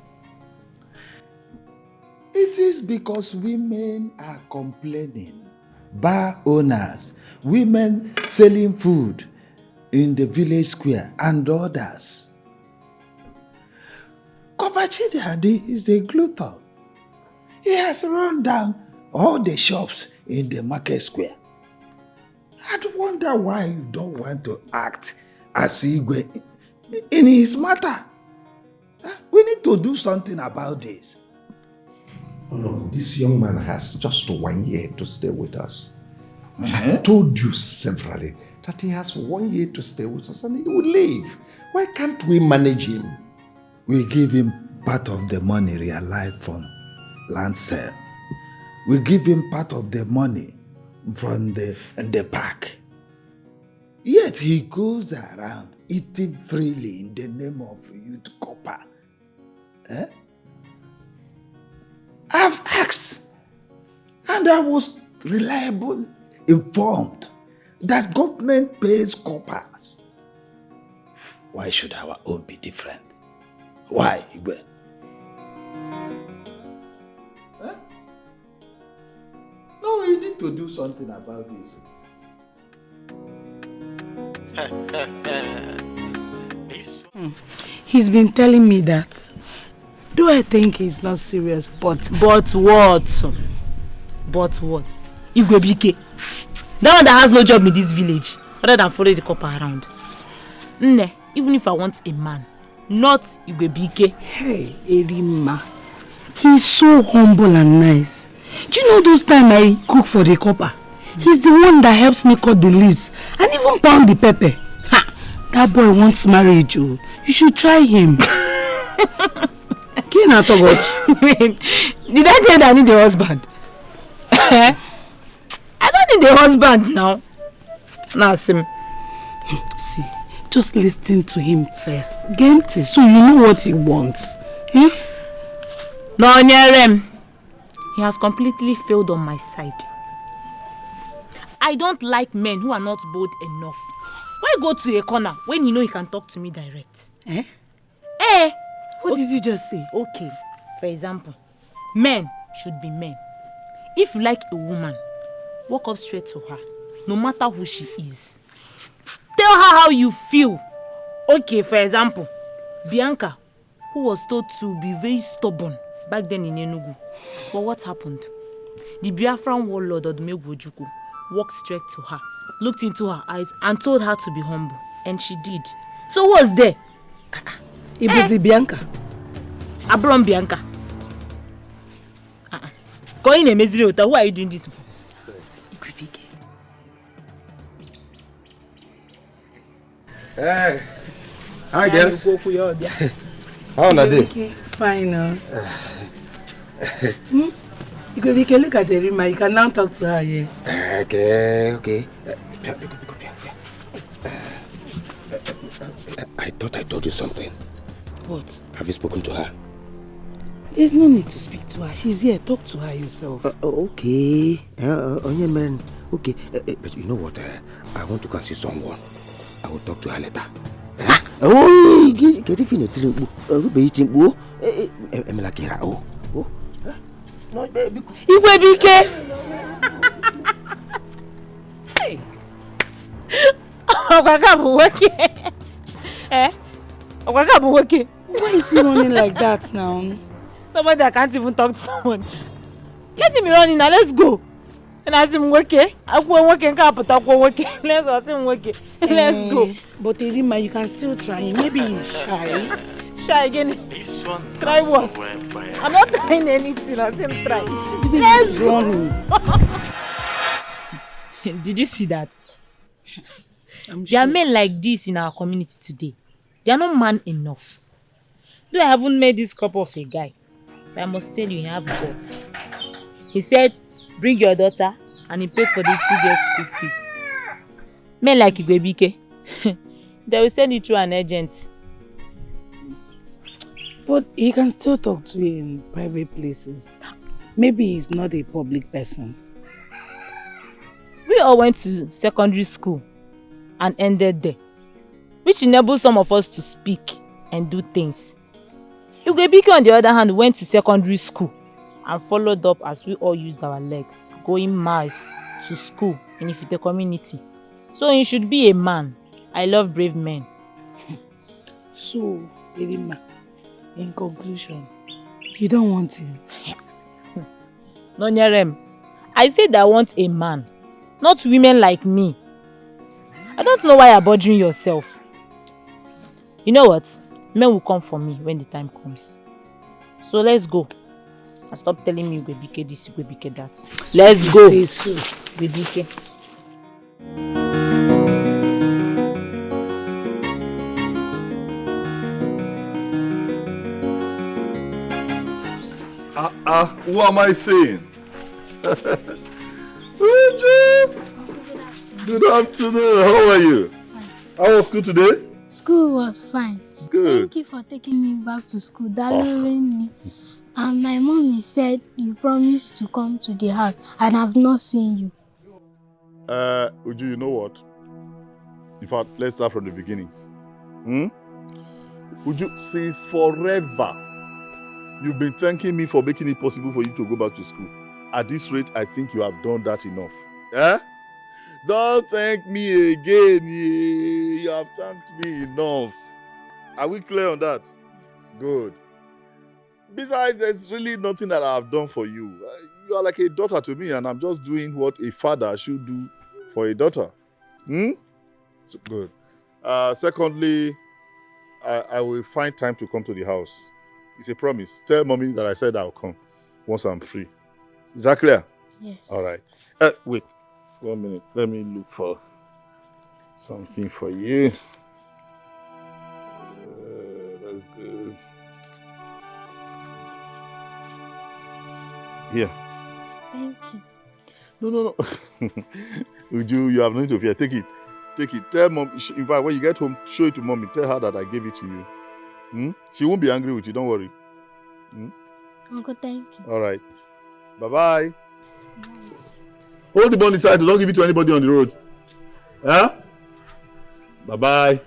It is because women are complaining. Bar owners, women selling food in the village square, and others. Corper Chidiade is a glutton. He has run down all the shops in the market square. I wonder why you don't want to act as Igwe in his matter. We need to do something about this. Oh no, this young man has just 1 year to stay with us. I've told you severally that he has 1 year to stay with us and he will leave. Why can't we manage him? We give him part of the money realized from land sale. We give him part of the money from the park. Yet he goes around eating freely in the name of youth Corper. I've asked, and I was reliably informed that government pays Corpers. Why should our own be different? Why, Igwe? No, you need to do something about this. He's been telling me that Do I think it's not serious? But what? But what? Igwebike. That one that has no job in this village, other than follow the copper around. Nne, even if I want a man, not Igwebike. Hey, Erima. He's so humble and nice. Do you know those times I cook for the copper? He's the one that helps me cut the leaves and even pound the pepper. Ha! That boy wants marriage, oh. You should try him. Did I tell you that I need a husband? I don't need a husband now. Now, Sim. See, just listen to him first. Genti, so you know what he wants. Eh? No, Nyerem. He has completely failed on my side. I don't like men who are not bold enough. Why go to a corner when you know he can talk to me direct? Eh? Eh? What did you just say? Okay, for example, men should be men. If you like a woman, walk up straight to her, no matter who she is. Tell her how you feel. Okay, for example, Bianca, who was told to be very stubborn back then in Enugu. But what happened? The Biafran warlord Odumegwu Ojukwu walked straight to her, looked into her eyes and told her to be humble. And she did. So what's there? It was Bianca. Abram Bianca. Going a Meziriota, who are you doing this for? Hey. Hi, girls. How are they? Fine. You can look at Erima. You can now talk to her here. Okay. I thought I told you something. What? Have you spoken to her? There's no need to speak to her. She's here. Talk to her yourself. Okay. Okay. But you know what? I want to go and see someone. I will talk to her later. Oh, get it in a drink. No, baby. Igwebike. Hey. Why is he running like that now? Somebody that can't even talk to someone. Let him be running now. Let's go. And as him working, let's go. But Erima, you can still try him. Maybe he's shy. Shy again. Try what? I'm not trying anything. I'll him try. Let's go. Did you see that? There are men like this in our community today. They are not man enough. Though I haven't met this couple of a guy, but I must tell you, he have guts. He said, bring your daughter and he paid for the 2 girls' school fees. Men like Igwebike, they will send you through an agent. But he can still talk to you in private places. Maybe he's not a public person. We all went to secondary school and ended there, which enables some of us to speak and do things. Igwebike, on the other hand, went to secondary school and followed up as we all used our legs, going miles to school in Ifite community. So he should be a man. I love brave men. So, Erima, in conclusion, you don't want him? No, Nyerem. I said I want a man, not women like me. I don't know why you're bothering yourself. You know what? Men will come for me when the time comes. So let's go. And stop telling me Igwebike this, Igwebike that. Let's go. Igwebike. Who am I saying? Good afternoon. How are you? How was school today? School was fine. Good. Thank you for taking me back to school. Me. And my mommy said you promised to come to the house and I've not seen you. Uju, you know what? In fact, let's start from the beginning. Uju, since forever, you've been thanking me for making it possible for you to go back to school. At this rate, I think you have done that enough. Don't thank me again. You have thanked me enough. Are we clear on that? Good. Besides, there's really nothing that I've done for you. You are like a daughter to me, and I'm just doing what a father should do for a daughter. So good. Secondly, I will find time to come to the house. It's a promise. Tell mommy that I said I'll come once I'm free. Is that clear? Yes. All right. Wait 1 minute. Let me look for something for you. That's good. Here. Thank you. No. Uju, you have no need to fear. Take it. Take it. Tell mom. In fact, when you get home, show it to mommy. Tell her that I gave it to you. She won't be angry with you. Don't worry. Uncle, thank you. All right. Bye-bye. Hold the bond inside. Don't give it to anybody on the road. Huh? Bye-bye.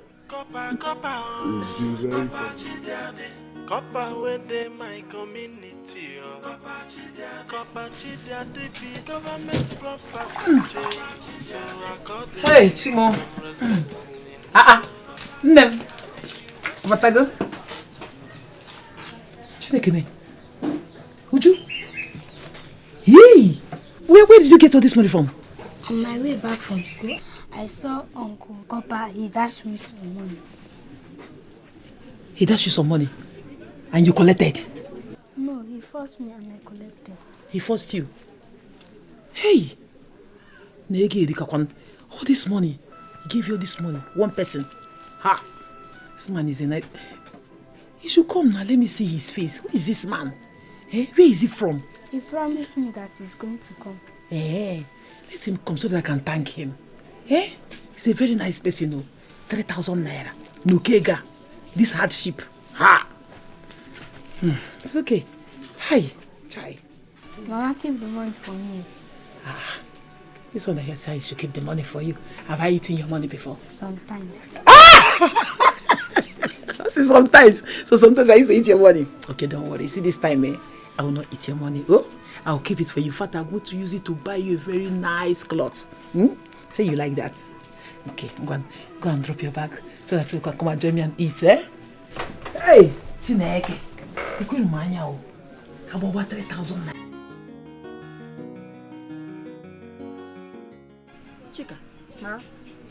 Corper within my community. Corper be government property. So Hey, Chimo. Nnem. Watago. Chinekene. Uju. Hey! Where did you get all this money from? On my way back from school, I saw Uncle Corper. He dashed me some money. He dashed you some money? And you collected? No, he forced me and I collected. He forced you? Hey! All this money. He gave you all this money. One person. Ha! This man is a night. He should come now. Let me see his face. Who is this man? Where is he from? He promised me that he's going to come. Let him come so that I can thank him. He's a very nice person. 3,000 naira. No kega. This hardship. Ha! It's okay. Hi, Chai. Mama, keep the money for me. This one that you say I should keep the money for you. Have I eaten your money before? Sometimes. I say sometimes. So sometimes I used to eat your money. Okay, don't worry. See, this time, I will not eat your money. Oh, I'll keep it for you. In fact, I'm going to use it to buy you a very nice cloth. Say you like that. Okay, go and drop your bag so that you can come and join me and eat, Hey, Chineke. You couldn't mind how about 3,000 naira? Chika, Ma,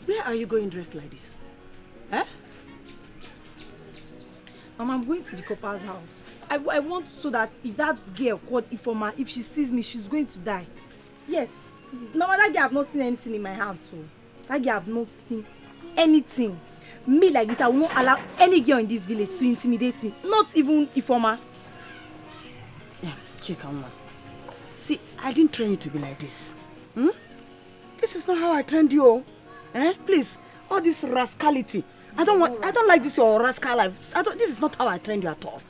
where are you going dressed like this? Mama, I'm going to the Corper's house. I want so that if that girl called Ifoma, if she sees me, she's going to die. Yes. Mama, that girl have not seen anything in my house. So that girl have not seen anything. Me like this, I will not allow any girl in this village to intimidate me. Not even Ifoma. Yeah, Chika, Mama. See, I didn't train you to be like this. This is not how I trained you. Please, all this rascality. I don't like this your rascal life. This is not how I trained you at all.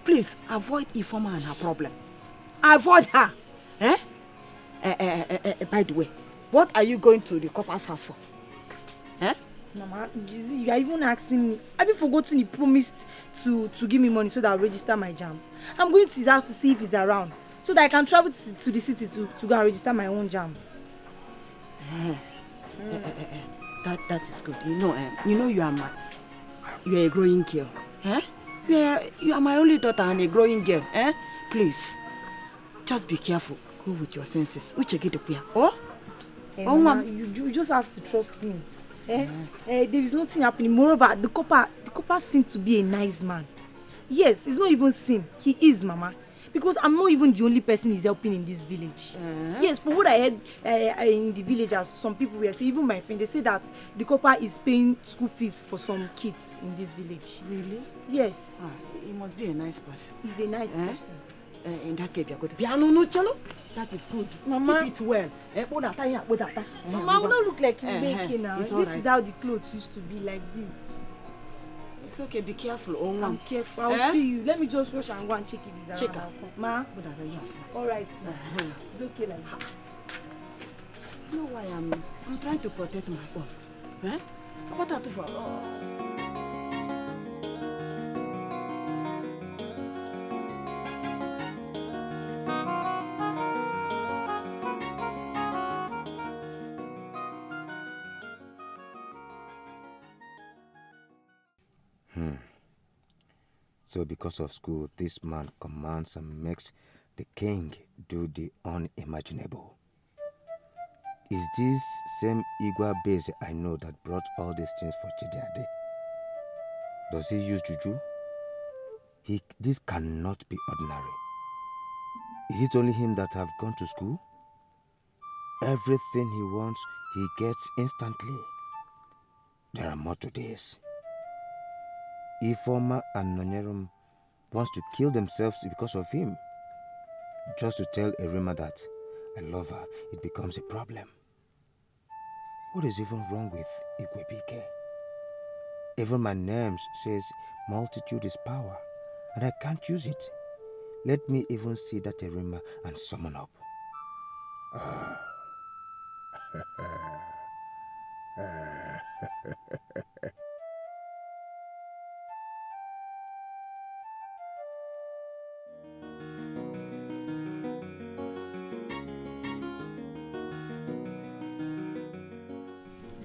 Please avoid Ifoma and her problem. Avoid her. By the way, what are you going to the Corper's house for? Mama, you are even asking me. Have you forgotten he promised to give me money so that I'll register my JAMB? I'm going to his house to see if he's around, so that I can travel to the city to go and register my own JAMB. That is good. You know you are a growing girl. You are my only daughter and a growing girl. Please, just be careful. Go with your senses. Mama, you just have to trust me. There is nothing happening. Moreover, the Corper seems to be a nice man. Yes, it's not even Sim. He is, Mama. Because I'm not even the only person he's helping in this village. Yes, for what I heard in the village, as some people were saying, even my friend, they say that the Corper is paying school fees for some kids in this village. Really? Yes. He must be a nice person. He's a nice person. In that case, you're good. Piano no cello? That is good. Mama. Keep it well. Mama, I will not look like you baking now. This is how the clothes used to be, like this. It's okay, be careful. I'm careful. I'll see you. Let me just rush and go and check if he's around. Check. Ma? Alright. It's okay like that. You know why I'm trying to protect my own. What are you for? So because of school, this man commands and makes the king do the unimaginable. Is this same Igwa base I know that brought all these things for Chidiade? Does he use juju? This cannot be ordinary. Is it only him that have gone to school? Everything he wants, he gets instantly. There are more to this. Ifoma and Nonyerum wants to kill themselves because of him. Just to tell Erima that I love her, it becomes a problem. What is even wrong with Igwebike? Even my name says multitude is power, and I can't use it. Let me even see that Erima and summon up.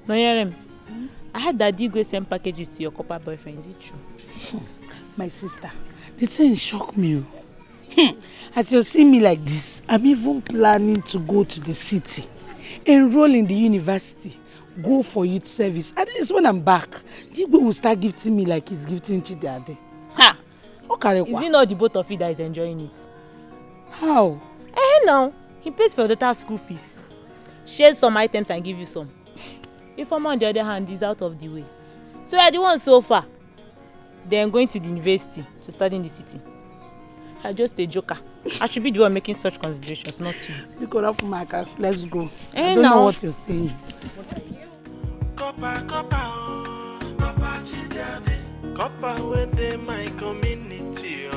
Noyerem, I heard that Digwe sent packages to your Corper boyfriend. Is it true? My sister, the thing shocked me. As you see me like this, I'm even planning to go to the city, enroll in the university, go for youth service. At least when I'm back, Digwe will start gifting me like he's gifting Chidiade. Ha! Okay, is it not the both of you that is enjoying it? How? No. He pays for your daughter's school fees. Shares some items and give you some. Ifoma on the other hand is out of the way. So you are the one so far. Then going to the university to study in the city. I'm just a joker. I should be the one making such considerations, not you. You could up my car. Let's go. I don't know what you're saying. What are you? Corper within my community.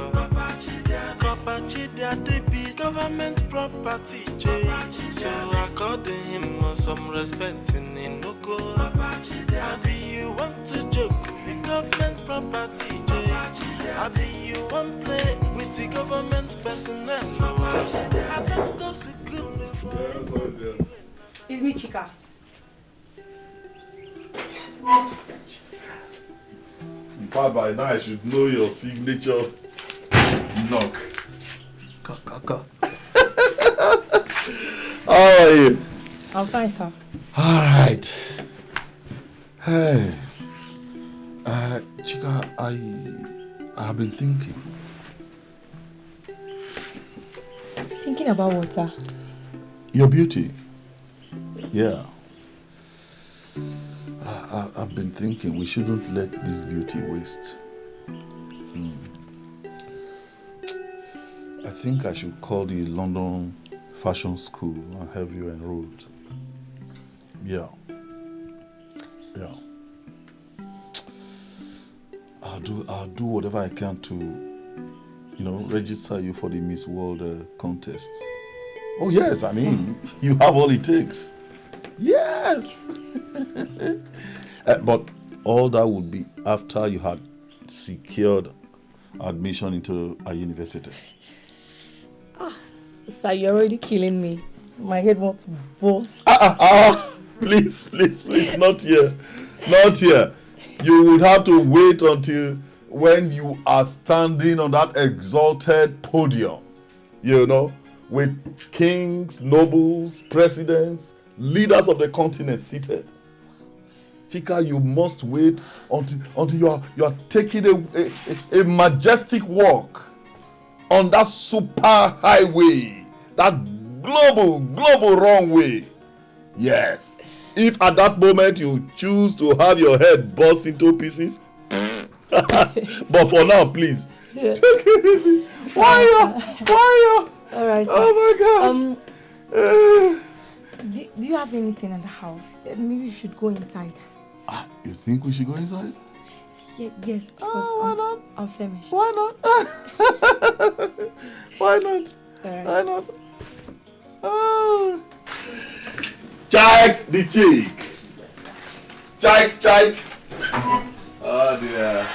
Corper Chidiade be government property. So according him some respect in Inoko. Abi you want to joke with government property. Abi you want play with the government personnel. I don't go to school before. It's me, Chika. In fact, by now I should know your signature knock. Kaka. How are you? I'm fine, sir. All right. Hey, Chika, I have been thinking. Thinking about what, sir? Your beauty. Yeah. I've been thinking we shouldn't let this beauty waste. I think I should call the London Fashion School and have you enrolled. Yeah. I'll do whatever I can to, register you for the Miss World contest. Oh yes, I mean, you have all it takes. Yes. But all that would be after you had secured admission into a university. Sir, you're already killing me. My head wants to burst. Please, not here. Not here. You would have to wait until when you are standing on that exalted podium, with kings, nobles, presidents, leaders of the continent seated. Chika, you must wait until you are taking a majestic walk on that super highway, that global runway. Yes. If at that moment you choose to have your head burst into pieces, but for now, please, take it easy. Why? All right. Oh my God. Do you have anything in the house? Maybe you should go inside. You think we should go inside? Yes, because I'm famished. Why not? Why not? Right. Why not? Oh. Check the cheek. Check. Oh dear.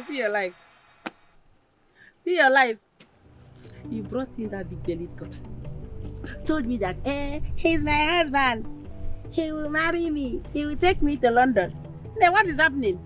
See your life. You brought in that big belly cup. Told me that, he's my husband. He will marry me. He will take me to London. Now what is happening?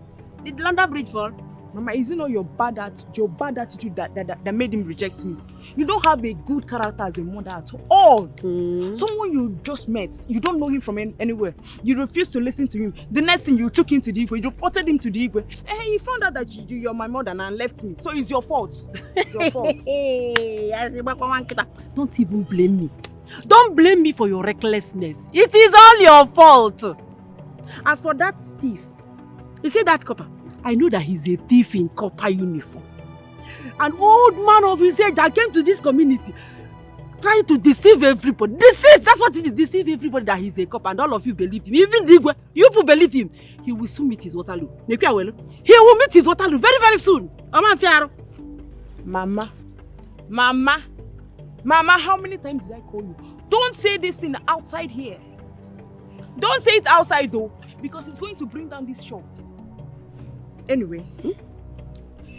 Did London Bridge fall? Mama, is it not your bad attitude that made him reject me? You don't have a good character as a mother at all. Someone you just met, you don't know him from anywhere. You refuse to listen to him. The next thing, you took him to the Igwe, you reported him to the Igwe. And he found out that you're my mother and left me. So it's your fault. It's your fault. Don't even blame me. Don't blame me for your recklessness. It is all your fault. As for that thief, you see that Corper? I know that he's a thief in Corper uniform. An old man of his age that came to this community trying to deceive everybody. Deceive! That's what it is. Deceive everybody that he's a cop and all of you believe him. Even the Igwe, you people believe him. He will soon meet his Waterloo. He will meet his Waterloo very, very soon. Mama, how many times did I call you? Don't say this thing outside here. Don't say it outside though, because it's going to bring down this shop. Anyway,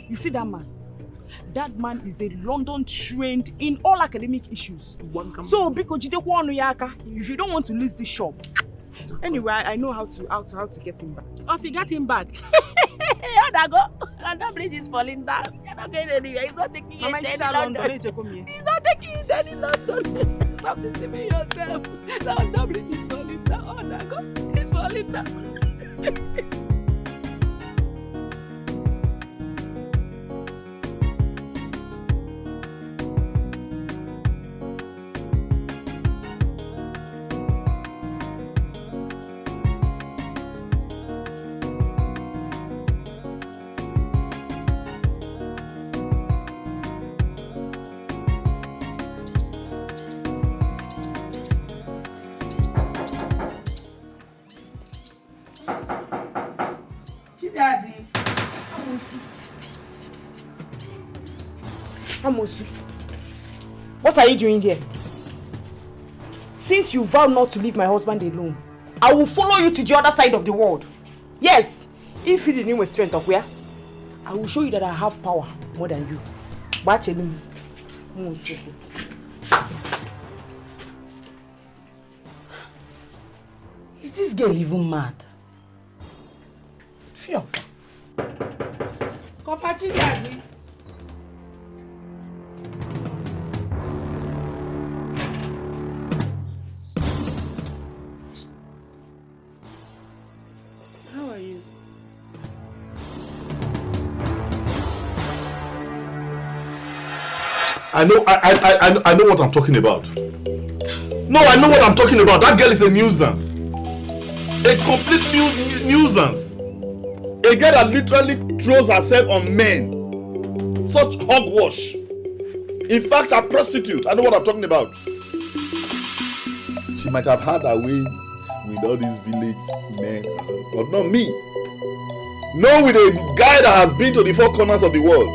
you see that man? That man is a London trained in all academic issues. So, because if you don't want to lose this shop, anyway, I know how to get him back. Oh, so you got him back? London Bridge is falling down. You're not going anywhere. He's not taking you to any London. He's not taking you to any London. Stop deceiving yourself. London Bridge is falling down. Oh, Dago, it's falling down. Amosu, what are you doing here? Since you vowed not to leave my husband alone, I will follow you to the other side of the world. Yes, if you didn't with strength of where, I will show you that I have power more than you. Is this girl even mad? Fio. Kopachi daddy. How are you? I know what I'm talking about. No, I know what I'm talking about. That girl is a nuisance. A complete nuisance. A girl that literally throws herself on men. Such hogwash. In fact, a prostitute. I know what I'm talking about. She might have had her ways with all these village men, but not me. No, with a guy that has been to the four corners of the world.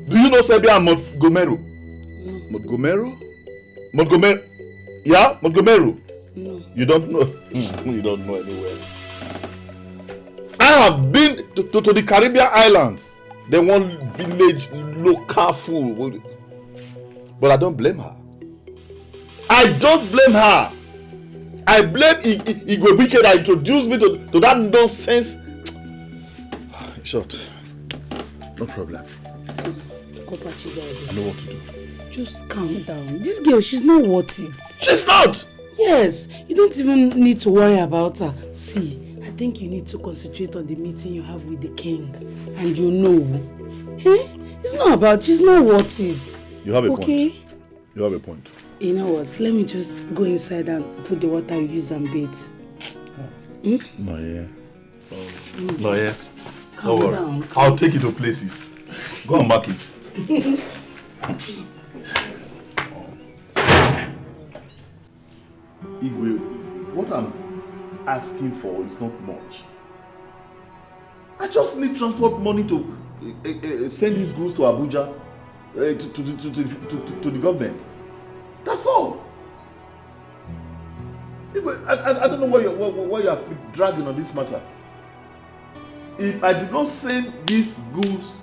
Do you know Serbia and Montgomery? Montgomery? Montgomery? Yeah, Montgomery. No. You don't know? You don't know anywhere. I have been to the Caribbean islands. They want village local food. But I don't blame her. I don't blame her. I blame Igwebike that introduced me to that nonsense. Short. No problem. I know what to do. Just calm down. This girl, she's not worth it. She's not! Yes, you don't even need to worry about her. See, I think you need to concentrate on the meeting you have with the king. And you know. Eh? It's not about, she's not worth it. You have a point. You have a point. You know what? Let me just go inside and put the water you use and bathe. No, yeah. No, yeah. Calm Don't worry. down. I'll take you to places. Go and mark it. Igwe, what I'm asking for is not much. I just need transport money to send these goods to Abuja, to the government. That's all. Igwe, I don't know why you are dragging on this matter. If I do not send these goods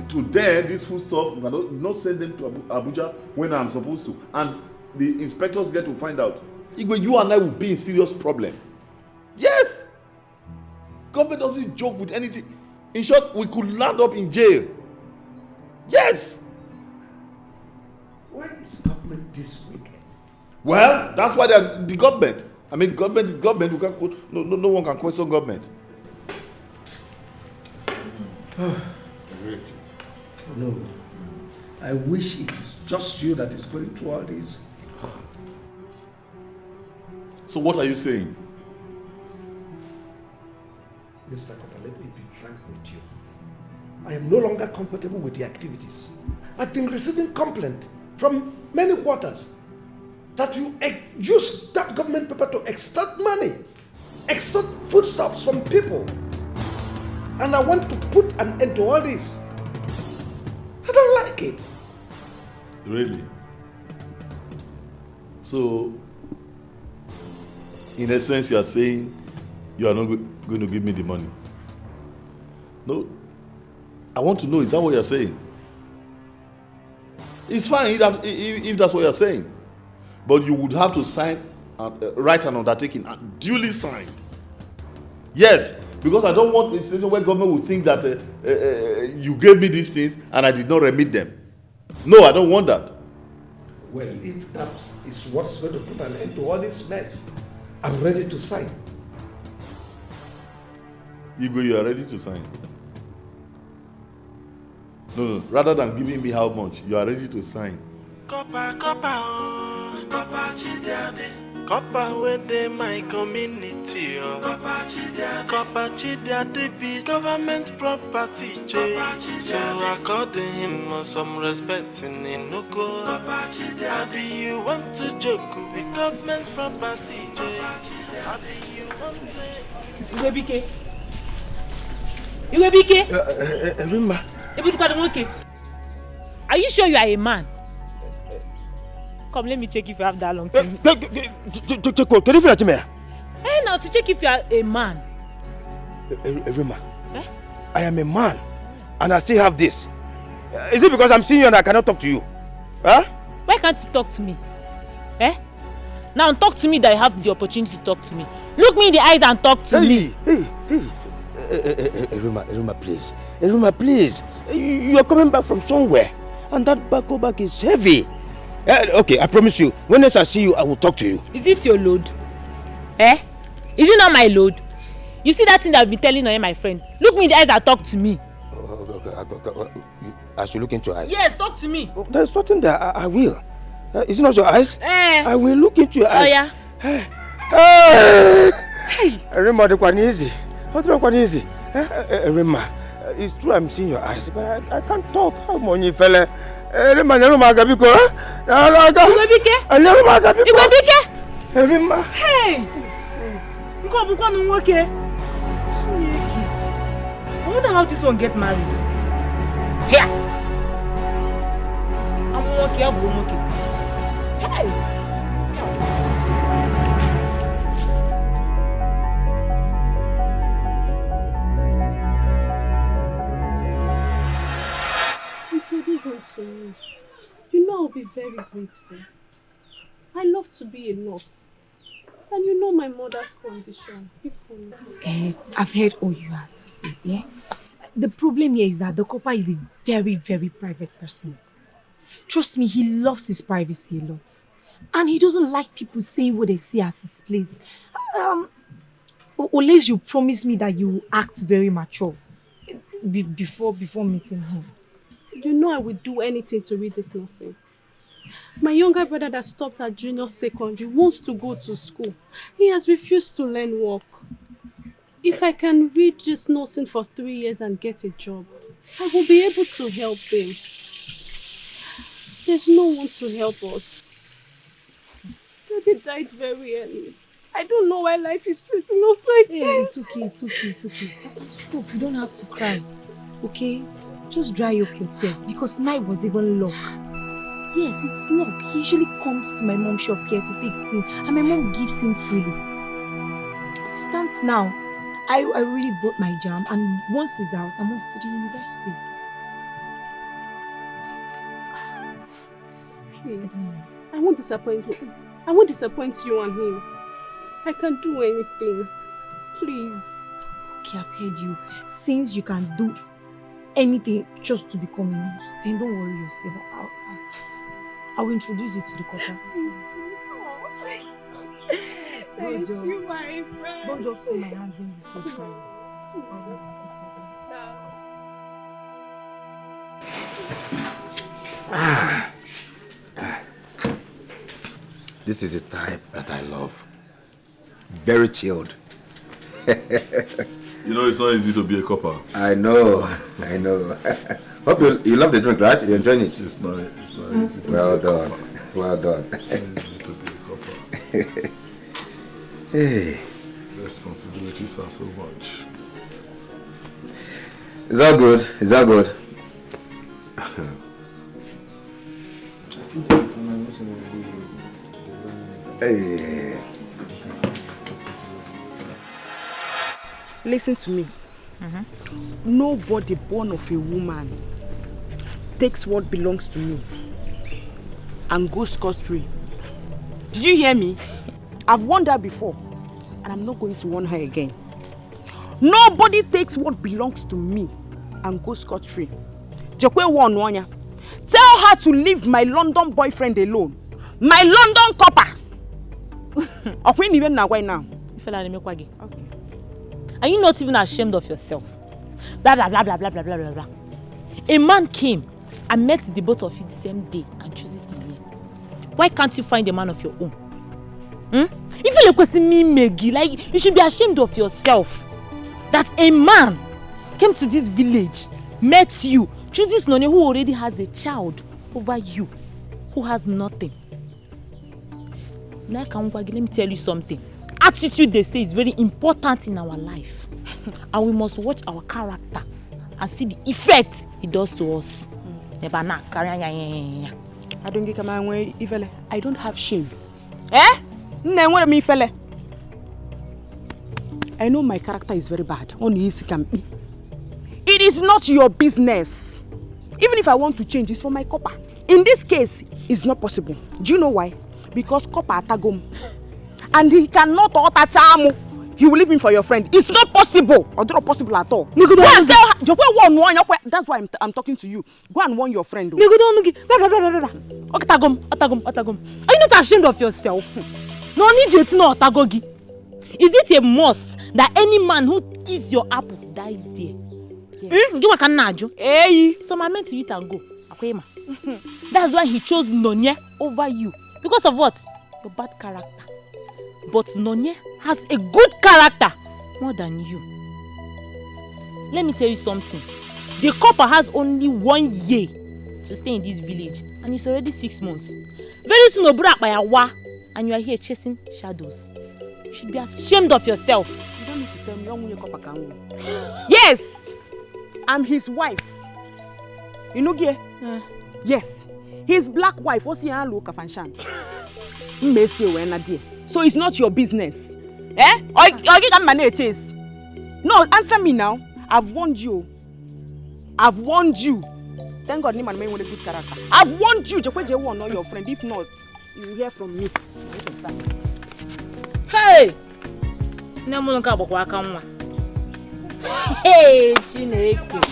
to them, this food stuff, I do not send them to Abuja when I'm supposed to, and the inspectors get to find out, Igwe, you and I will be in serious problem. Yes! Government doesn't joke with anything. In short, we could land up in jail. Yes. Why is government this wicked? Well, that's why they're the government. I mean, government is government. You can't, no one can question government. Great. No. I wish it is just you that is going through all this. So what are you saying? Mr. Corper, let me be frank with you. I am no longer comfortable with the activities. I've been receiving complaint from many quarters that you use that government paper to extort money, extort foodstuffs from people. And I want to put an end to all this. I don't like it. Really? So, in essence, you are saying you are not going to give me the money? No. I want to know, is that what you're saying? It's fine if that's what you're saying. But you would have to sign, write an undertaking, and duly signed. Yes, because I don't want a situation where government will think that you gave me these things and I did not remit them. No, I don't want that. Well, if that is what's going to put an end to all this mess, I'm ready to sign. Igwe, you are ready to sign? No, rather than giving me how much, you are ready to sign. Corper, Corper within my community. Corper Chidiade be government property. So according him some respect in no go. Abi you want to joke with government property. Abi you want to Iwebike. Iwebike. Rima. Are you sure you are a man? Come, let me check if you have that long time. Can you feel me? Hey, now to check if you are a man. Rima, I am a man, and I still have this. Is it because I'm seeing you and I cannot talk to you? Huh? Why can't you talk to me? Now talk to me that you have the opportunity to talk to me. Look me in the eyes and talk to me. Rima, please. Rima, please. You are coming back from somewhere, and that back is heavy. Okay, I promise you, when next I see you, I will talk to you. Is it your load? Is it not my load? You see that thing that I've been telling on my friend? Look me in the eyes and talk to me. Okay. I should look into your eyes. Yes, talk to me. There's nothing there. I will. Is it not your eyes? I will look into your eyes. Oh, yeah. Hey. Rima, the one easy. Rima, it's true I'm seeing your eyes, but I can't talk. How many fella? Rima, Gabiko. Rima. Hey! I wonder how this one get married. Here! I'm okay. Hey! Introduce to me. You know I'll be very grateful. I love to be a nurse. And you know my mother's condition. I've heard all you have to say, yeah? The problem here is that the Corper is a very, very private person. Trust me, he loves his privacy a lot. And he doesn't like people saying what they see at his place. Unless you promise me that you will act very mature before meeting him. You know I would do anything to read this nursing. My younger brother that stopped at junior secondary wants to go to school. He has refused to learn work. If I can read this nursing for 3 years and get a job, I will be able to help him. There's no one to help us. Daddy died very early. I don't know why life is treating us like this. It's okay. Stop, you don't have to cry. Okay? Just dry up your tears because mine was even luck. Yes, it's luck. He usually comes to my mom's shop here to take cream and my mom gives him freely. As it stands now, I really bought my jam and once it's out, I'm off to the university. Please, I won't disappoint you. I won't disappoint you and him. I can do anything. Please. Okay, I've heard you. Since you can do anything just to become a nurse, then don't worry yourself. I'll introduce you to the Corper. Thank you, my friend. Don't just feel my hand when you touch me. This is a type that I love. Very chilled. You know, it's not easy to be a copper. I know. Hope you love the drink, right? You enjoying it? It's not easy to well be a done. copper. Well done. It's not easy to be a copper. Hey. The responsibilities are so much. Is that good? Is that good? Hey. Listen to me. Nobody born of a woman takes what belongs to me and goes scot-free. Did you hear me? I've warned her before, and I'm not going to warn her again. Nobody takes what belongs to me and goes scot-free. Tell her to leave my London boyfriend alone. My London copper. Okay. Are you not even ashamed of yourself? Blah, blah, blah, blah, blah, blah, blah, blah. A man came and met the both of you the same day and chooses me. Why can't you find a man of your own? If you're like me, Maggie, like you should be ashamed of yourself. That a man came to this village, met you, chooses Noni who already has a child over you, who has nothing. Now, let me tell you something. Attitude, they say, is very important in our life. And we must watch our character and see the effect it does to us. I don't have shame. I know my character is very bad. It is not your business. Even if I want to change, it's for my copper. In this case, it's not possible. Do you know why? Because copper atagum. And he cannot touch him. He will leave him for your friend. It's not possible. Or not possible at all. Go and tell her. That's why I'm talking to you. Go and warn your friend. Are you not ashamed of yourself? No need you to know Otagogi. Is it a must that any man who eats your apple dies there? Yes. So I meant to eat and go. That's why he chose Nonye over you. Because of what? Your bad character. But Nonye has a good character more than you. Let me tell you something. The Corper has only 1 year to stay in this village, and it's already 6 months. Very soon, and you are here chasing shadows. You should be ashamed of yourself. You don't need to tell me your Corper can win. Yes, I'm his wife. You know, yes, his black wife. What's your look of Anshan? So it's not your business. Or you can manage chase. No, answer me now. I've warned you. Thank God, Niman with a good character. I've warned you. You won't know your friend. If not, you will hear from me. Hey! Hey, Chineke.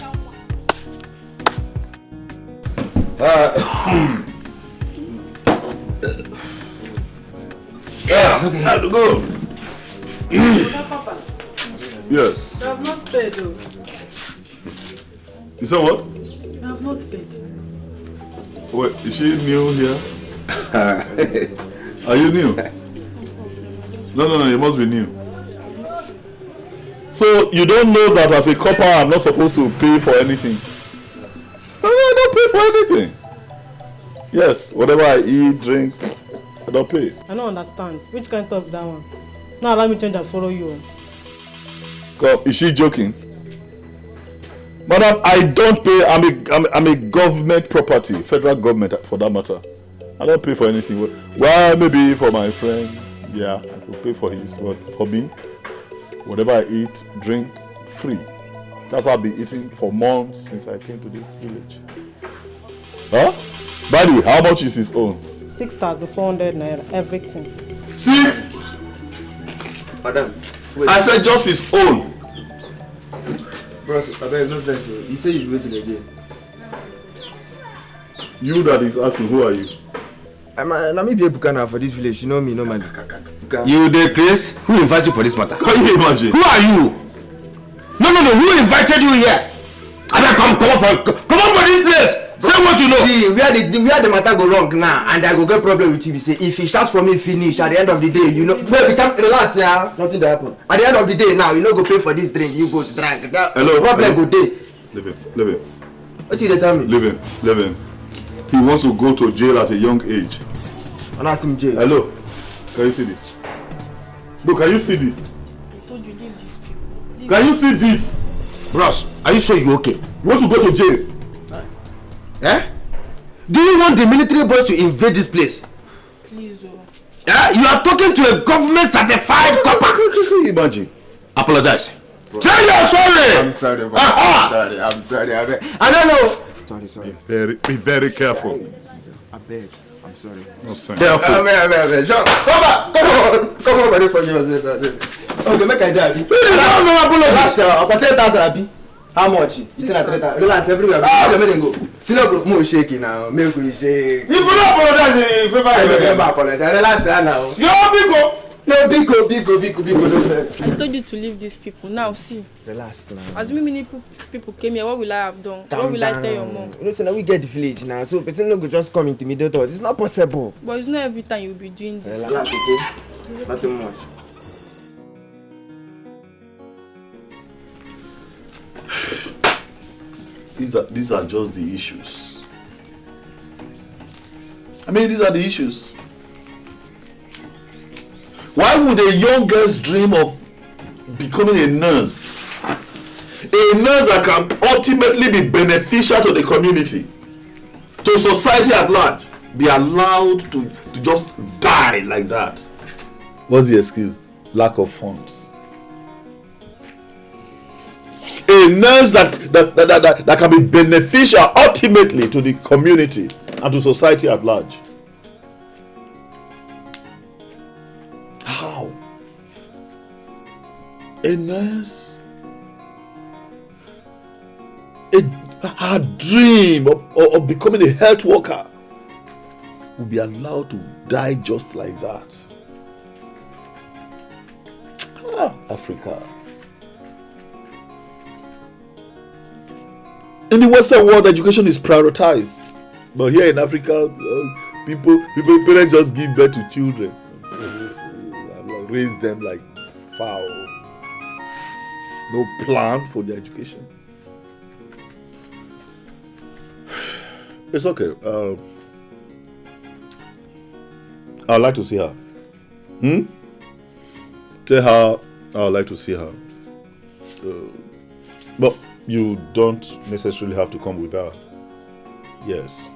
Have to go. Yes. I have not paid though. You said what? I have not paid. Wait, is she new here? Are you new? No, you must be new. So you don't know that as a copper I'm not supposed to pay for anything? No, I don't pay for anything. Yes, whatever I eat, drink, I don't pay. I don't understand. Which kind of talk that one? Now allow me change and follow you. God, is she joking? Madam, I don't pay. I'm a government property, federal government for that matter. I don't pay for anything. Well, maybe for my friend, yeah, I could pay for his. But for me, whatever I eat, drink, free. That's how I've been eating for months since I came to this village. Huh? By the way, how much is his own? 6,400 naira, everything. 6? Madam, I said just his own. Bros, I beg, no thanks. You say you're waiting again. You that is asking, who are you? I'm be Bukana for this village. You know me, no man. You the Chris? Who invited you for this matter? Can you imagine? Who are you? No. Who invited you here? Come on for this place. Say what you know. See, where the matter go wrong now, and I go get problem with you. Say if he starts from me finish at the end of the day, you know, we can relax, yeah. Nothing to happen. At the end of the day, now you know go pay for this drink. You go to drink. Hello. Problem go day. Leave him. What did they tell me? Leave him. He wants to go to jail at a young age. And ask him jail. Hello. Can you see this? Bro, can you see this? I told you leave these people. Can you see this? Bros, are you sure you're okay? You want to go to jail? Eh? Do you want the military boys to invade this place? Please, You are talking to a government certified copper. Imagine. Apologize. Say you're sorry. I'm sorry, bro. I'm sorry. I don't know. Sorry. Be very careful. I beg. I'm sorry. No sense. Careful. John, come on, ready for you. Okay, make I die. Last year, about 10,000 happy. How much? You said at 3,000. Relax, everywhere. Let me go. See no bro, more shaking now. Make we shake. If you don't apologize, if you never apologize. Relax now. You big. No, big. I told you to leave these people. Now see. Relax now. As many people came here, what will I have done? What will I tell your mom? You know, so now we get the village now, so person no go just come intimidate us. It's not possible. But it's not every time you'll be doing this. Relax, okay? Nothing much. These are just the issues. I mean, these are the issues. Why would a young girl's dream of becoming a nurse? A nurse that can ultimately be beneficial to the community, to society at large, be allowed to just die like that? What's the excuse? Lack of funds. A nurse that can be beneficial ultimately to the community and to society at large. How? A nurse? Her dream of becoming a health worker will be allowed to die just like that. Africa. In the Western world, education is prioritized, but here in Africa, parents just give birth to children, raise them like fowl. No plan for their education. It's okay. I'd like to see her. Tell her I'd like to see her. But you don't necessarily have to come with her. Yes.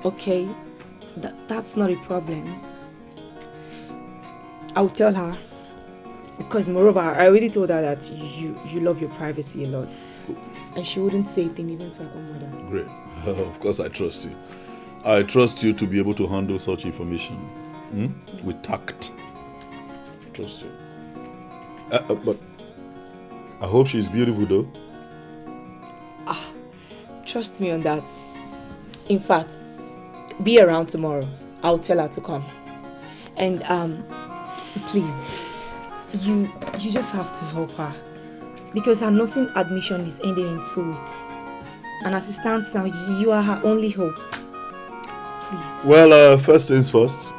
Okay, that's not a problem. I'll tell her. Because moreover, I already told her that you love your privacy a lot. And she wouldn't say a thing even to her own mother. Great. Of course I trust you. I trust you to be able to handle such information with tact. I trust you. But I hope she's beautiful though. Trust me on that. In fact, be around tomorrow. I'll tell her to come. And please, you just have to help her. Because her nursing admission is ending in 2 weeks. And as it stands now, you are her only hope. Please. Well, first things first.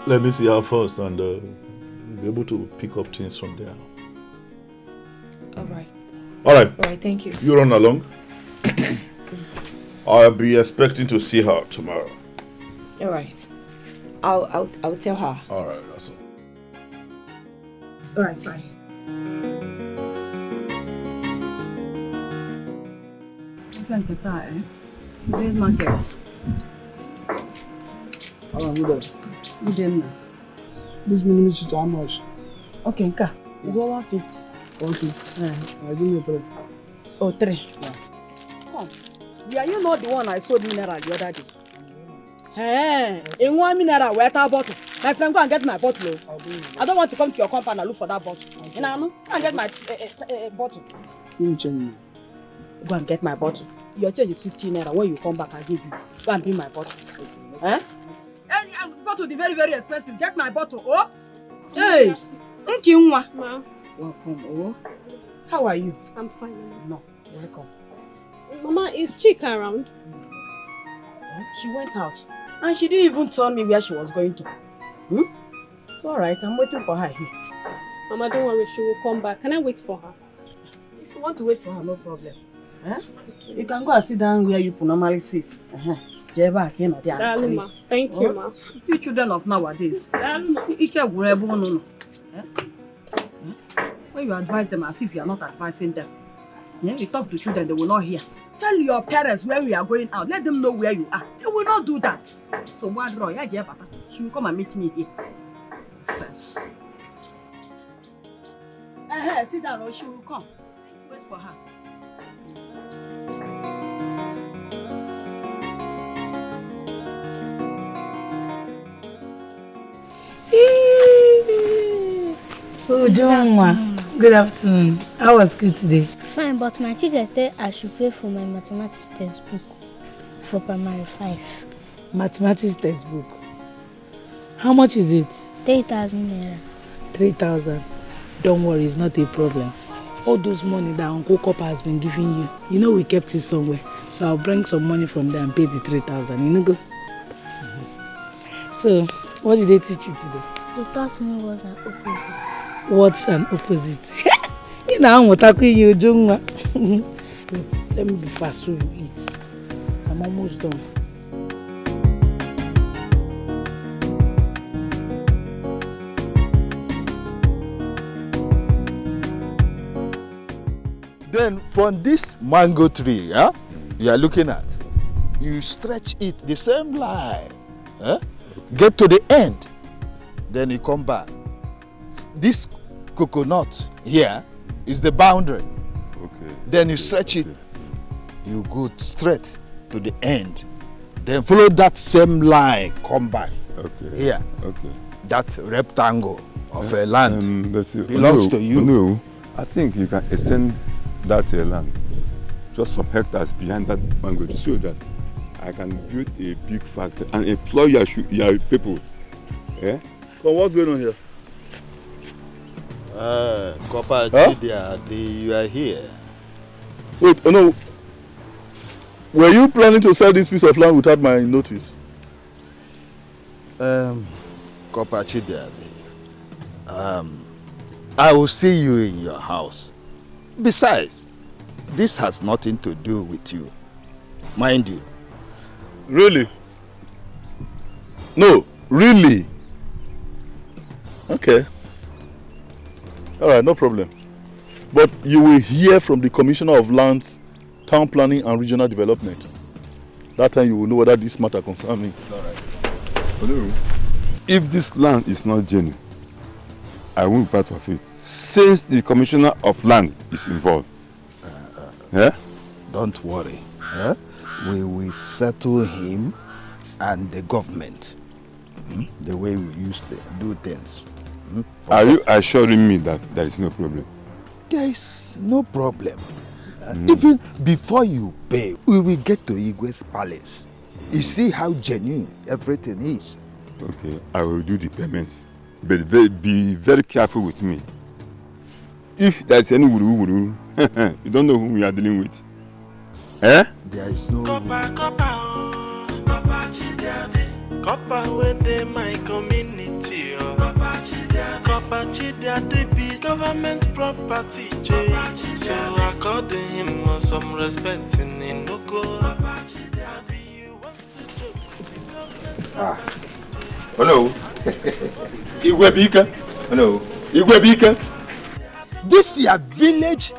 Let me see her first and be able to pick up things from there. Alright. Alright, thank you. You run along. I'll be expecting to see her tomorrow. Alright. I'll tell her. Alright, that's all. Alright, bye. Market. Hello, good. Good. This minute is how much? Okay, Nka. It's 150. Okay. Give me 3. Oh, 3. Yeah. Come. Yeah, you know the one I sold mineral the other day. Hey, in 1 mineral, where that bottle? My friend, go and get my bottle. I don't want to come to your compound and look for that bottle. You know, go and get my bottle. Go and get my bottle. Your change is 15 naira. When you come back, I'll give you. Go and bring my bottle. Eh? And bottle is very, very expensive. Get my bottle. Oh? Hey! Thank you, Ma. Welcome. Oh? How are you? I'm fine, Mama. No, welcome. Mama, is Chika around? She went out. And she didn't even tell me where she was going to. It's alright, I'm waiting for her here. Mama, don't worry, she will come back. Can I wait for her? If you want to wait for her, no problem. You can go and sit down where you normally sit. Thank you, Ma. You children of nowadays. When you advise them as if you are not advising them. You talk to children, they will not hear. Tell your parents when we are going out. Let them know where you are. They will not do that. So she will come and meet me here. Sense. Sit down or she will come. Wait for her. Oh, John, good afternoon. How was school today? Fine, but my teacher said I should pay for my mathematics textbook for primary 5. Mathematics textbook? How much is it? 3,000 naira. 3,000? Don't worry, it's not a problem. All those money that Uncle Corper has been giving you, you know we kept it somewhere. So I'll bring some money from there and pay the 3,000. You know, go. So, what did they teach you today? They taught me words and opposites. What's an opposite? You know, I'm talking you, Jungwa. Let me be fast so you eat. I'm almost done. Then from this mango tree, you are looking at, you stretch it the same line, get to the end, then you come back. This coconut here is the boundary. Okay. Then you stretch it, you go straight to the end, then follow that same line, come back. Okay. Here. Okay. That rectangle of a land but belongs to you. No, I think you can extend that land, just some hectares behind that mango, to show that I can build a big factory and employ your people. Yeah? So what's going on here? Corper, you are here. Wait, oh no. Were you planning to sell this piece of land without my notice? Corper Chidiade, I will see you in your house. Besides, this has nothing to do with you. Mind you. Really? No, really? Okay. Alright, no problem. But you will hear from the Commissioner of Lands, Town Planning and Regional Development. That time you will know whether this matter concerns me. Alright. If this land is not genuine, I won't be part of it, since the Commissioner of Land is involved. Don't worry. We will settle him and the government. The way we used to do things. Are you assuring me that there is no problem? There is no problem. Even before you pay, we will get to Igwe's palace. You see how genuine everything is. Okay, I will do the payments. But be very careful with me. If there is any wuru, you don't know whom we are dealing with. There is no Corper within my community. Corper Chidiade be government property. So according him some respect in Inoko. Hello. Igwebika. Hello. Igwebika. This your village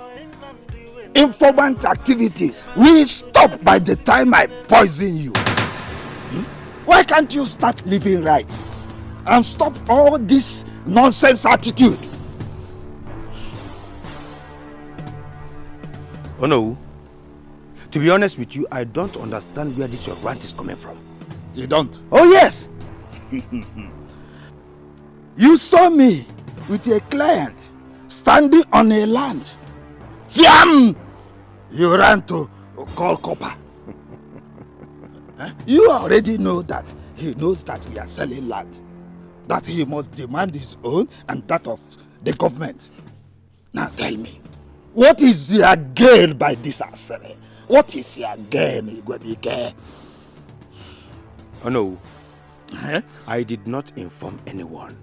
informant activities will stop by the time I poison you. Why can't you start living right and stop all this nonsense attitude? Oh no. To be honest with you, I don't understand where this your rant is coming from. You don't? Oh yes. You saw me with a client standing on a land. Fiam! You ran to call Corper. You already know that he knows that we are selling land. That he must demand his own and that of the government. Now tell me, what is your gain by this assembly? What is your gain, Igwebike? Oh no, I did not inform anyone.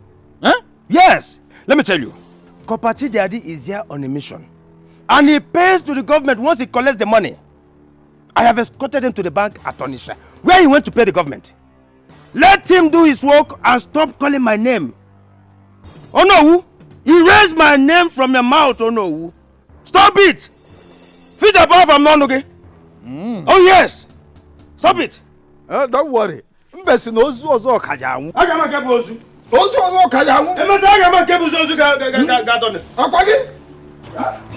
Huh? Yes, let me tell you. Corper Chidiade is here on a mission. And he pays to the government once he collects the money. I have escorted him to the bank at Onisha, where he went to pay the government. Let him do his work and stop calling my name. Oh no, he raised my name from your mouth, oh no. Stop it! Feed the bar from Nonuge. Oh yes, stop it. Don't worry. Mbesi no ozu kajawu. Agama kebu ozu. Ozu kajawu. Emesi agama kebu ozu gadone. Akwagi.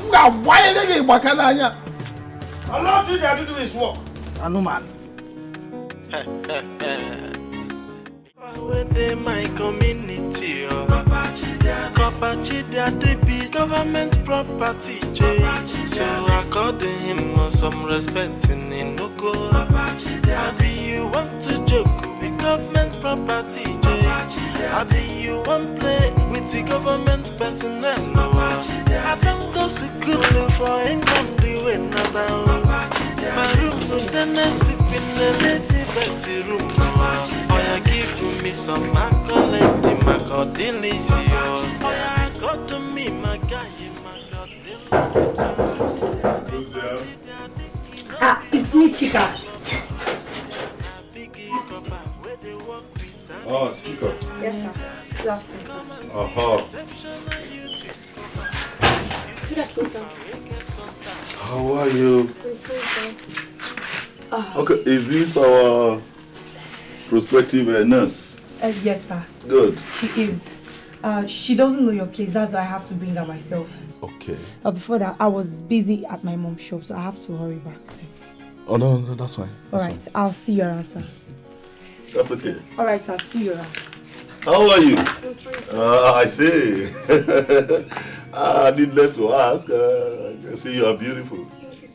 Nga why dey gbakana anya. Allow Chidiade to do his work. Anuman. Within my community, Corper Chidiade be government property, so according him some respect in no go. Abi you want to joke with government property, Abi you want play with the government personnel. I don't go school for income the way another. My room the next to be the lazy betty room. Oya give me some accolade, my God delicious. Oya got to me, my guy, my God it's me, Chika. Ah, speaker. Yes, sir. Good afternoon, sir. Good afternoon, sir. How are you? Okay, is this our prospective nurse? Yes, sir. Good. She is. She doesn't know your place. That's why I have to bring her myself. Okay. Before that, I was busy at my mom's shop, so I have to hurry back. Oh, no, that's fine. All right, I'll see you around, sir. That's okay. All right, sir. See you around. How are you? I say. Needless to ask, I see you are beautiful.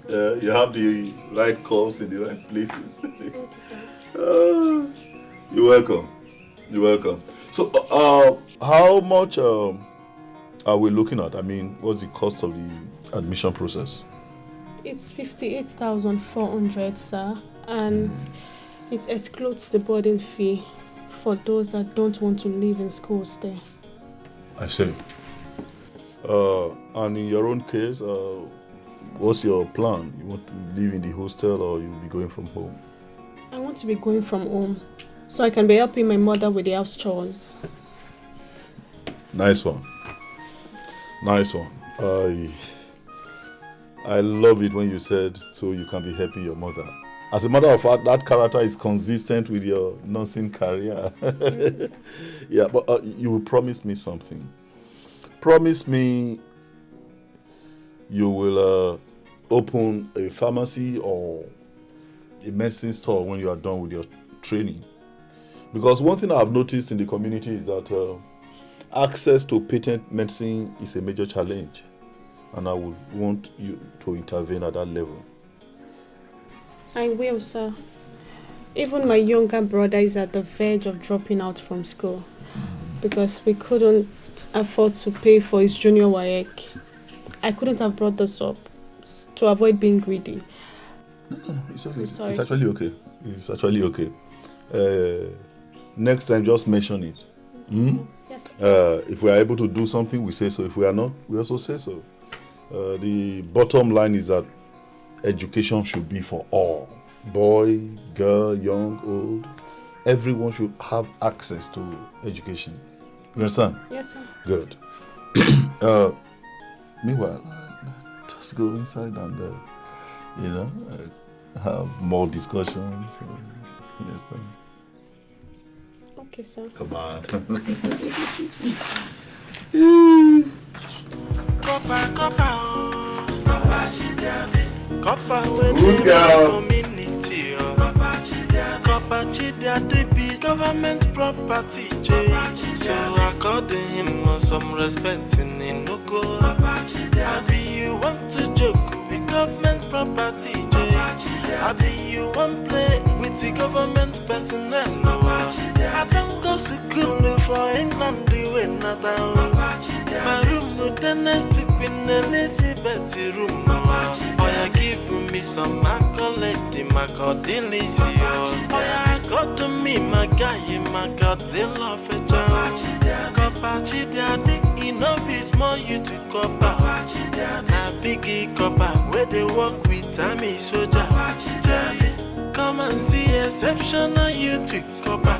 You have the right curves in the right places. You're welcome. You're welcome. So, how much are we looking at? I mean, what's the cost of the admission process? It's 58,400, sir, and it excludes the boarding fee for those that don't want to live in school stay. I see. And in your own case, what's your plan? You want to live in the hostel or you'll be going from home? I want to be going from home, so I can be helping my mother with the house chores. Nice one. Nice one. I love it when you said so you can be helping your mother. As a matter of fact, that character is consistent with your nursing career. Yeah, but you will promise me something. Promise me you will open a pharmacy or a medicine store when you are done with your training. Because one thing I've noticed in the community is that access to patent medicine is a major challenge. And I would want you to intervene at that level. I will, sir. Even my younger brother is at the verge of dropping out from school because we couldn't afford to pay for his junior WAEC. I couldn't have brought this up to avoid being greedy. It's actually okay. It's actually okay. Next time, just mention it. Yes. If we are able to do something, we say so. If we are not, we also say so. The bottom line is that education should be for all. Boy, girl, young, old. Everyone should have access to education. You understand? Yes, sir. Good. Meanwhile, just go inside and, have more discussions. You understand? Okay, sir. Come on. Corper within my community, Corper Chidiade be government property, Jay. So according him some respect in Inugo. Abi you want to joke with government property, Jay. Abi you want play with the government personnel. I don't go to school for England, the way not my room no the next to Queen Elizabeth room. Oh, you give me some accolade, my God, delicious. Oh, you got to me, my guy, my God, they love a child. Copachi, daddy, enough is more you to cover. Na biggie copper, where they work with Tammy soldier. Come and see exceptional you to Corper.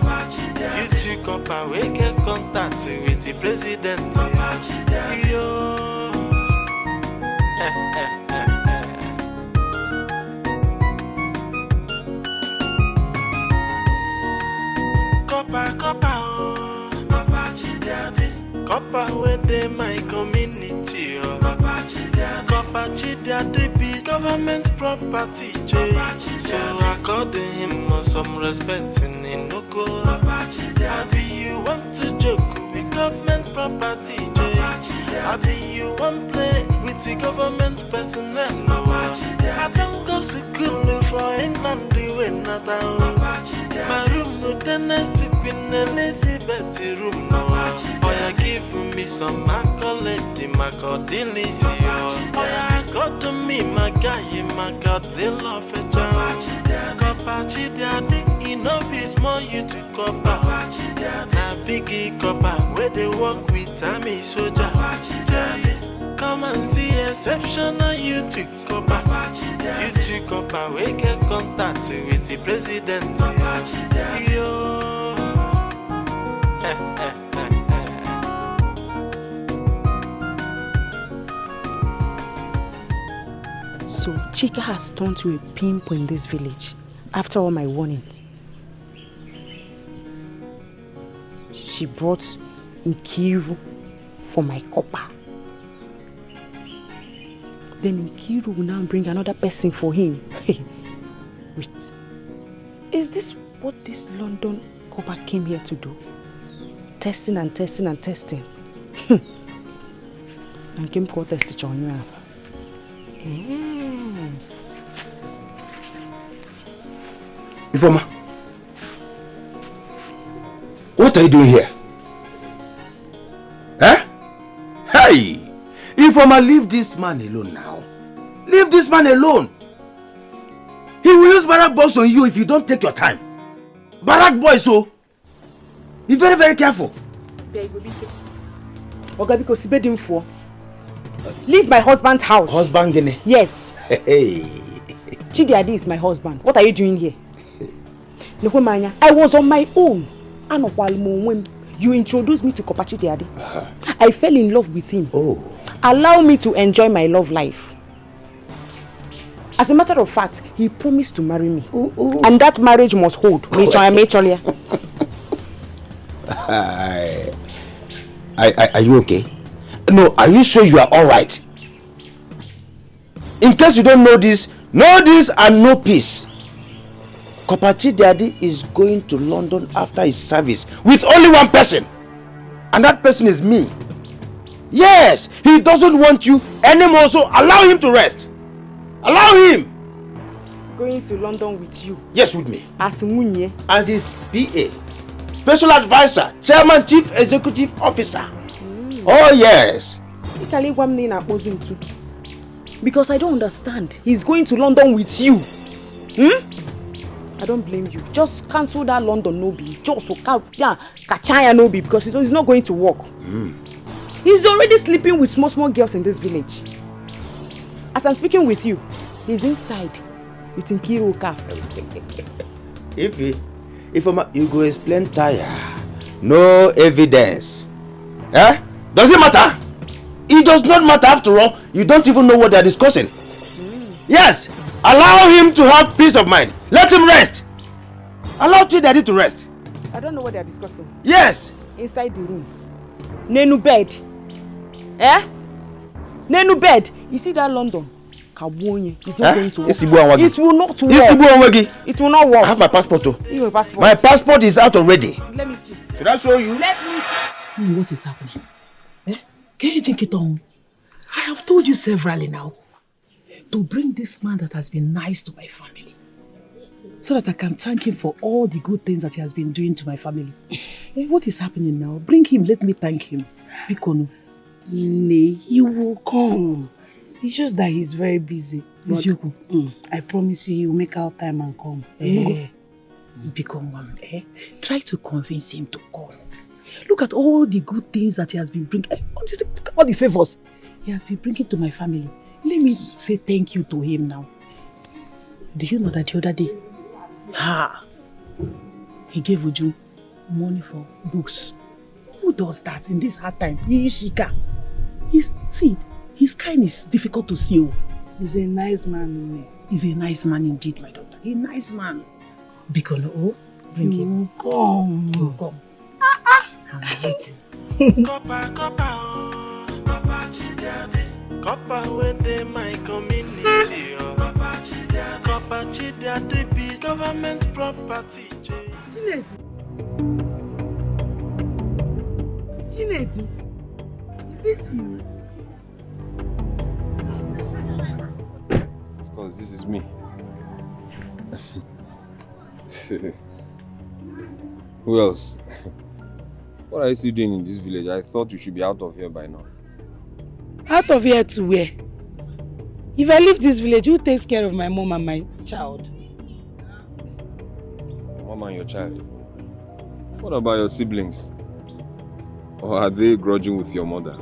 You to Corper, we get contact with the president. Yo. Corper, oh. Corper, Chidiade. Corper, where they my community. Corper, Chidiade be government property. So according him some respect in Inugo. Abi you want to joke with government property, Abi you want play with the government personnel. I don't go to school for England, the way not my room no the next to Queen Elizabeth room. Oh, you give me some accolade, my God, delicious. Oh, you got to me, my guy, my God, they love a child. Copachi, daddy, enough is more you to cover. Na biggie copper, where they work with Tammy soldier. Come and see exceptional you to Corper. You to Corper, we get contact with the president. Yo. So Chika has turned to a pimp in this village after all my warnings. She brought Nkiru for my copper. Then Nkiru will now bring another person for him. Wait, is this what this London copper came here to do? Testing and testing and testing. And came for test on you. Informer, what are you doing here? Eh? Hey! Informer, leave this man alone now. Leave this man alone. He will use barrack boys on you if you don't take your time. Barrack boys, so be very, very careful. Leave my husband's house. Husband, Gene? Yes. Hey. Chidiade is my husband. What are you doing here? I was on my own. You introduced me to Corper Chidiade. I fell in love with him. Oh. Allow me to enjoy my love life. As a matter of fact, he promised to marry me. And that marriage must hold. Are you okay? No, are you sure you are alright? In case you don't know this and no peace. Corper Chidiade is going to London after his service with only one person. And that person is me. Yes, he doesn't want you anymore, so allow him to rest. Allow him. Going to London with you? Yes, with me. As Munye? As his PA. Special advisor, chairman, chief executive officer. Oh, yes. Because I don't understand. He's going to London with you. I don't blame you. Just cancel that London Nobi. Just Kachaya Nobi because he's not going to work. He's already sleeping with small girls in this village. As I'm speaking with you, he's inside with Nkiru Cafe. If you go explain tire, no evidence. Eh? Does it matter? It does not matter after all. You don't even know what they're discussing. Yes, allow him to have peace of mind. Let him rest. Allow Chidiade to rest. I don't know what they're discussing. Yes. Inside the room. Nenu bed. Eh? Nenu bed. You see that London? It's not going to work. It will not work. It will not work. I have my passport too. Your passport. My passport is out already. Let me see. Should I show you? Let me see. What is happening? I have told you severally now to bring this man that has been nice to my family so that I can thank him for all the good things that he has been doing to my family. What is happening now? Bring him, let me thank him. Bikono. He will come. It's just that he's very busy. I promise you, he will make out time and come. Try to convince him to come. Look at all the good things that he has been bringing. Look at all the favors he has been bringing to my family. Let me say thank you to him now. Do you know that the other day, he gave Uju money for books? Who does that in this hard time? See, his kindness is difficult to see. He's a nice man. He's a nice man indeed, my daughter. A nice man. Bikono, bring him. Come. I'm waiting. Corper within my community. Corper Chidiade be government property. Chinedu, is this you? Of course, this is me. Who else? What are you still doing in this village? I thought you should be out of here by now. Out of here to where? If I leave this village, who takes care of my mom and my child? Mom and your child? What about your siblings? Or are they grudging with your mother?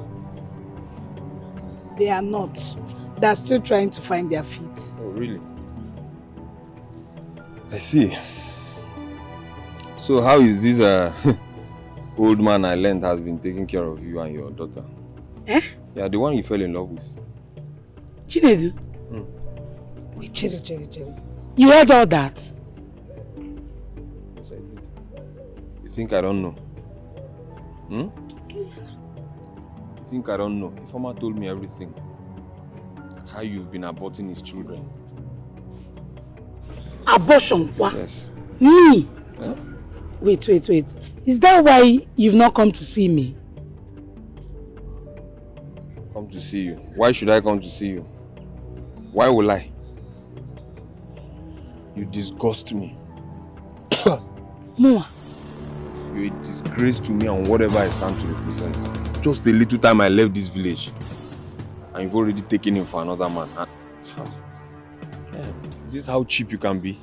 They are not. They're still trying to find their feet. Oh, really? I see. So how is this old man I learned has been taking care of you and your daughter? Yeah, the one you fell in love with. Chinedu? Wait, Cherry. You heard all that? Yes, I did. You think I don't know? You think I don't know? Ifeoma told me everything. How you've been aborting his children. Abortion? What? Yes. Me? Huh? Wait. Is that why you've not come to see me? Come to see you? Why should I come to see you? Why will I? You disgust me. Moa. You're a disgrace to me and whatever I stand to represent. Just a little time I left this village and you've already taken him for another man. Is this how cheap you can be?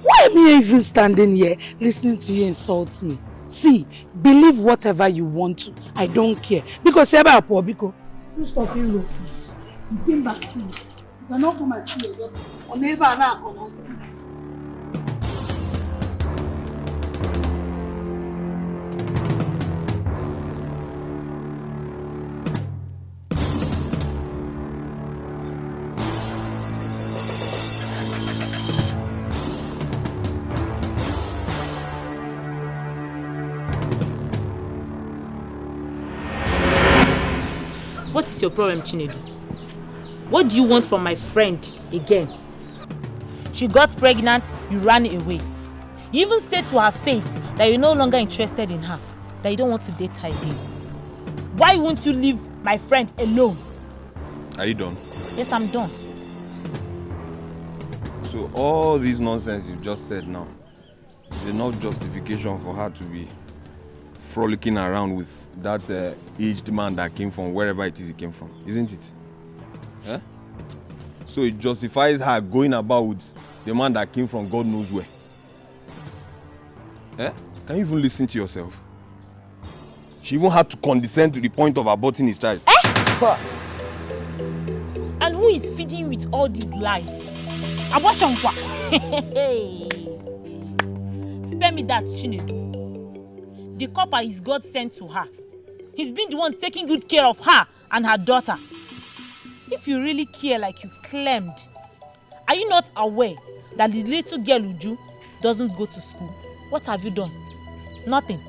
Why am I even standing here listening to you insult me? See, believe whatever you want to. I don't care. Because you're about poor, because you stop here. You came back since. You cannot come and see your daughter. Or never come and see. What is your problem, Chinedu? What do you want from my friend again? She got pregnant, you ran away. You even said to her face that you're no longer interested in her, that you don't want to date her again. Why won't you leave my friend alone? Are you done? Yes, I'm done. So all this nonsense you've just said now is enough justification for her to be frolicking around with that aged man that came from wherever it is he came from, isn't it? Eh? So it justifies her going about with the man that came from God knows where. Eh? Can you even listen to yourself? She even had to condescend to the point of aborting his child. Eh? And who is feeding you with all these lies? Abortion kwa? Spare me that, Chinedu. The Corper is God sent to her. He's been the one taking good care of her and her daughter. If you really care like you claimed, are you not aware that the little girl Uju doesn't go to school? What have you done? Nothing.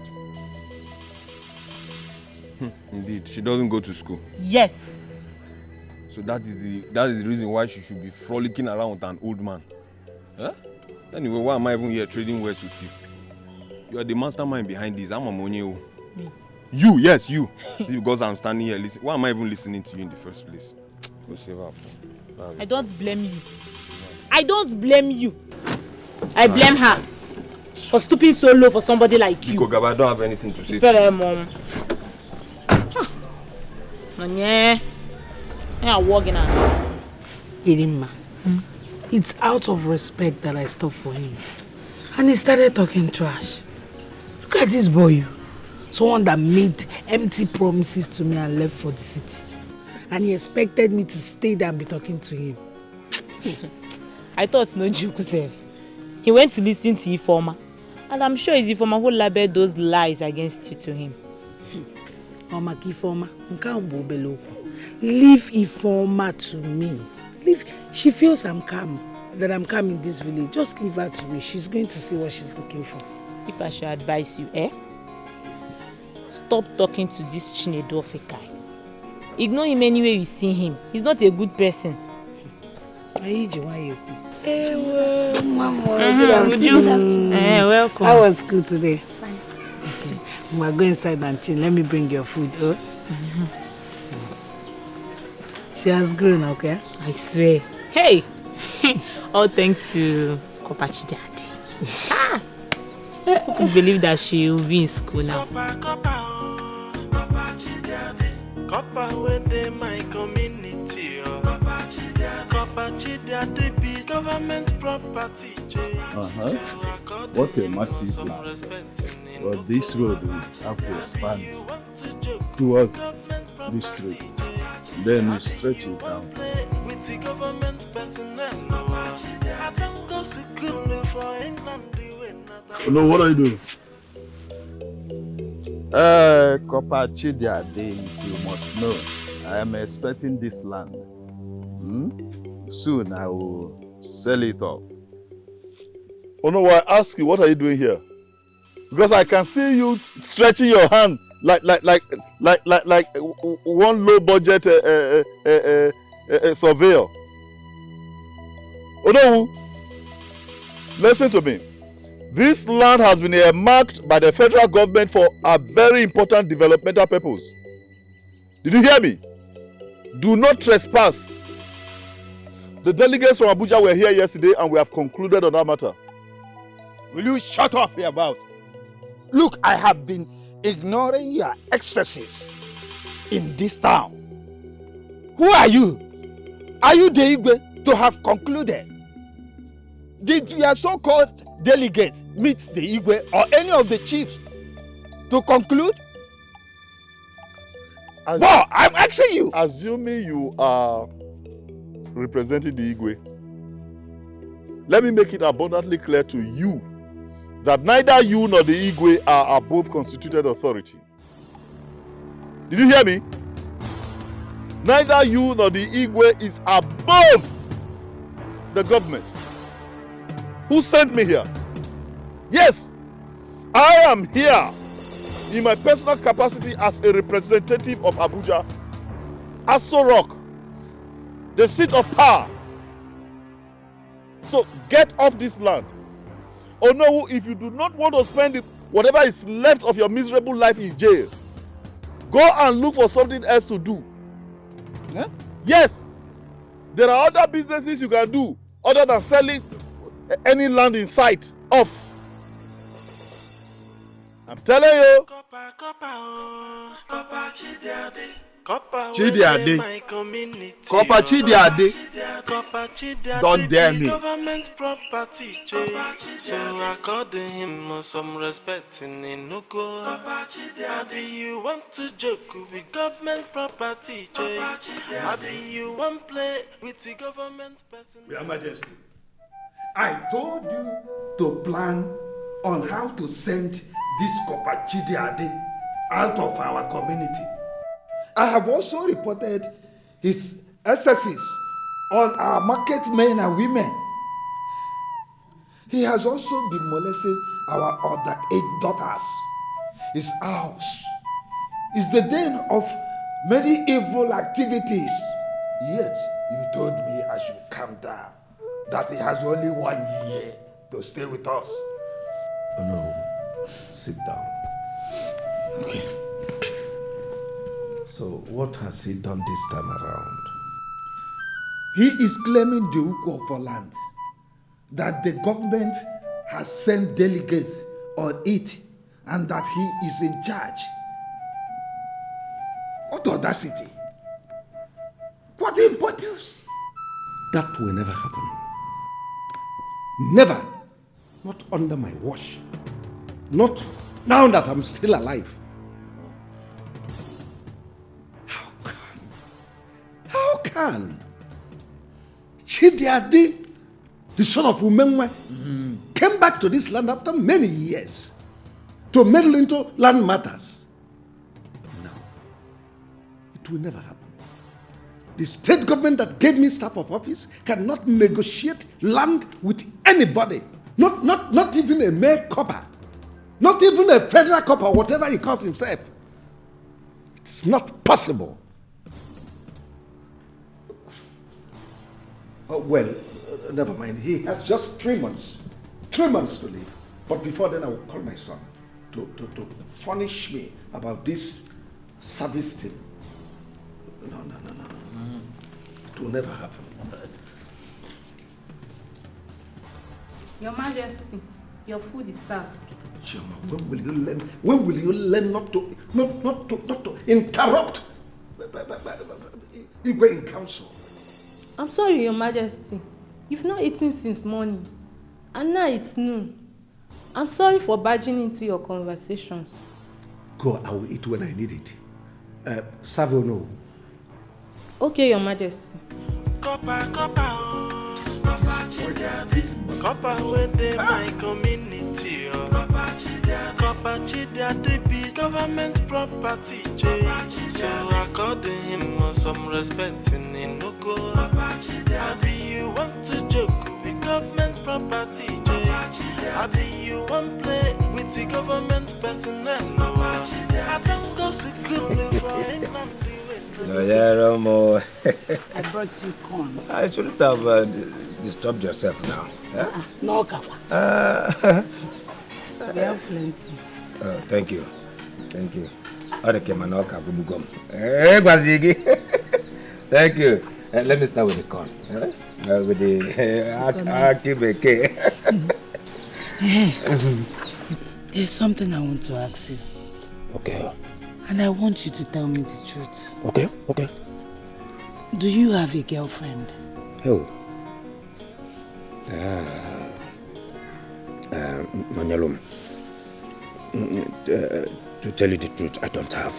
Indeed, she doesn't go to school. Yes. So that is the reason why she should be frolicking around with an old man. Huh? Anyway, why am I even here trading words with you? You are the mastermind behind this. I'm a money. Me? You, yes, you. Because I'm standing here listening. Why am I even listening to you in the first place? Go save up. I don't blame you. I don't blame you. I blame her for stooping so low for somebody like you. Gaba, I don't have anything to say. Mom. Yeah. I'm walking out. Irimma, it's out of respect that I stopped for him. And he started talking trash. Look at this boy. Someone that made empty promises to me and left for the city. And he expected me to stay there and be talking to him. I thought no joke, Sef. He went to listen to Ifeoma. And I'm sure it's Ifeoma who labeled those lies against you to him. Mama Ifeoma, leave Ifeoma to me. She feels that I'm calm in this village. Just leave her to me. She's going to see what she's looking for. If I should advise you, stop talking to this Chinedu guy. Ignore him anywhere you see him. He's not a good person. Welcome. How was school today? Fine. Okay. We'll go inside and chill. Let me bring your food. Oh? She has grown, okay? I swear. Hey! All thanks to Corper daddy. Who could believe that she will be in school now? Corper within my community. Corper be government property. What a massive land. Well, this road will have to expand towards this street. Then we stretch it down. With the government personnel, I don't go to school for England. No, what are you doing? Corper Chidiade, you must know, I am expecting this land. Soon I will sell it off. Oh no, I ask you, what are you doing here? Because I can see you stretching your hand like one low budget surveyor. Oh no, listen to me. This land has been earmarked by the federal government for a very important developmental purpose. Did you hear me? Do not trespass. The delegates from Abuja were here yesterday and we have concluded on that matter. Will you shut up here about? Look, I have been ignoring your excesses in this town. Who are you? Are you the Igwe to have concluded? Did your so-called delegates meet the Igwe or any of the chiefs to conclude? No, I'm asking you. Assuming you are representing the Igwe, let me make it abundantly clear to you that neither you nor the Igwe are above constituted authority. Did you hear me? Neither you nor the Igwe is above the government. Who sent me here? Yes, I am here in my personal capacity as a representative of Abuja, Aso Rock, the seat of power. So get off this land. Oh no, if you do not want to spend whatever is left of your miserable life in jail, go and look for something else to do. Yeah? Yes, there are other businesses you can do other than selling any land in sight off. I'm telling you. Chidiade. Corper Chidiade. Don't dare me. Government property, so according him some respect in no go. Maybe you want to joke with government property, maybe you want play with the government person. Your Majesty, I told you to plan on how to send this Corper Chidiade out of our community. I have also reported his excesses on our market men and women. He has also been molesting our underage daughters. His house is the den of many evil activities. Yet you told me I should calm down. That he has only 1 year to stay with us. Oh no, sit down. Okay. So what has he done this time around? He is claiming the Ukwo for land. That the government has sent delegates on it and that he is in charge. What audacity? What impotence? That will never happen. Never. Not under my watch. Not now that I'm still alive. How can Chidiade, the son of Umenwe, came back to this land after many years to meddle into land matters? No. It will never happen. The state government that gave me staff of office cannot negotiate land with anybody. Not even a mere copper. Not even a federal copper, whatever he calls himself. It's not possible. Oh, well, never mind. He has just 3 months. 3 months to live. But before then, I will call my son to punish me about this service thing. No. It will never happen. Your Majesty, your food is served. Choma, when will you learn not to interrupt Igwe in council? I'm sorry, Your Majesty. You've not eaten since morning, and now it's noon. I'm sorry for barging into your conversations. Go, I will eat when I need it. Serve or no? Okay, Your Majesty. Corper within my community. Corper Chidiade be government property. So according him some respect in Inuko. Abi you want to joke with government property. Abi you want play with the government personnel. I don't go to school for England. I brought you corn. I shouldn't have disturbed yourself now. Huh? No, Kappa. There are plenty. Oh, thank you. Thank you. Thank you. Let me start with the corn. With the akibeke. There's something I want to ask you. Okay. And I want you to tell me the truth. Okay. Do you have a girlfriend? Oh. Manyalum. To tell you the truth, I don't have.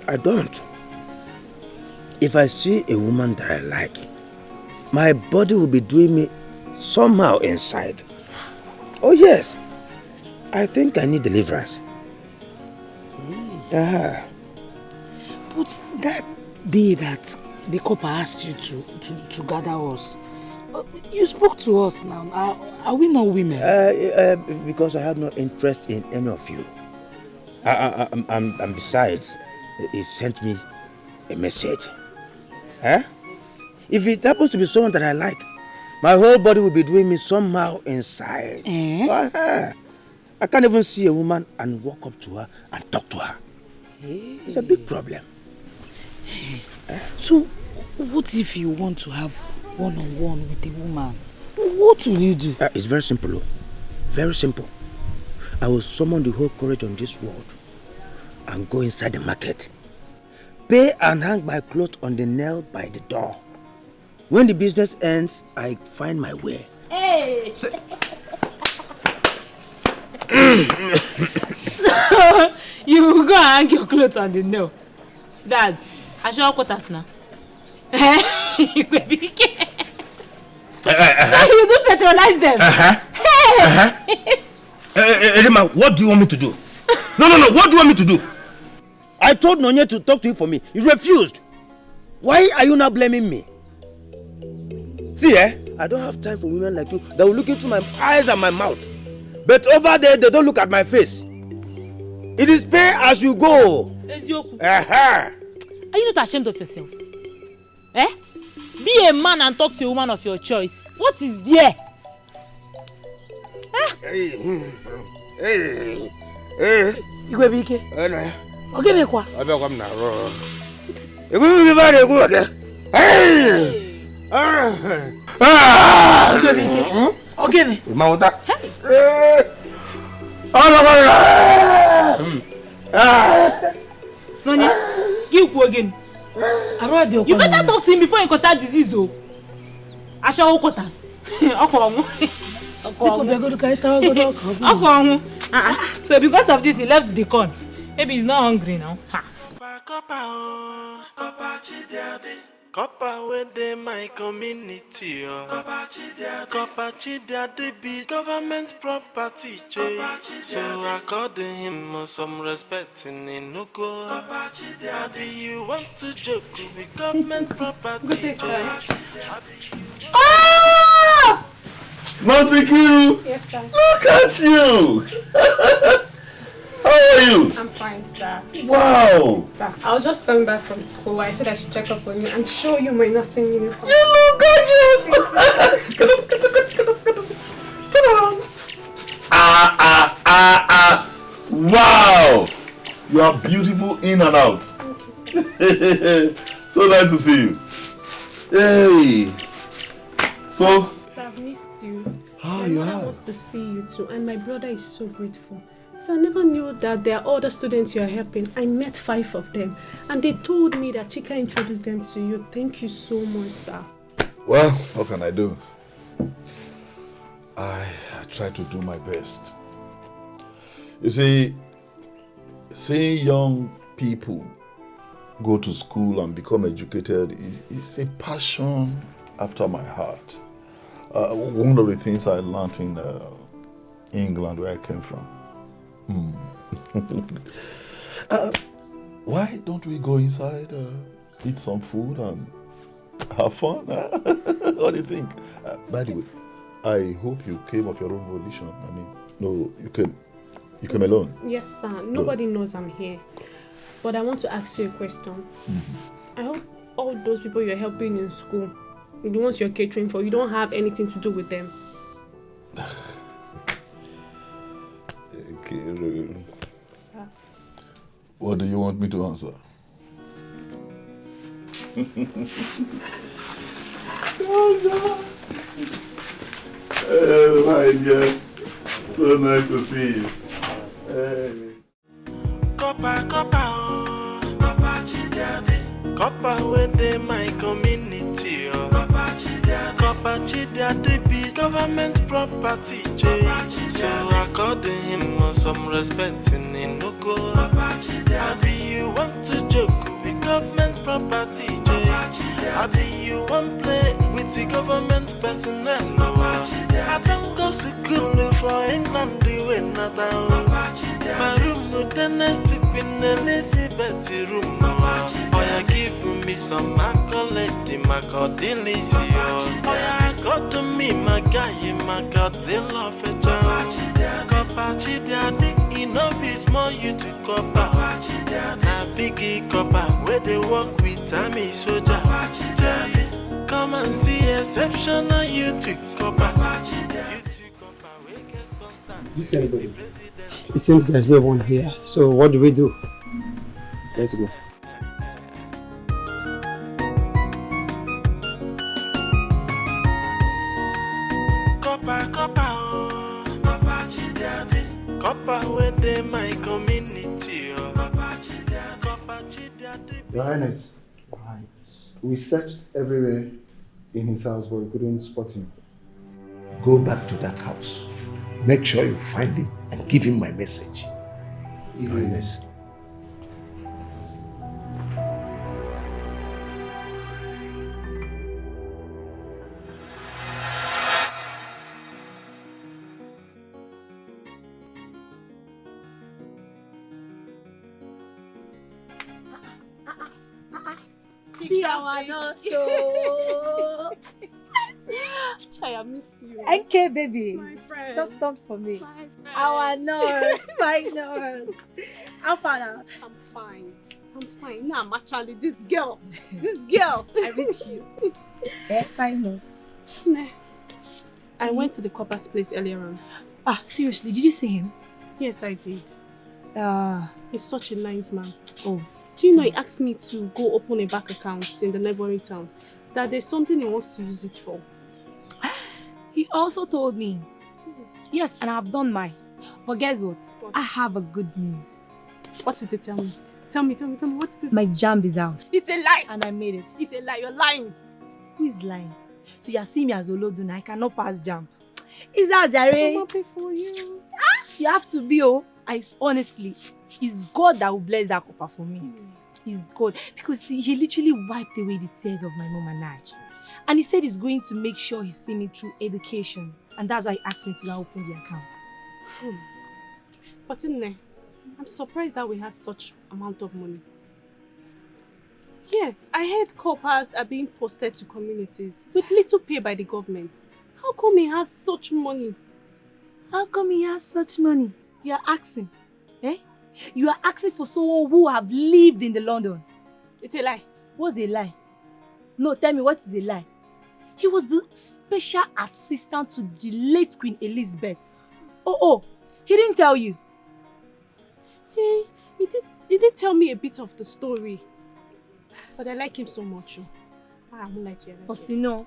I don't. If I see a woman that I like, my body will be doing me somehow inside. Oh yes. I think I need deliverance. But that day that the Corper asked you to gather us, you spoke to us now. Are we not women? Because I have no interest in any of you. And besides, he sent me a message. If it happens to be someone that I like, my whole body will be doing me somehow inside. I can't even see a woman and walk up to her and talk to her. It's a big problem. So, what if you want to have one-on-one with a woman? What will you do? It's very simple. Very simple. I will summon the whole courage on this world and go inside the market. Pay and hang my clothes on the nail by the door. When the business ends, I find my way. Hey! You will go and hang your clothes on the nail. Dad, I should have quarters now. You will be so you do patronize them? Edema, what do you want me to do? No, what do you want me to do? I told Nonye to talk to you for me. You refused. Why are you now blaming me? See, I don't have time for women like you that will look into my eyes and my mouth. But over there, they don't look at my face. It is pay as you go. Are you not ashamed of yourself? Eh? Be a man and talk to a woman of your choice. What is there? Igwe bike. Ogene kwa. Abia kwa mna ro. Igwe bi ba de ku oke. Igwe bike. Ogene. Ma wota. Nani? Give again. You better talk to him before you contact disease. Oh. Asha quarters. So because of this, he left the corn. Maybe he's not hungry now. Ha. Corper with them my community. Corper they be government property. So I called him some respect in no go. Do you want to joke with government property? Ah! Masikiru! Yes, sir. Look at you! How are you? I'm fine, sir. Wow! Sir, I was just coming back from school. I said I should check up on you and show you my nursing uniform. You look gorgeous! Turn around. Wow! You are beautiful in and out. Thank you, sir. So nice to see you. Hey! So? Sir, I've missed you. Oh, my you mother have? wants to see you too, and my brother is so grateful. So I never knew that there are other students you are helping. I met 5 of them, and they told me that Chika introduced them to you. Thank you so much, sir. Well, what can I do? I try to do my best. You see, seeing young people go to school and become educated is a passion after my heart. One of the things I learned in England, where I came from. Why don't we go inside, eat some food and have fun? What do you think? By the way, I hope you came of your own volition. I mean, no, you came alone. Yes, sir. Nobody knows I'm here. But I want to ask you a question. I hope all those people you're helping in school, the ones you're catering for, you don't have anything to do with them. Okay. Sir. What do you want me to answer? Oh my dear, so nice to see you. Hey. Corper, Corper with them my community. Corper they be government property. So I called him some respect in no go. Maybe you want to joke with government property. Maybe you want play with the government personnel. I don't go to school for England the way not my room with the next to Queen Elizabeth room. Oh, you give me some accolade, my God, delicious. Oh, I got to me, my guy, my God, they love a job. Copachi, daddy, enough is more you to copper. Na biggie copper, where they work with Tammy soldier. Come and see exceptional you to copper. This anybody? It seems there's no one here. So what do we do? Let's go. Corper with them my community. Your Highness, we searched everywhere in his house, but we couldn't spot him. Go back to that house. Make sure you find him and give him my message. Your Highness. See our nose. I missed you. NK baby. My friend. Just come for me. My friend. Our nurse, my nurse. How far now? I'm fine. I'm fine. Nah, actually, this girl. I reach you. Fine. Nah. I went to the Corper's place earlier on. Ah, seriously, did you see him? Yes, I did. Ah. He's such a nice man. Oh. Do you know he asked me to go open a bank account in the neighboring town? That there's something he wants to use it for. He also told me. Yes, and I've done mine. But guess what? I have a good news. What is it? Tell me. Tell me. What is it? My jam is out. It's a lie. And I made it. It's a lie. You're lying. Who is lying? So you see me as Olodun. I cannot pass jam. Is that Jare? I'm happy for you. You have to be, oh. Honestly, it's God that will bless that Corper for me. It's God. Because see, he literally wiped away the tears of my mom and I. And he said he's going to make sure he see me through education. And that's why he asked me to go open the account. But Nne, I'm surprised that we have such amount of money. Yes, I heard corpers are being posted to communities with little pay by the government. How come he has such money? How come he has such money? You are asking. Eh? You are asking for someone who have lived in the London. It's a lie. What's a lie? No, tell me what is a lie. He was the special assistant to the late Queen Elizabeth. Oh, he didn't tell you. Yeah, he did tell me a bit of the story. But I like him so much. I won't lie to you. Osino,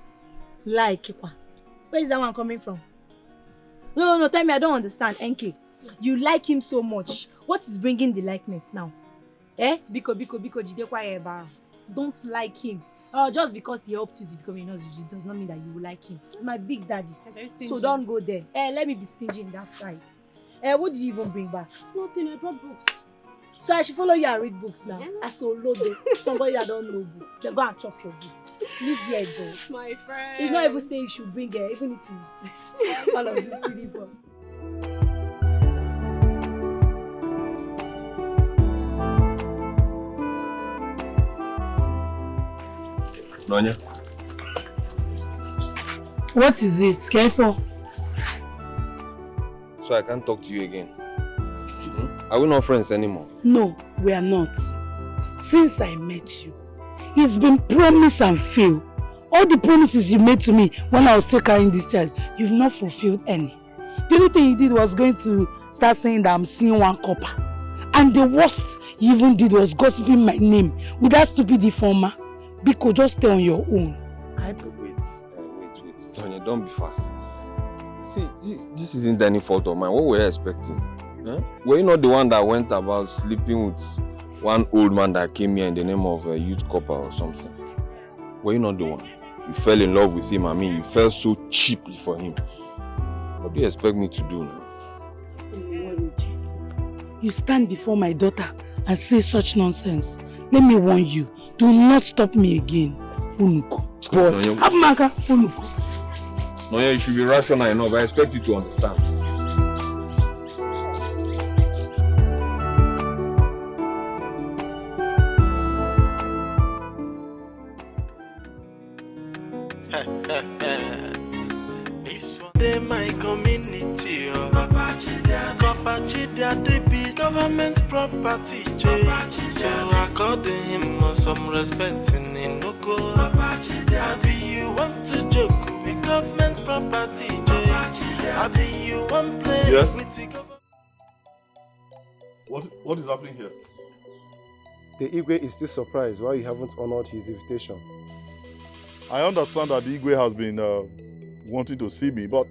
like where is that one coming from? No, tell me, I don't understand. NK, you like him so much. What is bringing the likeness now? Biko, don't like him. Just because he helped you to become a nurse, it does not mean that you will like him. He's my big daddy. So don't go there. Let me be stingy in that side. What did you even bring back? Nothing, I brought books. So I should follow you and read books now. Yeah. I saw load somebody that don't know book. They go and chop your book. Leave here, Joe. My friend. He's not even saying you should bring her, even if he's all of this silly boy. Nonya. What is it? Careful. So I can't talk to you again. Are we not friends anymore? No, we are not. Since I met you, it's been promise and fail. All the promises you made to me when I was still carrying this child, you've not fulfilled any. The only thing you did was going to start saying that I'm seeing one Corper. And the worst you even did was gossiping my name with that stupid informer. Biko, just stay on your own. Wait. Tonya, don't be fast. See, this isn't any fault of mine. What were you expecting? Huh? Were you not the one that went about sleeping with one old man that came here in the name of a youth Corper or something? Were you not the one? You fell in love with him. I mean, you fell so cheaply for him. What do you expect me to do now? You stand before my daughter and say such nonsense. Let me warn you. Do not stop me again. Unuko. Abmaka, Unuko. Nonya, you should be rational enough. I expect you to understand. This one they my community, Corper Chidia, they be government property, so according him some respect in no go. Abi you want to joke with government property, Abi you want play Yes. with the government. What is happening here? The Igwe is still surprised why you haven't honored his invitation. I understand that the Igwe has been wanting to see me, but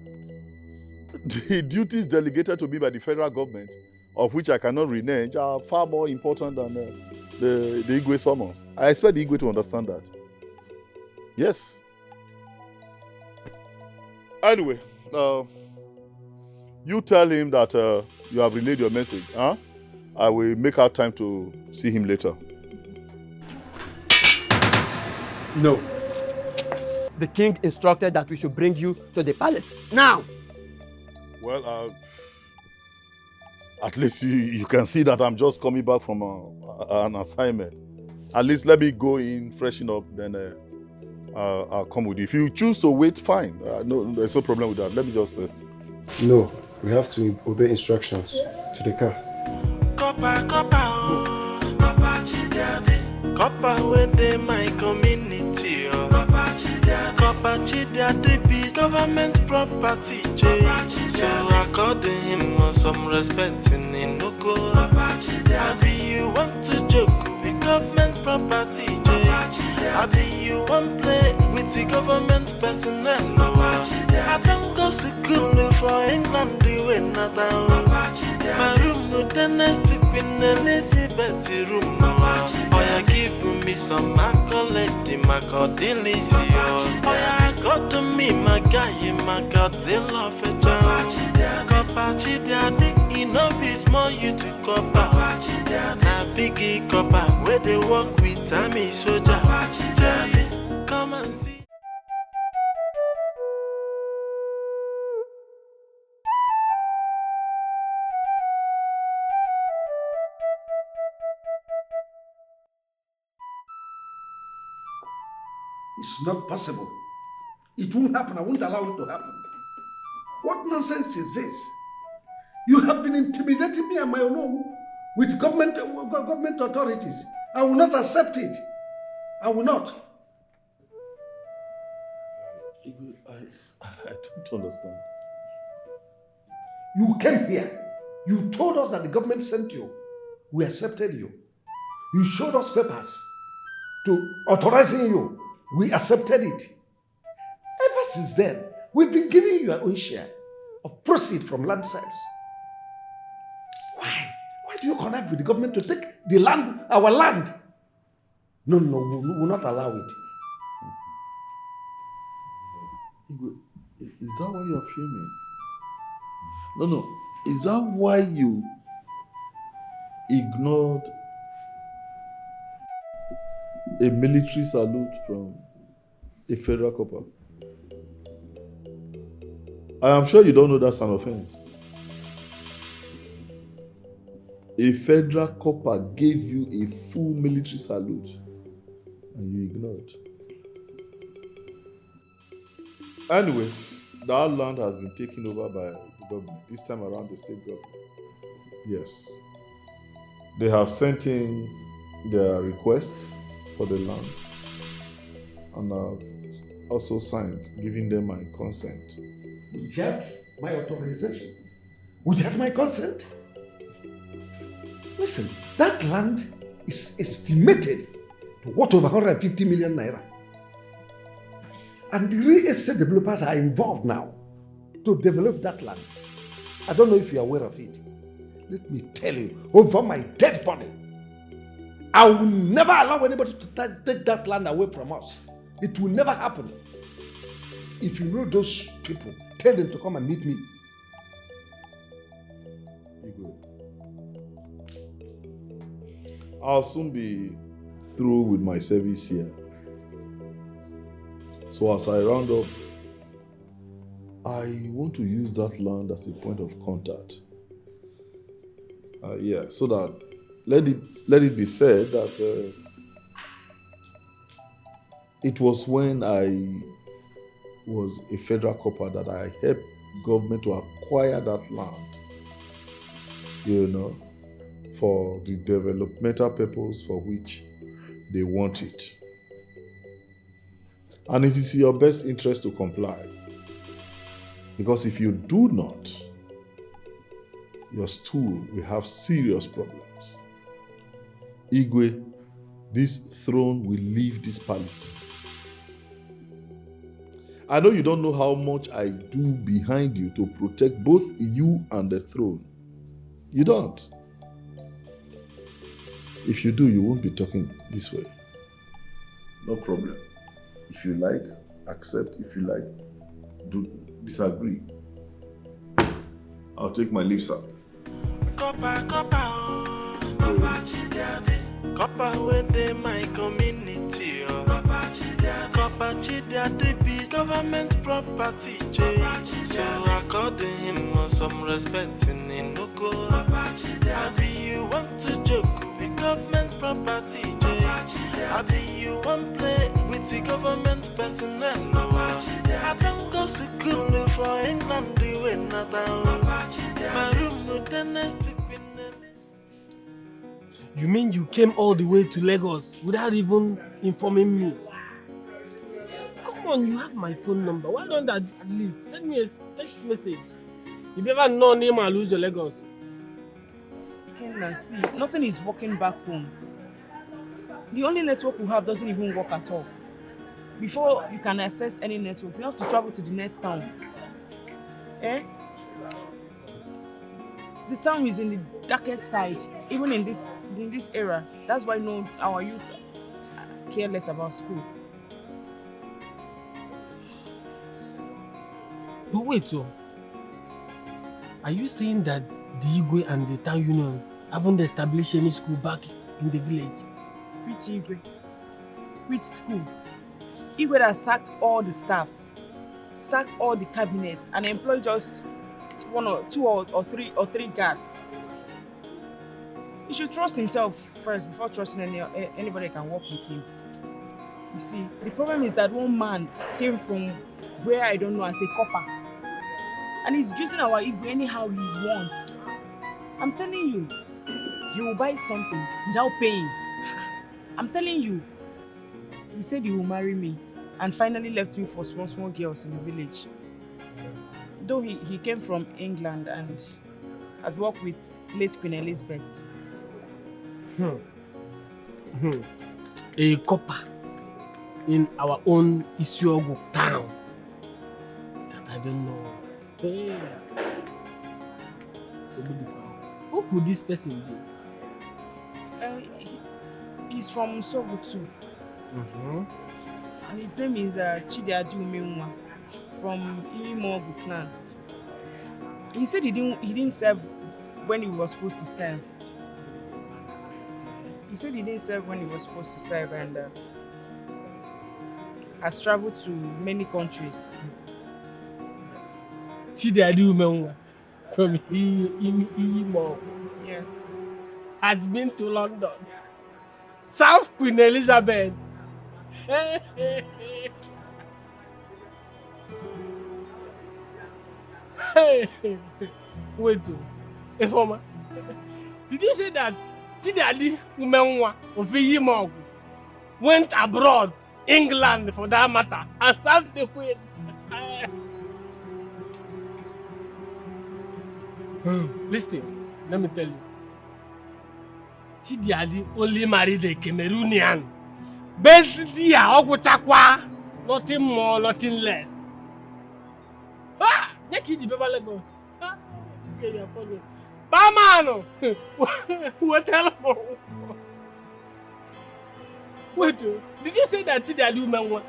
the duties delegated to me by the federal government, of which I cannot renege, are far more important than the Igwe summons. I expect the Igwe to understand that. Yes. Anyway, you tell him that you have relayed your message. Huh? I will make out time to see him later. No. The king instructed that we should bring you to the palace now. Well, at least you can see that I'm just coming back from an assignment. At least let me go in, freshen up, then I'll come with you. If you choose to wait, fine. No, there's no problem with that. Let me just... No, we have to obey instructions. To the car. Corper, Corper, Corper Chidia. Copper within my community, oh. Copper Chidia, they be government property, so according him some respect in Inoko. I be you want to joke with government property, I be you want play with the government personnel. I don't go to school for England, the way not my room no the next to Queen Elizabeth room. Oh, you give me some accolade, my God, delicious. Oh, yeah, got to me, my guy, my God, they love it. Copper Chidia, you know, be small you to copper. Now, biggie copper, where they work with Tammy soldier. Come and see. It's not possible. It won't happen. I won't allow it to happen. What nonsense is this? You have been intimidating me and my own with government authorities. I will not accept it. I will not. I don't understand. You came here. You told us that the government sent you. We accepted you. You showed us papers to authorizing you. We accepted it. Ever since then, we've been giving you your own share of proceeds from land sales. Why? Why do you connect with the government to take the land, our land? No, we will not allow it. Is that why you are filming? No. Is that why you ignored a military salute from a federal copper? I am sure you don't know that's an offense. A federal copper gave you a full military salute and you ignored. Anyway, that land has been taken over by the government, this time around the state government. Yes. They have sent in their request for the land and I've also signed, giving them my consent. Without my authorization? Without my consent? Listen, that land is estimated to worth over 150 million naira. And the real estate developers are involved now to develop that land. I don't know if you're aware of it. Let me tell you, over my dead body, I will never allow anybody to take that land away from us. It will never happen. If you know those people, tell them to come and meet me. I'll soon be through with my service here. So as I round up, I want to use that land as a point of contact. So that let it be said that it was when I was a federal copper that I helped government to acquire that land, for the developmental purpose for which they want it. And it is in your best interest to comply. Because if you do not, your stool will have serious problems. Igwe, this throne will leave this palace. I know you don't know how much I do behind you to protect both you and the throne. You don't. If you do, you won't be talking this way. No problem. If you like, accept. If you like, disagree. I'll take my leave, sir. Copper within my community, Copper Chidia, they be government property, so according him some respect in Inoko. I be you want to joke with government property, I be you want play with the government personnel. I don't go to school for England, the way not my room no the next to You mean you came all the way to Lagos without even informing me? Come on, you have my phone number. Why don't at least send me a text message? You never know name I lose your Lagos. Kenna, see, nothing is working back home. The only network we have doesn't even work at all. Before you can access any network, you have to travel to the next town. Eh? The town is in the darkest side, even in this era. That's why our youth care less about school. But wait, so are you saying that the Igwe and the town union haven't established any school back in the village? Which Igwe? Which school? Igwe has sacked all the staffs, sacked all the cabinets, and employed just one or two or three guards. He should trust himself first before trusting anybody that can work with him. You see, the problem is that one man came from where I don't know as a copper, and he's using our Igwe anyhow he wants. I'm telling you, he will buy something without paying. I'm telling you, he said he will marry me and finally left me for small girls in the village. Though he came from England and had worked with late Queen Elizabeth. A copper in our own Isiogo town that I don't know of. Hey. So who could this person be? He's from Sogo too. And his name is Chidiadi Umenwa from Imogu clan. He said he didn't serve when he was supposed to serve. He said he didn't serve when he was supposed to serve and has traveled to many countries. Chidiadi Umenwa from Imogu. Yes. Has been to London. Served Queen Elizabeth. Wait, Informer, did you say that Chidiadi Umenwa of Imogu went abroad, England for that matter, and served the Queen? Listen, let me tell you. Chidiadi only married a Cameroonian. Best dear, nothing more, nothing less. Ah! Neki Baba Lagos. Ah! This guy is funny. Bamano! What hell? Wait, did you say that Chidiadi Umenwa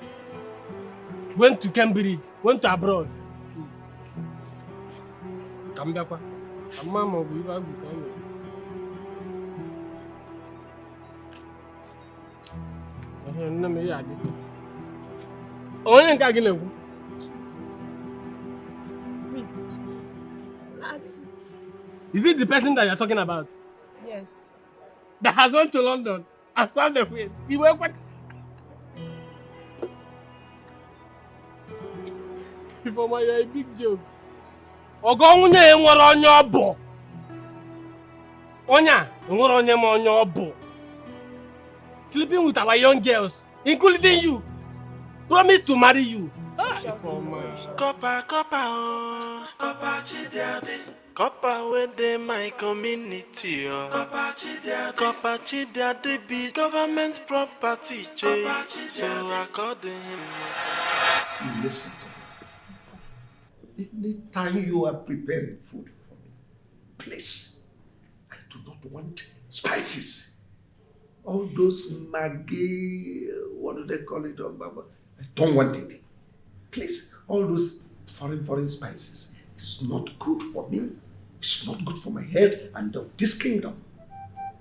went to Cambridge, went to abroad? Come back. Mama, we will go. Is it the person that you're talking about? Yes. That has went to London and served the Queen. He went what? Ifeoma, you're a big joke. Ogonye enwere onye obo. Onya, enwere onye ma onye obo. Sleeping with our young girls, including you. Promise to marry you. Corper, Corper Chidiade. Corper within my community. Corper Chidiade be government property. So according him. Listen to me. Anytime you are preparing food for me, please, I do not want spices. All those Maggi, what do they call it? I don't want it. Please, all those foreign spices. It's not good for me. It's not good for my head and of this kingdom.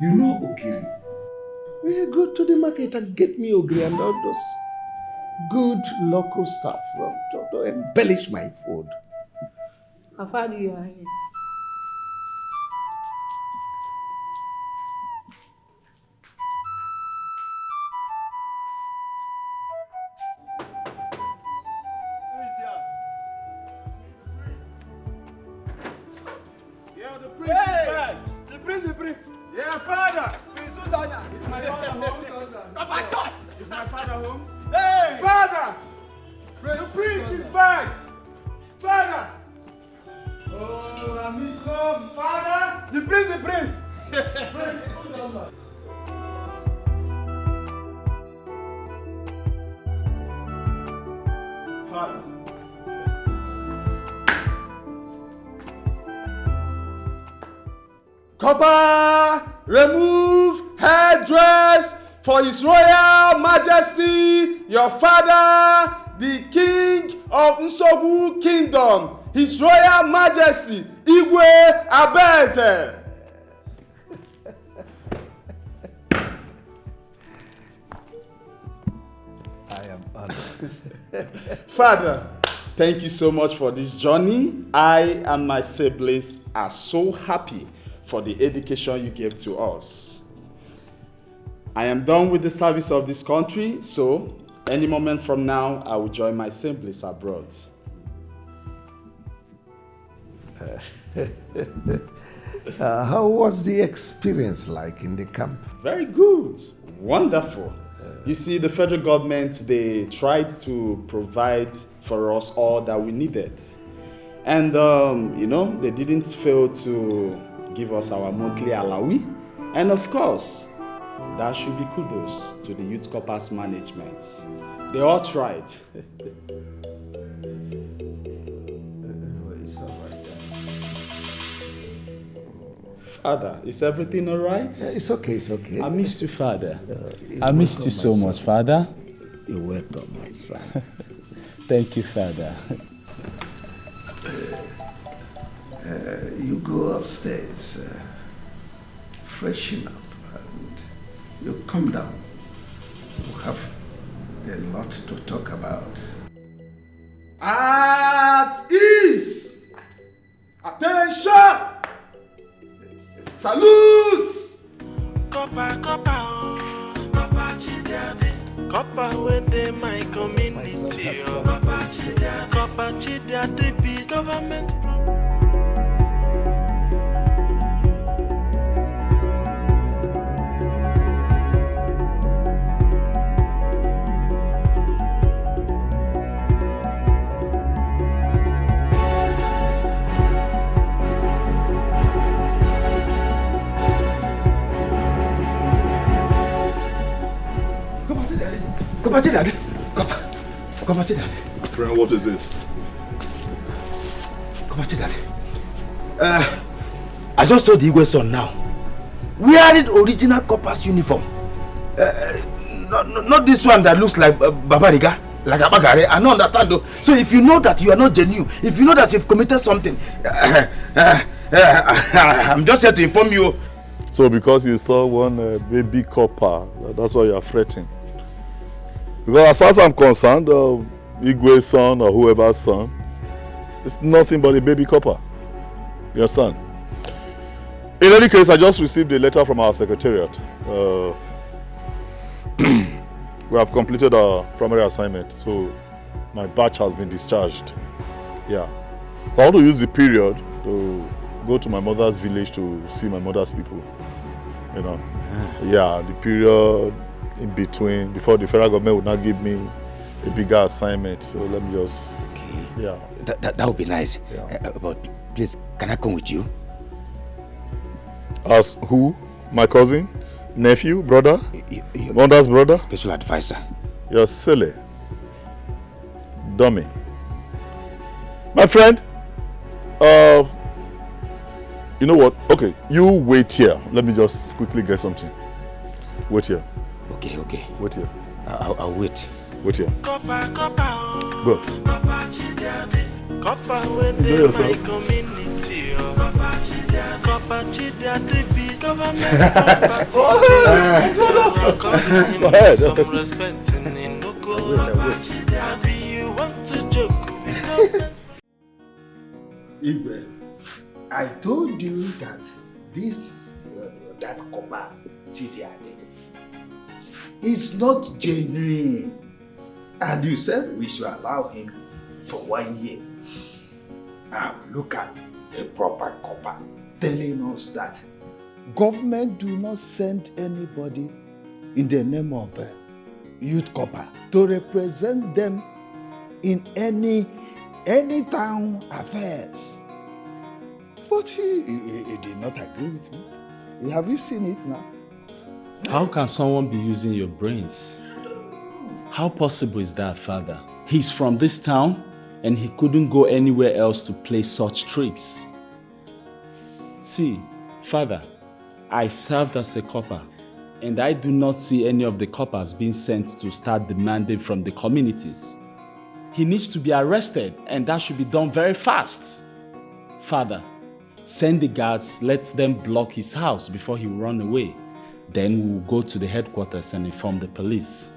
You know Ogiri. We go to the market and get me Ogiri and all those good local stuff to embellish my food. How far do you, Your Highness? The prince. Yeah, father. Father! Is my father home? Papa, stop! Is my father home? Hey! Father! The prince is back! Father! Oh, I miss him! Father! The prince! Prince! Father. Corper, remove headdress for His Royal Majesty, your father, the King of Nsogbu Kingdom, His Royal Majesty, Igwe Abeze. I am honored. Father, thank you so much for this journey. I and my siblings are so happy for the education you gave to us. I am done with the service of this country, so any moment from now, I will join my siblings abroad. How was the experience like in the camp? Very good. Wonderful. You see, the federal government, they tried to provide for us all that we needed. And, they didn't fail to give us our monthly alawi. And of course, that should be kudos to the Youth Corpers management. They all tried. Father, is everything all right? It's okay. I missed you, Father. I missed you so much, Father. You're welcome, my son. Thank you, Father. You go upstairs, freshen up, and you come down. We have a lot to talk about. At ease! Attention! Salute! Corper, within my community. Corper, they be government property. Friend, what is it? I just saw the Igwe's son now. Wearing original Corper's uniform. Not this one that looks like Babariga, like Abagare. I don't understand though. So if you know that you are not genuine, if you know that you've committed something, I'm just here to inform you. So because you saw one baby Corper, that's why you are fretting. Because as far as I'm concerned, Igwe's son or whoever's son, it's nothing but a baby Corper. You understand? In any case, I just received a letter from our secretariat. We have completed our primary assignment, so my batch has been discharged. Yeah. So I want to use the period to go to my mother's village to see my mother's people. You know? Yeah, the period in between, before the federal government would not give me a bigger assignment. So let me just, yeah. That would be nice. Yeah. But please, can I come with you? As who? My cousin? Nephew? Brother? Mother's brother? Special advisor. You're silly. Dummy. My friend, you know what? Okay, you wait here. Let me just quickly get something. Wait here. Okay. Wait here. I'll wait. Wait here. Corper, Go. Corper within my community. Corper, they be government property. So I'm calling him some respect in Nuku. Maybe you want to joke with government. Igwe, I told you that that Corper Chidiade is not genuine, and you said we should allow him for 1 year. Now look at a proper Corper telling us that government do not send anybody in the name of youth corper to represent them in any town affairs. But he did not agree with me. Have you seen it now? How can someone be using your brains? How possible is that, Father? He's from this town and he couldn't go anywhere else to play such tricks. See, Father, I served as a corper and I do not see any of the coppers being sent to start demanding from the communities. He needs to be arrested and that should be done very fast. Father, send the guards, let them block his house before he run away. Then we'll go to the headquarters and inform the police.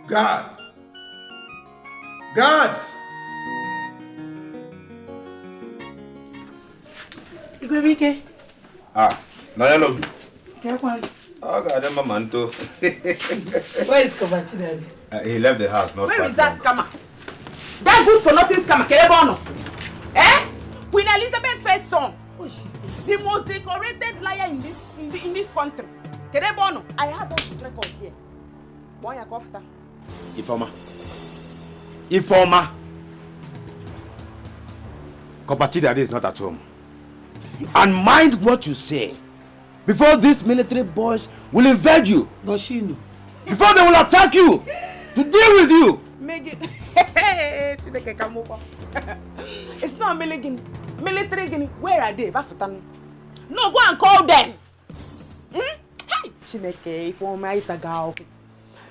God! God! Igwebike. Nollywood. Kekwan. Oh, God, I'm a man too. Where is Kobachi Daddy? He left the house, not Where back is that home. scammer? That good for nothing scammer, Kelebono. Eh? Queen Elizabeth's first son. Oh, she said. The most decorated liar in this country. Kelebono. I have all the record here. Boy, I kofta. Informer. Kopachi Daddy is not at home. And mind what you say. Before these military boys will invade you. But she knew. Before they will attack you. To deal with you. Megan. It's not military Guinea. Where are they? No, go and call them. Hey, Chineke, for my Itagao.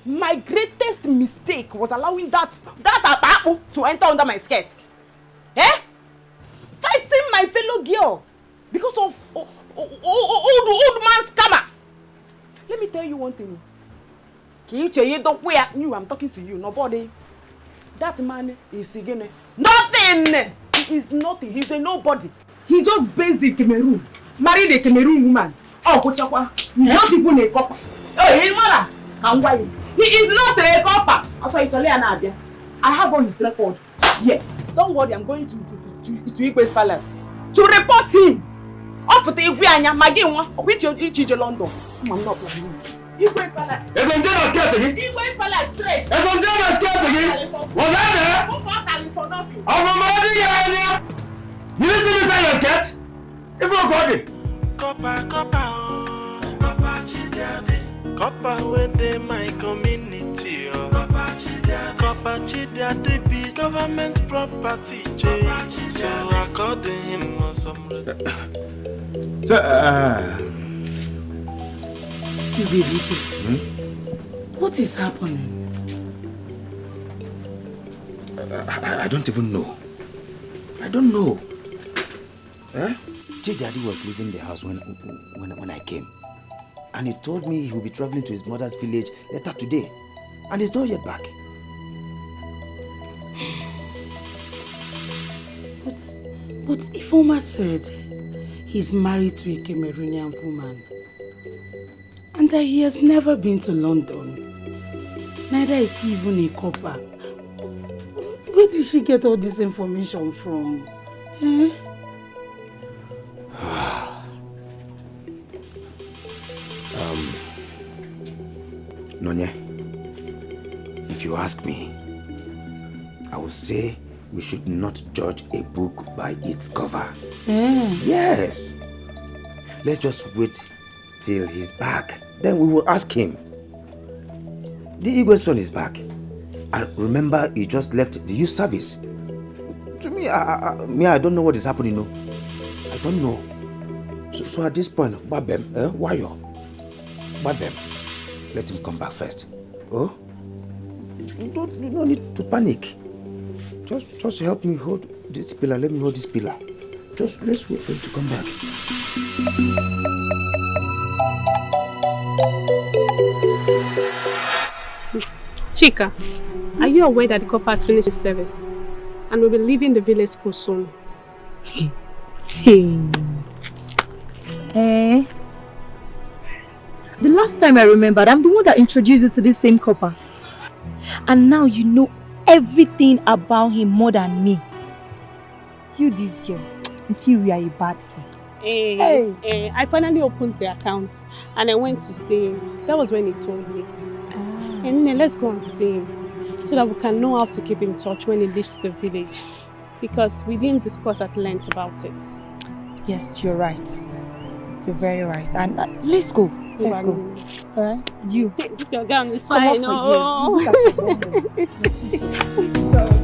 My greatest mistake was allowing that abaku to enter under my skirts. Eh? Fighting my fellow girl because of old man scammer. Let me tell you one thing. I'm talking to you, nobody. That man is again nothing. He is nothing. He's a nobody. He just basic Cameroon. Married a Cameroon woman. Oh, Kochakwa. He's not even a copper. Oh, he's mother. And why? He is not a copper. I have on his record. Yeah. Don't worry, I'm going to Igwe's palace to report him. Off the Iguanya, Maginwa, which you London. I'm not playing. Igwe's palace. Is on Jenna scared again? Igwe's palace straight. Is on Jenna scared again? What's that? You listen inside your skirt? If you got it. Corper within my community, Corper Chidiade be government property, so I called him or some. What is happening? I don't even know. I don't know. Eh? Daddy was leaving the house when I came. And he told me he will be traveling to his mother's village later today. And he's not yet back. But Ifeoma said he's married to a Cameroonian woman. And that he has never been to London. Neither is he even a copper. Where did she get all this information from? Eh? Nonye, if you ask me, I would say we should not judge a book by its cover. Yes. Let's just wait till he's back. Then we will ask him. The Igwe son is back. And remember, he just left the youth service. To me, I don't know what is happening. No, I don't know. So at this point, Babem, why you? Babem. Let him come back first. Oh? You don't need to panic. Just help me hold this pillar. Let me hold this pillar. Just let's wait for him to come back. Chika, are you aware that the Corper has finished his service and will be leaving the village school soon? The last time I remembered, I'm the one that introduced you to this same Corper. And now you know everything about him more than me. You this girl. You are a bad girl. I finally opened the account and I went to see him. That was when he told me. And then let's go and see him so that we can know how to keep in touch when he leaves the village. Because we didn't discuss at length about it. Yes, you're right. You're very right. And let's go. Let's go. Alright? You. This your gown is Come fine. off for here.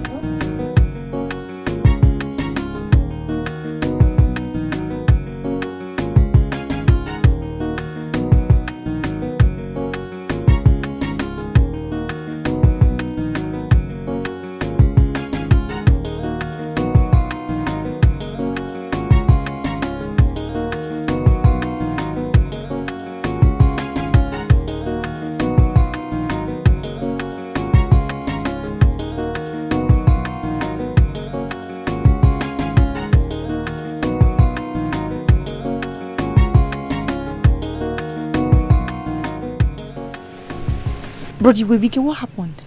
Brody Webike, what happened?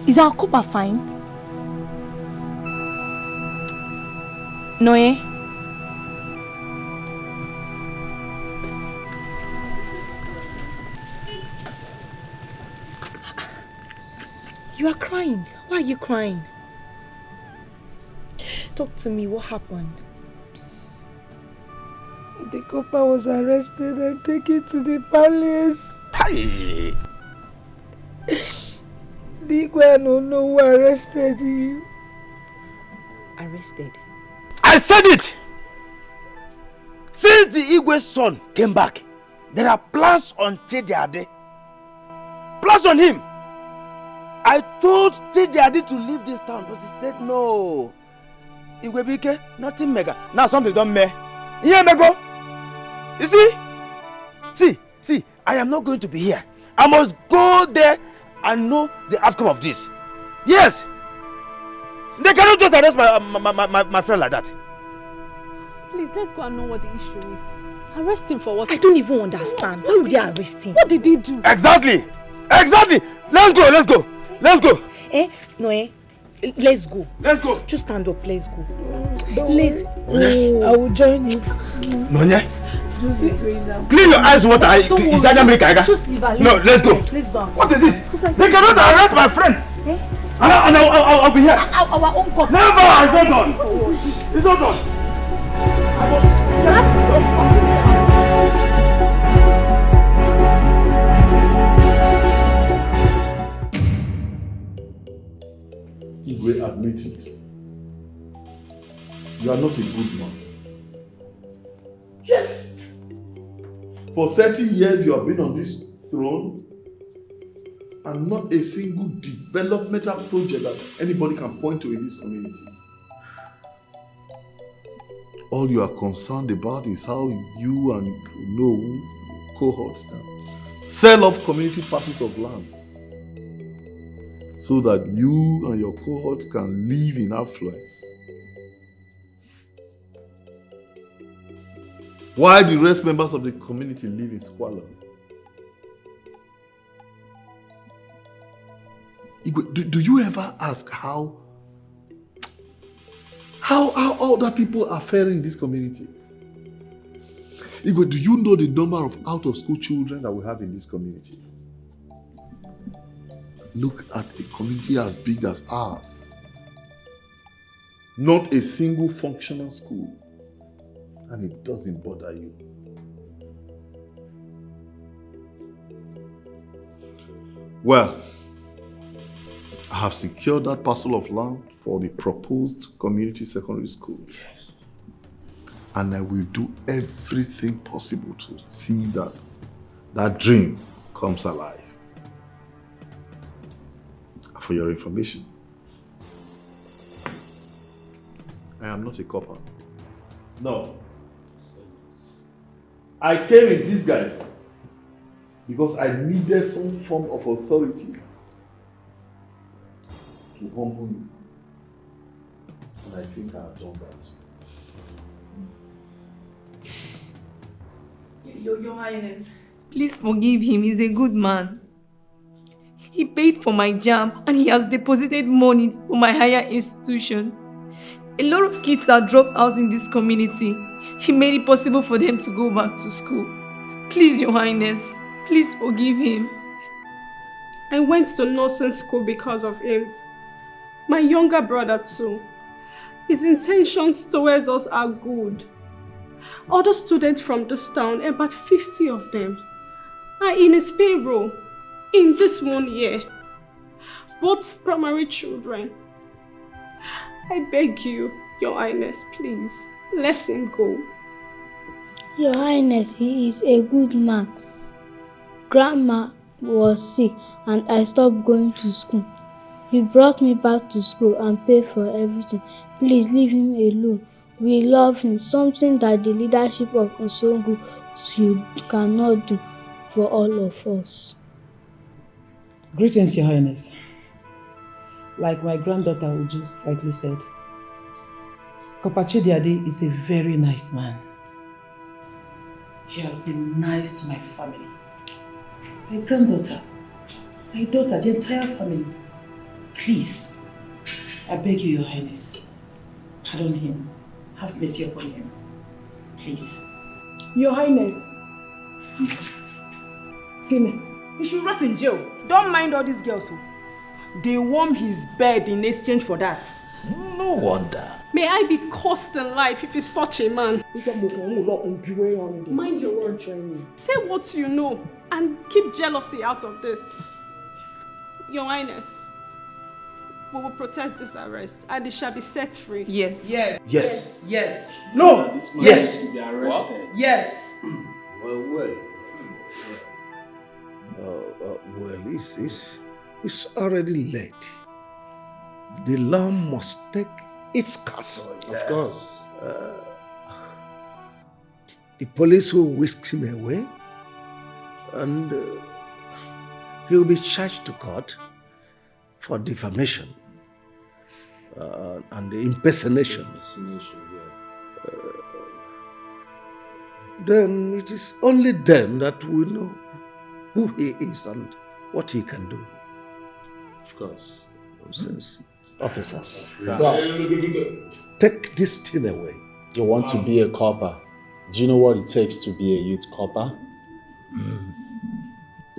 Is our Corper fine? No, eh? You are crying. Why are you crying? Talk to me. What happened? The Corper was arrested and taken to the palace. Hey. The Igwe don't know who arrested him. Arrested? I said it! Since the Igwe's son came back, there are plans on Chidiade. Plans on him! I told Chidiade to leave this town, but he said no. Igwebike, nothing mega. Now something done me. Yeah, Mego. You see? See, I am not going to be here. I must go there and know the outcome of this. Yes! They cannot just arrest my friend like that. Please, let's go and know what the issue is. Arrest him for what? I don't even understand. Why would they arrest him? What did he do? Exactly! Let's go! No, let's go. Let's go. Just stand up, let's go. Let's go. I will join you. Nonye? Just be going now. Clean your eyes water. Just leave her. No, let's go. Let's go. What is it? They cannot arrest my friend. And I'll be here. Our own Corper. Never! It's not done. It's not done. Igwe, admit it. You are not a good man. Yes! For 30 years you have been on this throne and not a single developmental project that anybody can point to in this community. All you are concerned about is how you and no cohorts now sell off community parcels of land so that you and your cohorts can live in affluence. While the rest members of the community live in squalor. Do you ever ask how other people are faring in this community? Igwe, do you know the number of out-of-school children that we have in this community? Look at a community as big as ours. Not a single functional school. And it doesn't bother you. Well, I have secured that parcel of land for the proposed community secondary school. Yes. And I will do everything possible to see that that dream comes alive. For your information, I am not a copper. No. I came in disguise because I needed some form of authority to humble you. And I think I have done that. Your Highness, please forgive him. He's a good man. He He paid for my JAMB and he has deposited money for my higher institution. A lot of kids are dropped out in this community. He made it possible for them to go back to school. Please, Your Highness, please forgive him. I went to nursing school because of him. My younger brother too. His intentions towards us are good. Other students from this town, about 50 of them, are in his payroll in this 1 year. Both primary children. I beg you, Your Highness, please, let him go. Your Highness, he is a good man. Grandma was sick and I stopped going to school. He brought me back to school and paid for everything. Please leave him alone. We love him, something that the leadership of Osongo cannot do for all of us. Greetings, Your Highness. Like my granddaughter Uju rightly said, Corper Chidiade is a very nice man. He has been nice to my family. My granddaughter, my daughter, the entire family. Please, I beg you, Your Highness, pardon him. Have mercy upon him. Please. Your Highness. Gimme. He should rot in jail. Don't mind all these girls. They warm his bed in exchange for that. No wonder. May I be cursed in life if he's such a man. Mind your words. Say what you know and keep jealousy out of this. Your Highness, we will protest this arrest and he shall be set free. Yes. Yes. Yes. Yes. No. This man Yes. needs to be arrested. Yes. Well, it's already late. The law must take its course. Of course. The police will whisk him away and he will be charged to court for defamation and impersonation. Then it is only then that we know who he is and what he can do. Of course. Nonsense. Officers, Sir. take this thing away. You want to be a corper. Do you know what it takes to be a youth corper?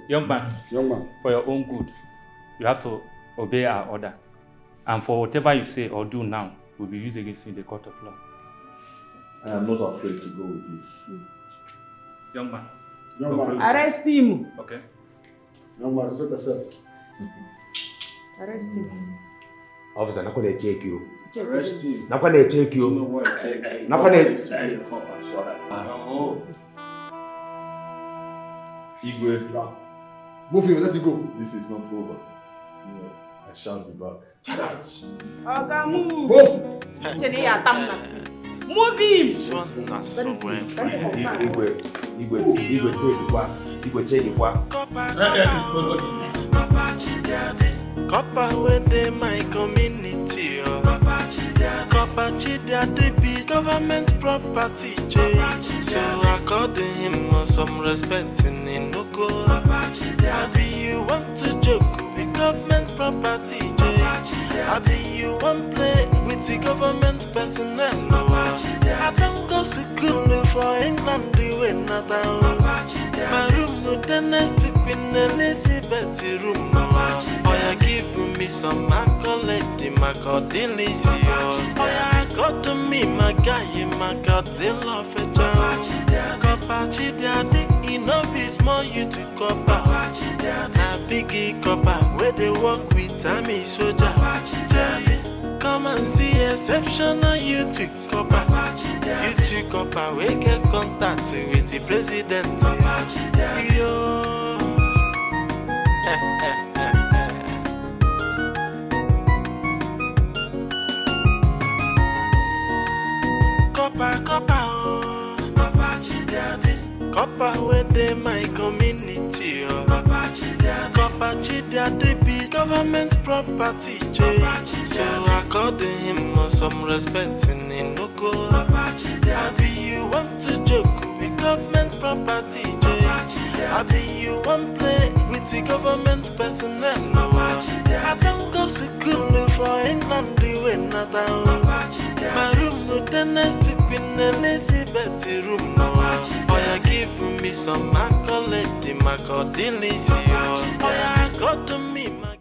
Young man, for your own good, you have to obey our order. And for whatever you say or do now will be used against you in the court of law. I am not afraid to go with you. Young man. Arrest him. Okay. Young man, respect yourself. Arrest him. Officer, not gonna take you. Arrest him. Not gonna take you. You know what it takes. Not gonna. It takes to be a corper. Sorry. Igwe. Move him, let it go. This is not over. I shall be back. Oga, move. Move. Move him. Corper within my community. Corper Chidiade be government property. So according him some respect in Inoko. Abi you want to joke with government property. Abi you want play with the government personnel. I don't go to school for England the way not my room the next to Queen Elizabeth room. Oya give me some accolade, my God delicious. Oya got to me my guy, my God they love a job. Corper Chidiade, he no be small you to Corper. Na biggie Corper where they work with army soldier. Come and see exceptional you to Corper. You to Corper we get contact with the president. Yo. Corper Chidiade. Corper within my community. Corper Chidiade be government property. So according him some respect in Inoko. Abi you want to joke with government property. Abi you want play with the government personnel. I don't go to school for England, way not my room, no dentist to be Elizabeth room. Oh, you give me some accolade, my cordillis. Oh,